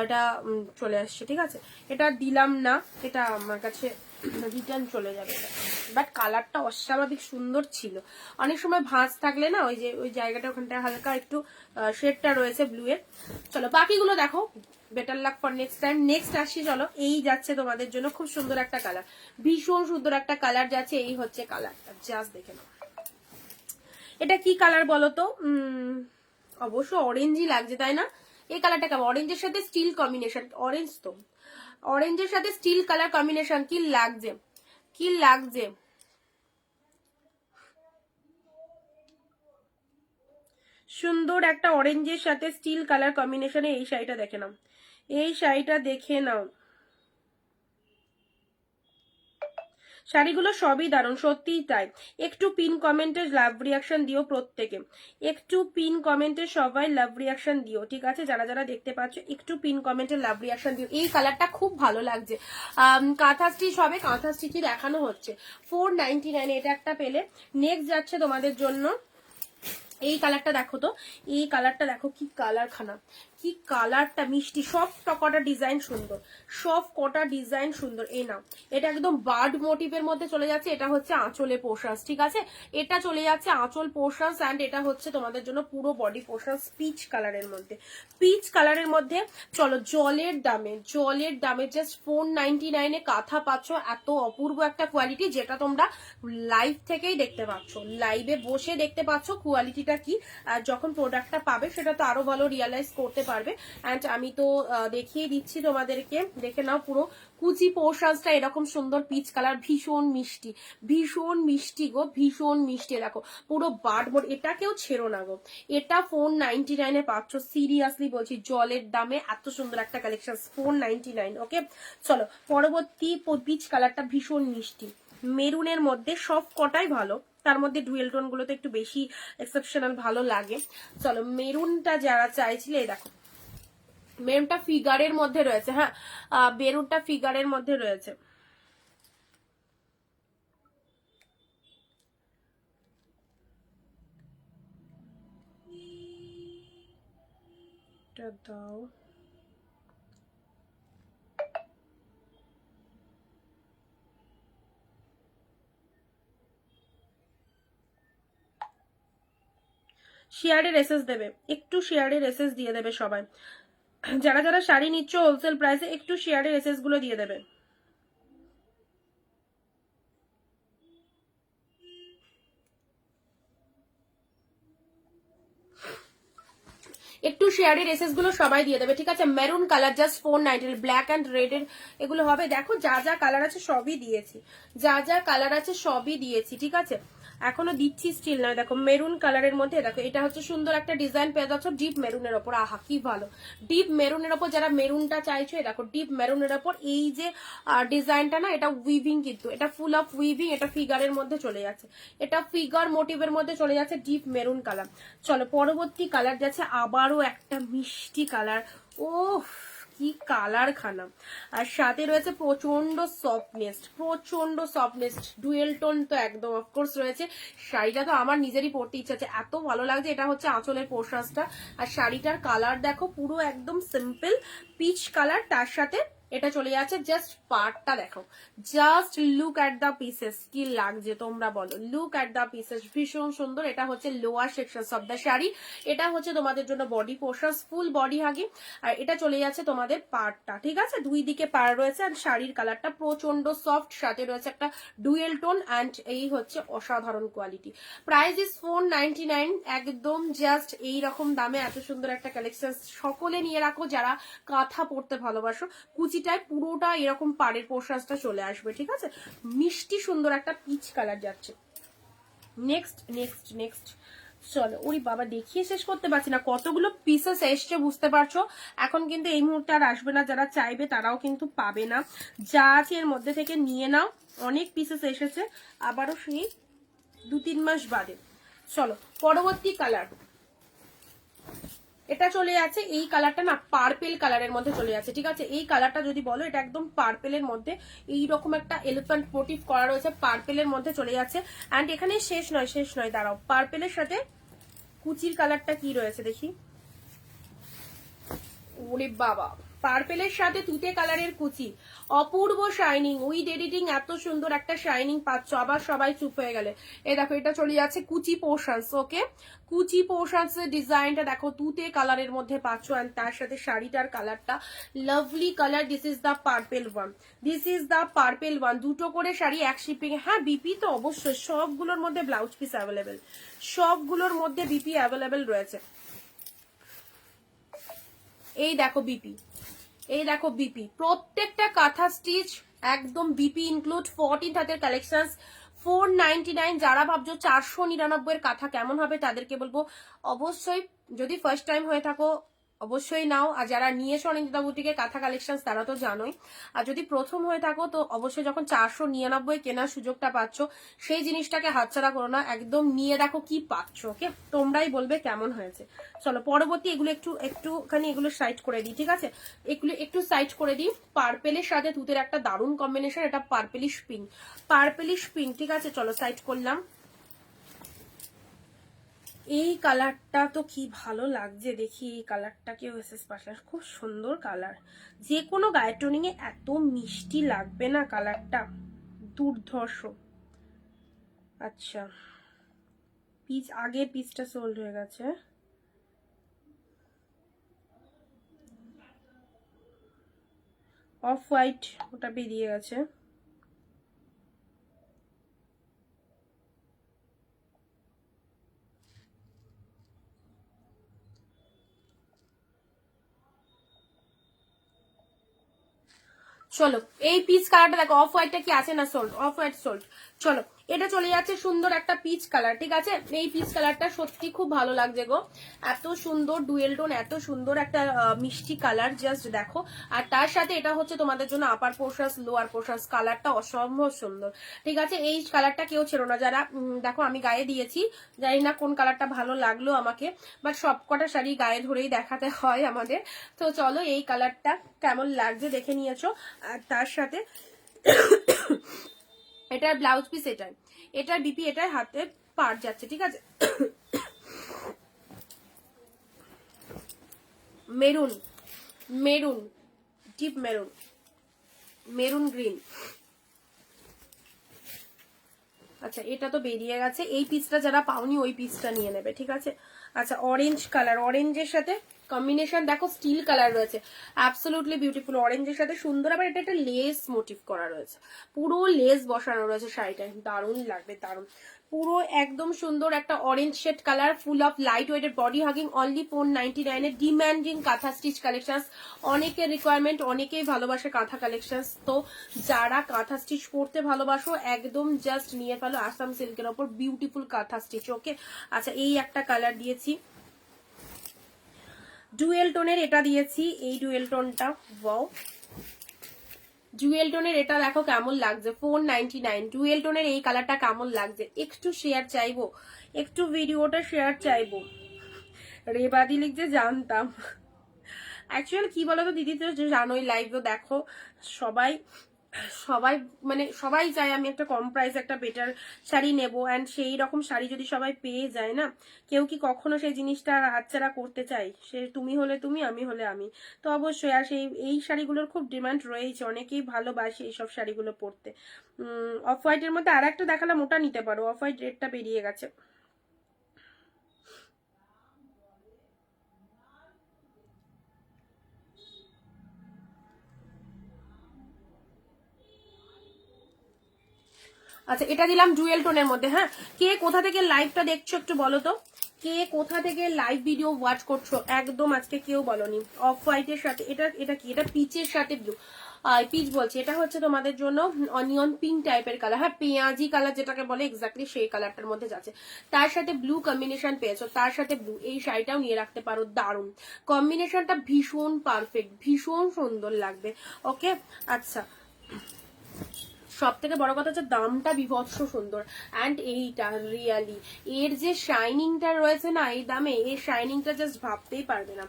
এটা চলে আসছে, ঠিক আছে? এটা দিলাম না, এটা আমার কাছে রিটার্ন চলে যাবে। বাট কালারটা অস্বাভাবিক সুন্দর ছিল। অনেক সময় ভাঁজ থাকলে না ওই যে ওই জায়গাটা ওখানটা হালকা একটু শেডটা রয়েছে ব্লু এর। চলো বাকিগুলো দেখো, better luck for next time. Next আসি, চলো এই যাচ্ছে তোমাদের জন্য খুব সুন্দর একটা কালার, ভীষণ সুন্দর একটা কালার যাচ্ছে। এই হচ্ছে কালারটা, জাস্ট দেখে নাও। এটা কি কালার বলো তো? অবশ্য অরেঞ্জই লাগছে, তাই না? এই কালারটা কেমন? অরেঞ্জের সাথে স্টিল কম্বিনেশন, অরেঞ্জ তো, অরেঞ্জের সাথে স্টিল কালার কম্বিনেশন, কি লাগছে, কি লাগছে। সুন্দর একটা অরেঞ্জের সাথে স্টিল কালার কম্বিনেশনে এই শাড়িটা দেখে নাও, এই শাড়িটা দেখে নাও। শাড়িগুলো সবই দারুণ, সত্যিই তাই। একটু পিন কমেন্টে লাভ রিয়াকশন দিও প্রত্যেকে, একটু পিন কমেন্টে সবাই লাভ রিয়াকশন দিও, ঠিক আছে? যারা যারা দেখতে পাচ্ছ একটু পিন কমেন্টে লাভ রিয়াকশন দিও। এই কালারটা খুব ভালো লাগছে, কাঁথা স্টিচ হবে, কাঁথা স্টিচই দেখানো হচ্ছে। 499 এটা একটা পেলে। নেক্সট যাচ্ছে তোমাদের জন্য এই কালারটা, দেখো তো এই কালারটা দেখো, কি কালার খানা, কি কালারটা মিষ্টি, সব কটা ডিজাইন সুন্দর, সব কটা ডিজাইন সুন্দর। এই নাও, এটা একদম বার্ড মোটিভের মধ্যে চলে যাচ্ছে, এটা হচ্ছে আঁচলে পোর্শনস, ঠিক আছে? এটা চলে যাচ্ছে আঁচল পোর্শনস, অ্যান্ড এটা হচ্ছে তোমাদের জন্য পুরো বডি পোর্শনস পিচ কালারের মধ্যে, পিচ কালারের মধ্যে। চলো জলের দামে জাস্ট 499 কাঁথা পাচ্ছ, এত অপূর্ব একটা কোয়ালিটি, যেটা তোমরা লাইভ থেকেই দেখতে পাচ্ছ, লাইভে বসে দেখতে পাচ্ছ কোয়ালিটিটা কি। আর যখন প্রোডাক্টটা পাবে সেটা তো আরো ভালো রিয়ালাইজ করতে পারবে। অ্যান্ড আমি তো দেখিয়ে দিচ্ছি তোমাদেরকে, দেখে নাও পুরো কুচি পোর্শনসটা এরকম সুন্দর পিচ কালার, ভীষণ মিষ্টি, ভীষণ মিষ্টি গো, ভীষণ মিষ্টি। দেখো পুরো বার্ড মোড, এটা কেউ ছেড়ো না গো, এটা 499 পাচ্ছ, সিরিয়াসলি বলছি, জলের দামে এত সুন্দর একটা কালেকশন 499। ওকে চলো পরবর্তী পিচ কালারটা ভীষণ মিষ্টি, মেরুনের মধ্যে, সব কটাই ভালো, তার মধ্যে ডুয়েল টোন গুলো তো একটু বেশি এক্সেপশনাল ভালো লাগে। চলো মেরুনটা যারা চাইছিলে, দেখো মেরুনটা ফিগারের মধ্যে রয়েছে, হ্যাঁ মেরুনটা ফিগারের মধ্যে রয়েছে। দাও শেয়ারের এসএস দেবে, একটু শেয়ারের এসএস দিয়ে দেবে সবাই, যারা যারা শাড়ি নিচ্ছ হোলসেল প্রাইসে একটু শেয়ারের এসএস গুলো দিয়ে দেবে। একটু শেয়ারের এসএস গুলো সবাই দিয়ে দেবে, ঠিক আছে? Maroon colour just 490, black and red এর এগুলো হবে। দেখো যা যা কালার আছে সবই দিয়েছি, যা যা কালার আছে সবই দিয়েছি, ঠিক আছে? এখনো দিচ্ছি স্টিল নয়। দেখো মেরুন কালারের মধ্যে, দেখো এটা হচ্ছে সুন্দর একটা ডিজাইন পেয়ে যাচ্ছ ডিপ মেরুনের ওপর। আহা কি ভালো, ডিপ মেরুনের ওপর যারা মেরুনটা চাইছো, দেখো ডিপ মেরুনের ওপর এই যে ডিজাইনটা না, এটা উইভিং, কিন্তু এটা ফুল অফ উইভিং, এটা ফিগারের মধ্যে চলে যাচ্ছে, এটা ফিগার মোটিভের মধ্যে চলে যাচ্ছে, ডিপ মেরুন কালার। চলো পরবর্তী কালার যাচ্ছে আবারও একটা মিষ্টি কালার। ও কি কালার খানা, আর সাথে রয়েছে প্রচন্ড সফটনেস, ডুয়েল টোন তো একদম অফকোর্স রয়েছে। শাড়িটা তো আমার নিজেরই পরতে ইচ্ছা আছে, এত ভালো লাগছে। এটা হচ্ছে আঁচলের পোর্শনটা, আর শাড়িটার কালার দেখো পুরো একদম সিম্পল পিচ কালার, তার সাথে এটা চলে যাচ্ছে জাস্ট পার্টটা দেখো, just look at the pieces, কি লাগছে তোমরা বলো, লুক অ্যাট দ্য পিসেস, ভীষণ সুন্দর। এটা হচ্ছে lower section of the sari, এটা হচ্ছে তোমাদের জন্য বডি পোর্শন, ফুল বডি হাগি, আর এটা চলে যাচ্ছে তোমাদের পার্টটা, ঠিক আছে? দুই দিকে পার রয়েছে, আর শাড়ির কালারটা প্রচন্ড সফট, সাথে রয়েছে একটা ডুয়েল টোন, অ্যান্ড এই হচ্ছে অসাধারণ কোয়ালিটি। প্রাইস ইজ 499, একদম জাস্ট এইরকম দামে এত সুন্দর একটা কালেকশন সকলে নিয়ে রাখো যারা কাঁথা পরতে ভালোবাসো। কুচিটায় পুরোটা এরকম পাড়ের পোর্শনটা চলে আসবে, ঠিক আছে? মিষ্টি সুন্দর একটা পিচ কালার যাচ্ছে। নেক্সট চলো, ওরে বাবা দেখিয়ে শেষ করতে পারছি না, কতগুলো পিসেস এসছে বুঝতে পারছো। এখন কিন্তু এই মুহূর্তে আর আসবে না, যারা চাইবে তারাও কিন্তু পাবে না, যা আছে এর মধ্যে থেকে নিয়ে নাও। অনেক পিসেস এসেছে, আবারও সেই 2-3 মাস বাদে। চলো পরবর্তী কালার, এটা চলে যাচ্ছে, এই কালারটা না পার্পেল কালারের মধ্যে চলে যাচ্ছে, ঠিক আছে? এই কালারটা যদি বলো, এটা একদম পার্পেলের মধ্যে এইরকম একটা এলিফ্যান্ট মোটিভ করা রয়েছে, পার্পেলের মধ্যে চলে যাচ্ছে। অ্যান্ড এখানে শেষ নয়, দাঁড়াও, পার্পেলের সাথে কুচির কালারটা কি রয়েছে দেখি। ওরে বাবা, পার্পেলের সাথে তুতে কালারের কুচি, অপূর্ব শাইনিং, উইথ এডিটিং এত সুন্দর একটা শাইনিং পাচ্ছ। আবার সবাই চুপ হয়ে গেলে, এই দেখো এটা চলে যাচ্ছে কুচি পোর্শনস, ওকে? কুচি পোর্শনস এর ডিজাইনটা দেখো তুতে কালারের মধ্যে পাচ্ছ, এন্ড তার সাথে শাড়িটার কালারটা lovely colour. This is the purple one, দুটো করে শাড়ি এক শিপিং। হ্যাঁ বিপি তো অবশ্যই, সবগুলোর মধ্যে ব্লাউজ পিস অ্যাভেলেবেল, সবগুলোর মধ্যে বিপি অ্যাভেলেবেল রয়েছে। এই দেখো বিপি, প্রত্যেকটা কাঁথা স্টিচ একদম বিপি ইনক্লুড। 14 হাতের কালেকশন, 499। যারা ভাবছো 499 এর কাঁথা কেমন হবে, তাদেরকে বলবো অবশ্যই, যদি ফার্স্ট টাইম হয়ে থাকো অবশ্যই নাও, আর যারা নিয়েছো অনিন্দিতা বুটিকের কাঁথা কালেকশন তারা তো জানোই, আর যদি প্রথম হয়ে থাকো তো অবশ্যই যখন 499 কেনার সুযোগটা পাচ্ছ, সেই জিনিসটাকে হাতছাড়া করো না, একদম নিয়ে দেখো কি পাচ্ছ, ওকে? তোমরাই বলবে কেমন হয়েছে। চলো পরবর্তী, এগুলো একটুখানি এগুলো সাইড করে দিই, ঠিক আছে? এগুলো একটু সাইড করে দিই। পার্পেলের সাথে তুতের একটা দারুণ কম্বিনেশন, এটা পার্পেলিশ পিঙ্ক, ঠিক আছে? চলো সাইড করলাম। এই কালারটা তো কি ভালো লাগছে, দেখি এই কালারটাকেও এসএস পাশার, খুব সুন্দর কালার, যে কোনো গায়ের টোনিং এ এত মিষ্টি লাগবে না কালারটা, দুর্ধর্ষ। আচ্ছা পিচ, আগের পিচটা সোল্ড হয়ে গেছে, অফ হোয়াইট ওটা বেরিয়ে গেছে। চলো এই পিচ কালারটা দেখো, অফ হোয়াইটটা কি আছে না সোল্ড, অফ হোয়াইট সোল্ড। চলো এটা চলে যাচ্ছে সুন্দর একটা পিচ কালার, ঠিক আছে? এই পিচ কালারটা সত্যি খুব ভালো লাগছে গো, এত সুন্দর ডুয়েল টোন, এত সুন্দর একটা মিষ্টি কালার, জাস্ট দেখো। আর তার সাথে এটা হচ্ছে তোমাদের জন্য আপার পোর্শনস, লোয়ার পোর্শনস, কালারটা অসম্ভব সুন্দর, ঠিক আছে? এই কালারটা কেউ ছিল না, যারা দেখো আমি গায়ে দিয়েছি, জানি না কোন কালারটা ভালো লাগলো আমাকে, বাট সবকটা শাড়ি গায়ে ধরেই দেখাতে হয় আমাদের। তো চলো এই কালারটা কেমন লাগছে দেখে নিয়েছো। আর তার সাথে এটার ব্লাউজ পিস, এটার বিপি, এটার হাতে পার যাচ্ছে, ঠিক আছে? Maroon deep maroon green. আচ্ছা এটা তো বেরিয়ে গেছে, এই পিসটা যারা পাওনি ওই পিসটা নিয়ে নেবে, ঠিক আছে? আচ্ছা অরেঞ্জ কালার, অরেঞ্জের সাথে কম্বিনেশন দেখো স্টিল কালার রয়েছে, অ্যাবসলিউটলি বিউটিফুল। অরেঞ্জের সাথে সুন্দর, আবার এটা একটা লেস মোটিভ করা রয়েছে, পুরো লেস বসানো রয়েছে শাড়িটা, দারুণ লাগবে দারুণ। পুরো একদম সুন্দর একটা orange shade colour, full of light weighted body hugging, only 499 এর ডিম্যান্ডিং কাঁথা স্টিচ কালেকশন। অনেকের রিকোয়ারমেন্ট, অনেকেই ভালোবাসে কাঁথা কালেকশন। তো যারা কাঁথা স্টিচ পরতে ভালোবাসো একদম জাস্ট নিয়ে ফেলো আসাম সিল্কের ওপর বিউটিফুল কাঁথা স্টিচ। ওকে, আচ্ছা এই একটা কালার দিয়েছি, ডুয়েল টোনের এটা দিয়েছি, এই ডুয়েল টোনটা, ওয়াও ডুয়েল টোনের এটা দেখো কেমন লাগছে, 499। ডুয়েল টোনের এই কালারটা কেমন লাগছে একটু শেয়ার চাইবো, একটু ভিডিওটা শেয়ার চাইবো। রেবাদি লিখছে জানতাম। অ্যাকচুয়ালি কি বলতো দিদি, তো জানোই লাইভও দেখো, সবাই সবাই মানে সবাই চায় আমি একটা কম প্রাইস একটা বেটার শাড়ি নেবো, অ্যান্ড সেই রকম শাড়ি যদি সবাই পেয়ে যায় না, কেউ কি কখনো সেই জিনিসটা হাতছাড়া করতে চাই? সে তুমি হলে তুমি, আমি হলে আমি, তো অবশ্যই। আর সেই এই শাড়িগুলোর খুব ডিমান্ড রয়েছে, অনেকেই ভালোবাসে এইসব শাড়িগুলো পরতে। অফ হোয়াইটের মধ্যে আর একটা দেখালাম, ওটা নিতে পারো, অফ হোয়াইট রেডটা বেরিয়ে গেছে। আচ্ছা এটা দিলাম ডুয়েল টোনের মধ্যে। হ্যাঁ, কে কোথা থেকে লাইভটা দেখছো একটু বলো তো, কে কোথা থেকে লাইভ ভিডিও ওয়াচ করছো? একদম আজকে কেউ বলনি। অফ হোয়াইটের সাথে এটা, এটা কি, এটা পিচের সাথে ব্লু, পিচ বলছি, এটা হচ্ছে তোমাদের জন্য অনিয়ন পিঙ্ক টাইপের কালার। হ্যাঁ, পেঁয়াজি কালার যেটাকে বলে এক্স্যাক্টলি সেই কালারটার মধ্যে যাচ্ছে, তার সাথে ব্লু কম্বিনেশন পেয়েছো, তার সাথে ব্লু, এই শাড়িটাও নিয়ে রাখতে পারো, দারুণ কম্বিনেশনটা, ভীষণ পারফেক্ট, ভীষণ সুন্দর লাগবে। ওকে, আচ্ছা সব থেকে বড় কথা হচ্ছে দামটা বিভৎস সুন্দর, অ্যান্ড এইটা রিয়ালি এর যে শাইনিংটা রয়েছে না এই দামে, এর শাইনিংটা জাস্ট ভাবতেই পারবে না,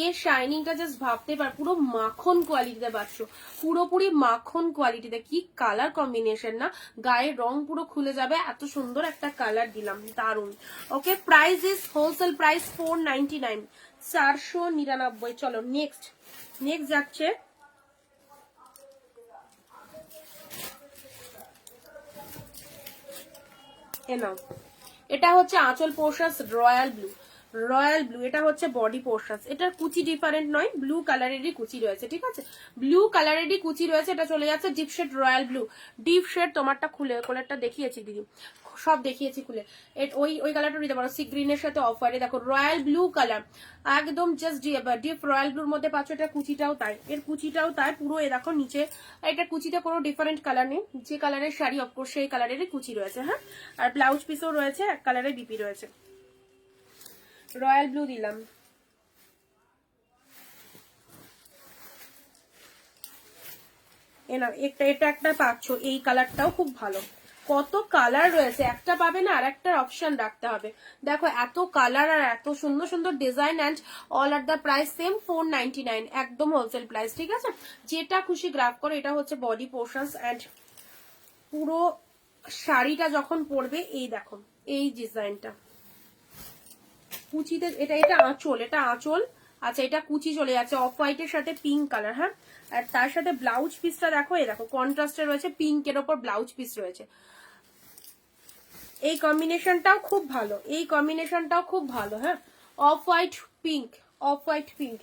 এর শাইনিংটা জাস্ট ভাবতে পার, পুরো মাখন কোয়ালিটিতে পাচ্ছ, পুরোপুরি মাখন কোয়ালিটিতে। কি কালার কম্বিনেশন না, গায়ের রং পুরো খুলে যাবে, এত সুন্দর একটা কালার দিলাম, দারুন। ওকে, প্রাইস ইজ হোলসেল প্রাইস 499, 499। চলো নেক্সট, নেক্সট যাচ্ছে এটা হচ্ছে আঁচল portion royal blue, royal blue, এটা হচ্ছে বডি পোর্শন। এটার কুচি ডিফারেন্ট নয়, ব্লু কালারেরই কুচি রয়েছে, ঠিক আছে, ব্লু কালারেরই কুচি রয়েছে। এটা চলে যাচ্ছে deep shade royal blue, deep shade. তোমারটা খুলে কালারটা দেখিয়েছি দিদি, সব দেখিয়েছি খুলে। ওই ওই কালারটা নিতে পারো, সি গ্রিনের সাথে অফ হোয়াইটে দেখো রয়্যাল ব্লু কালার, একদম জাস্ট ডিপ রয়্যাল ব্লুর মধ্যে পাচ্ছ। এটা কুচিটাও তাই, এর কুচিটাও তাই পুরো, এ দেখো নিচে এটা কুচিতে কোনো ডিফারেন্ট কালার নেই, যে কালারের শাড়ি অফকোর্স সেই কালারেরই কুচি রয়েছে। হ্যাঁ, আর ব্লাউজ পিসও রয়েছে, এক কালারের বিপি রয়েছে। রয়্যাল ব্লু দিলাম, এটা একটা পাচ্ছ, এই কালারটাও খুব ভালো। কত কালার রয়েছে, একটা পাবে না আর একটা অপশন রাখতে হবে। দেখো এত কালার আর এত সুন্দর সুন্দর design, and all are the price same 499, একদম হোলসেল প্রাইস, ঠিক আছে। যেটা খুশি গ্রাফ করো। এটা হচ্ছে বডি পোর্শনস, অ্যান্ড পুরো শাড়িটা যখন পরবে এই দেখো এই ডিজাইনটা কুচিতে, এটা আঁচল, এটা আঁচল। আচ্ছা এটা কুচি চলে যাচ্ছে অফ হোয়াইটের সাথে পিঙ্ক কালার। হ্যাঁ, আর তার সাথে ব্লাউজ পিসটা দেখো, এই দেখো কন্ট্রাস্টে রয়েছে, পিঙ্কের ওপর ব্লাউজ পিস রয়েছে। এই কম্বিনেশনটাও খুব ভালো, এই কম্বিনেশনটাও খুব ভালো। হ্যাঁ, off white pink, off white pink.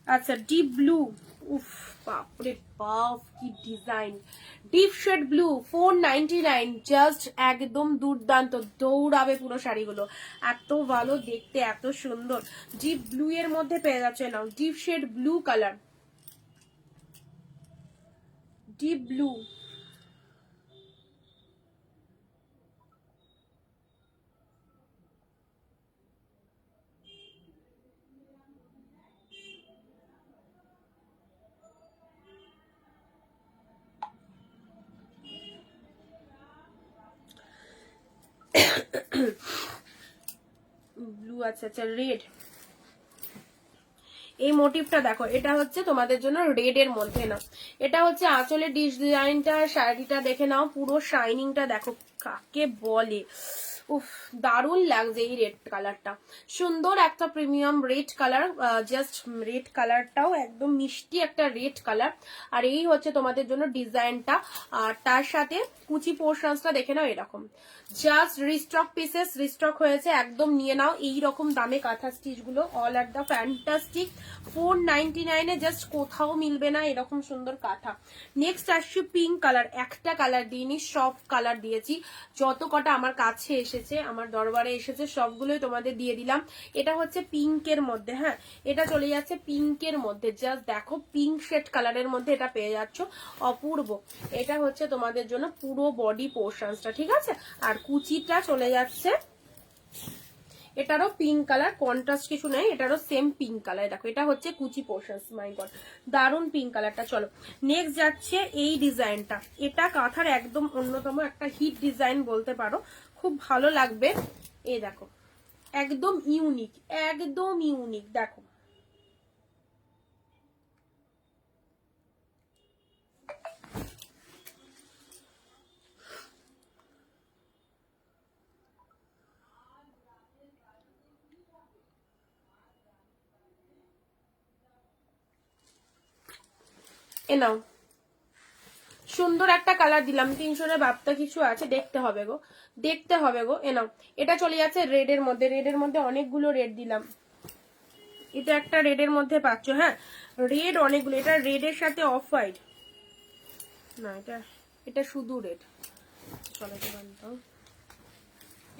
আচ্ছা ডিপ ব্লু, উফ বাপরে বাপ কি design, deep shade blue 499, just একদম দুর্দান্ত, দৌড়াবে পুরো শাড়িগুলো, এত ভালো দেখতে, এত সুন্দর। ডিপ ব্লু এর মধ্যে পেয়ে যাচ্ছে নাও, deep shade blue colour, deep blue. Blue, আচ্ছা আচ্ছা রেড, এই মোটিভটা দেখো, এটা হচ্ছে তোমাদের জন্য রেড এর মধ্যে না, এটা হচ্ছে আঁচলের ডিজাইনটা, শাড়িটা দেখে নাও, পুরো শাইনিংটা দেখো কাকে বলে, উফ, দারুণ লাগছে এই রেড কালারটা, সুন্দর একটা premium red colour, just red কালারটাও একদম মিষ্টি একটা রেড কালার। আর এই হচ্ছে তোমাদের জন্য ডিজাইনটা। আর তার সাথে কুচি পোর্শনসটা দেখে নাও এরকম, জাস্ট রিস্টক পিসেস রিস্টক হয়েছে, একদম নিয়ে নাও। এই রকম দামে কাঁথা স্টিচ গুলো অল আর দা ফ্যান্টাস্টিক, 499 জাস্ট কোথাও মিলবে না এরকম সুন্দর কাঁথা। নেক্সট আসছে পিঙ্ক কালার, একটা কালার দিইনি, সব কালার দিয়েছি, যত কটা আমার কাছে এসেছে, আমার দরবারে এসেছে সবগুলোই তোমাদের দিয়ে দিলাম। এটা হচ্ছে পিঙ্কের মধ্যে, হ্যাঁ এটা চলে যাচ্ছে পিঙ্কের মধ্যে, জাস্ট দেখো পিঙ্ক শেড কালারের মধ্যে এটা পেয়ে যাচ্ছ, অপূর্ব। এটা হচ্ছে তোমাদের জন্য পুরো বডি পোর্শনসটা, ঠিক আছে। আর কুচিটা চলে যাচ্ছে, এটারও পিঙ্ক কালার, কন্ট্রাস্ট কিছু নেই, এটারও সেম পিঙ্ক কালার। দেখো এটা হচ্ছে কুচি পোর্শনস, মাই গড দারুন পিঙ্ক কালারটা। চলো নেক্সট যাচ্ছে এই ডিজাইনটা, এটা কাঁথার একদম অন্যতম একটা হিট ডিজাইন বলতে পারো, খুব ভালো লাগবে। এই দেখো একদম ইউনিক, একদম ইউনিক, দেখো এ নাও, সুন্দর একটা কালার দিলাম, 300 বাপ্তা কিছু আছে, দেখতে হবে গো, দেখতে হবে গো। এ নাও, এটা চলে যাচ্ছে রেড এর মধ্যে, রেড এর মধ্যে অনেকগুলো রেড দিলাম, এটা একটা রেড এর মধ্যে পাচ্ছ, হ্যাঁ রেড অনেকগুলো, এটা রেড এর সাথে অফ হোয়াইট না, এটা এটা শুধু রেড। চলো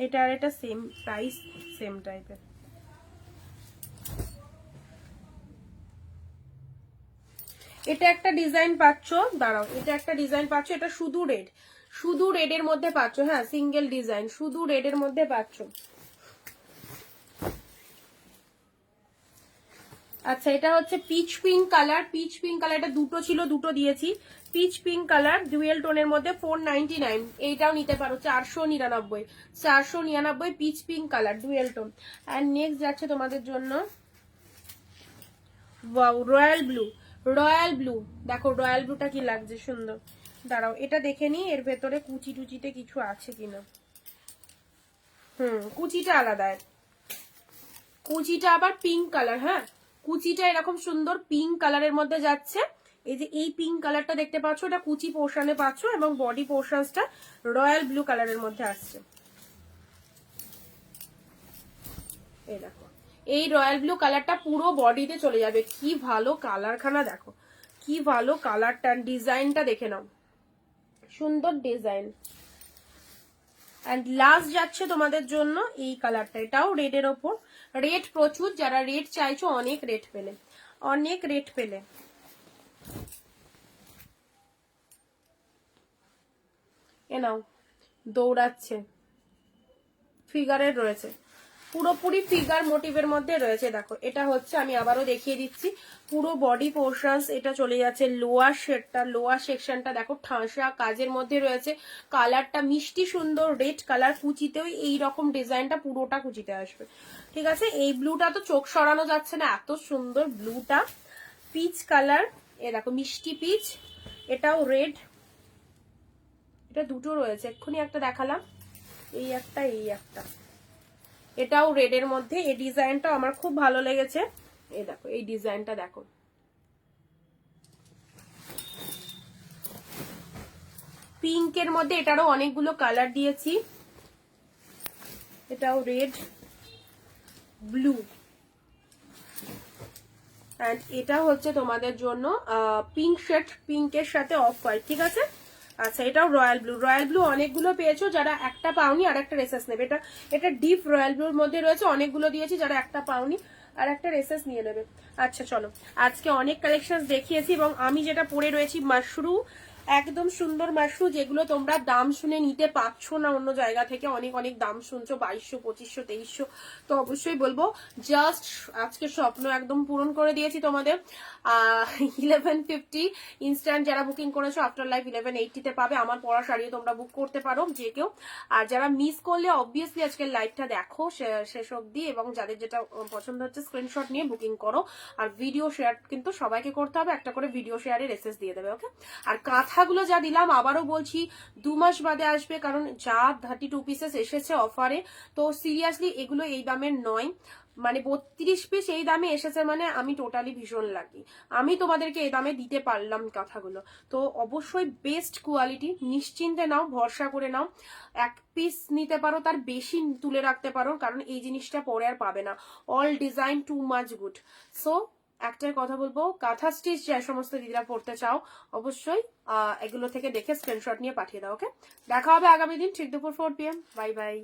এটা আর এটা সেম প্রাইস, সেম টাইপের। এটা একটা ডিজাইন পাচ্ছ, দাঁড়াও এটা একটা ডিজাইন পাচ্ছ, এটা শুধু রেড, শুধু রেড এর মধ্যে পাচ্ছ, হ্যাঁ সিঙ্গেল ডিজাইন, শুধু রেড এর মধ্যে পাচ্ছ। আচ্ছা এটা হচ্ছে pitch pink colour, pitch pink colour, এটা দুটো ছিল দুটো দিয়েছি, পিচ পিঙ্ক কালার ডুয়েল টোনের মধ্যে 499, এইটাও নিতে পারো 499, 499 peach pink colour dual tone. আর নেক্সট যাচ্ছে তোমাদের জন্য wow royal blue, royal blue, দেখো রয়্যাল ব্লুটা কি লাগছে সুন্দর। দাঁড়াও এটা দেখে নি এর ভেতরে কুচি টুচিতে কিছু আছে কিনা, কুচিটা আলাদা, কুচিটা আবার পিঙ্ক কালার, হ্যাঁ কুচিটা এরকম সুন্দর পিঙ্ক কালারের মধ্যে যাচ্ছে। এই যে এই পিঙ্ক কালারটা দেখতে পাচ্ছ, এটা কুচি পোর্শনে পাচ্ছ, এবং বডি পোর্শনসটা রয়্যাল ব্লু কালারের মধ্যে আসছে। এই দেখো এই রয়্যাল ব্লু কালারটা পুরো বডিতে চলে যাবে, কি ভালো কালারখানা, দেখো কি ভালো কালারটা, ডিজাইনটা দেখে নাও, সুন্দর ডিজাইন। অ্যান্ড লাস্ট যাচ্ছে তোমাদের জন্য এই কালারটা, এটাও রেডের ওপর, রেড প্রচুর, যারা রেড চাইছো অনেক রেড পেলে, অনেক রেড পেলে। এ নাও দৌড়াচ্ছে, ফিগারের রয়েছে, পুরোপুরি ফিগার মোটিভের মধ্যে রয়েছে। দেখো এটা হচ্ছে, আমি আবারও দেখিয়ে দিচ্ছি, পুরো বডি পোর্শনস, এটা চলে যাচ্ছে লোয়ার শেডটা, লোয়ার সেকশনটা দেখো ঠাসা কাজের মধ্যে রয়েছে, কালারটা মিষ্টি সুন্দর রেড কালার, কুচিতেও এই রকম ডিজাইনটা পুরোটা কুচিতে আসবে, ঠিক আছে। এই ব্লুটা তো চোখ সরানো যাচ্ছে না, এত সুন্দর ব্লুটা, পিচ কালার, এ দেখো মিষ্টি পিচ, এটাও রেড, এটা দুটো রয়েছে, এক্ষুনি একটা দেখালাম, এই একটা এই একটা, এটাও রেড এর মধ্যে, এই ডিজাইনটা আমার খুব ভালো লেগেছে। এই দেখো এই ডিজাইনটা দেখো, পিঙ্কের মধ্যে, এটারও অনেকগুলো কালার দিয়েছি, এটাও রেড ব্লু, এন্ড এটা হচ্ছে তোমাদের জন্য পিঙ্ক শেড, পিঙ্কের সাথে অফ হোয়াইট, ঠিক আছে। আচ্ছা এটাও রয়্যাল ব্লু, রয়্যাল ব্লু অনেকগুলো পেয়েছো, যারা একটা পাওনি আর একটা রেসেস নেবে, এটা এটা ডিপ রয়্যাল ব্লুর মধ্যে রয়েছে, অনেকগুলো দিয়েছি, যারা একটা পাওনি আর একটা রেসেস নিয়ে নেবে। আচ্ছা চলো আজকে অনেক কালেকশন দেখিয়েছি, এবং আমি যেটা পরে রয়েছি মাশরু, একদম সুন্দর মাশরু, যেগুলো তোমরা দাম শুনে নিতে পারছো না অন্য জায়গা থেকে, অনেক অনেক দাম শুনছো, 2200 2500 2300, তো অবশ্যই বলবো জাস্ট আজকে স্বপ্ন একদম পূরণ করে দিয়েছি তোমাদের। 1150 ইনস্ট্যান্ট যারা বুকিং করেছো আফটার লাইফ 1180 পাবে, আমার পরা শাড়িও তোমরা বুক করতে পারো যে কেউ। আর যারা মিস করলে অবভিয়াসলি আজকের লাইভটা দেখো শেষ অবধি, এবং যাদের যেটা পছন্দ হচ্ছে স্ক্রিনশট নিয়ে বুকিং করো। আর ভিডিও শেয়ার কিন্তু সবাইকে করতে হবে, একটা করে ভিডিও শেয়ারের এসএস দিয়ে দেবে, ওকে। আর কাঁথা কথাগুলো যা দিলাম আবারও বলছি 2 মাস বাদে আসবে, কারণ যা 32 পিসেস এসেছে অফারে, তো সিরিয়াসলি এগুলো এই দামের নয়। মানে 32 পিস এই দামে এসেছে মানে আমি টোটালি ভীষণ লাকি, আমি তোমাদেরকে এই দামে দিতে পারলাম কথাগুলো। তো অবশ্যই বেস্ট কোয়ালিটি, নিশ্চিন্তে নাও, ভরসা করে নাও। 1 পিস নিতে পারো, তার বেশি তুলে রাখতে পারো, কারণ এই জিনিসটা পরে আর পাবে না। All design two much good. So একটাই কথা বলবো, কাঁথা স্টিচ যে সমস্ত দিদিরা পড়তে চাও অবশ্যই এগুলো থেকে দেখে স্ক্রিনশট নিয়ে পাঠিয়ে দাও। ওকে, দেখা হবে আগামী দিন ঠিক দুপুর 4 PM। Bye bye.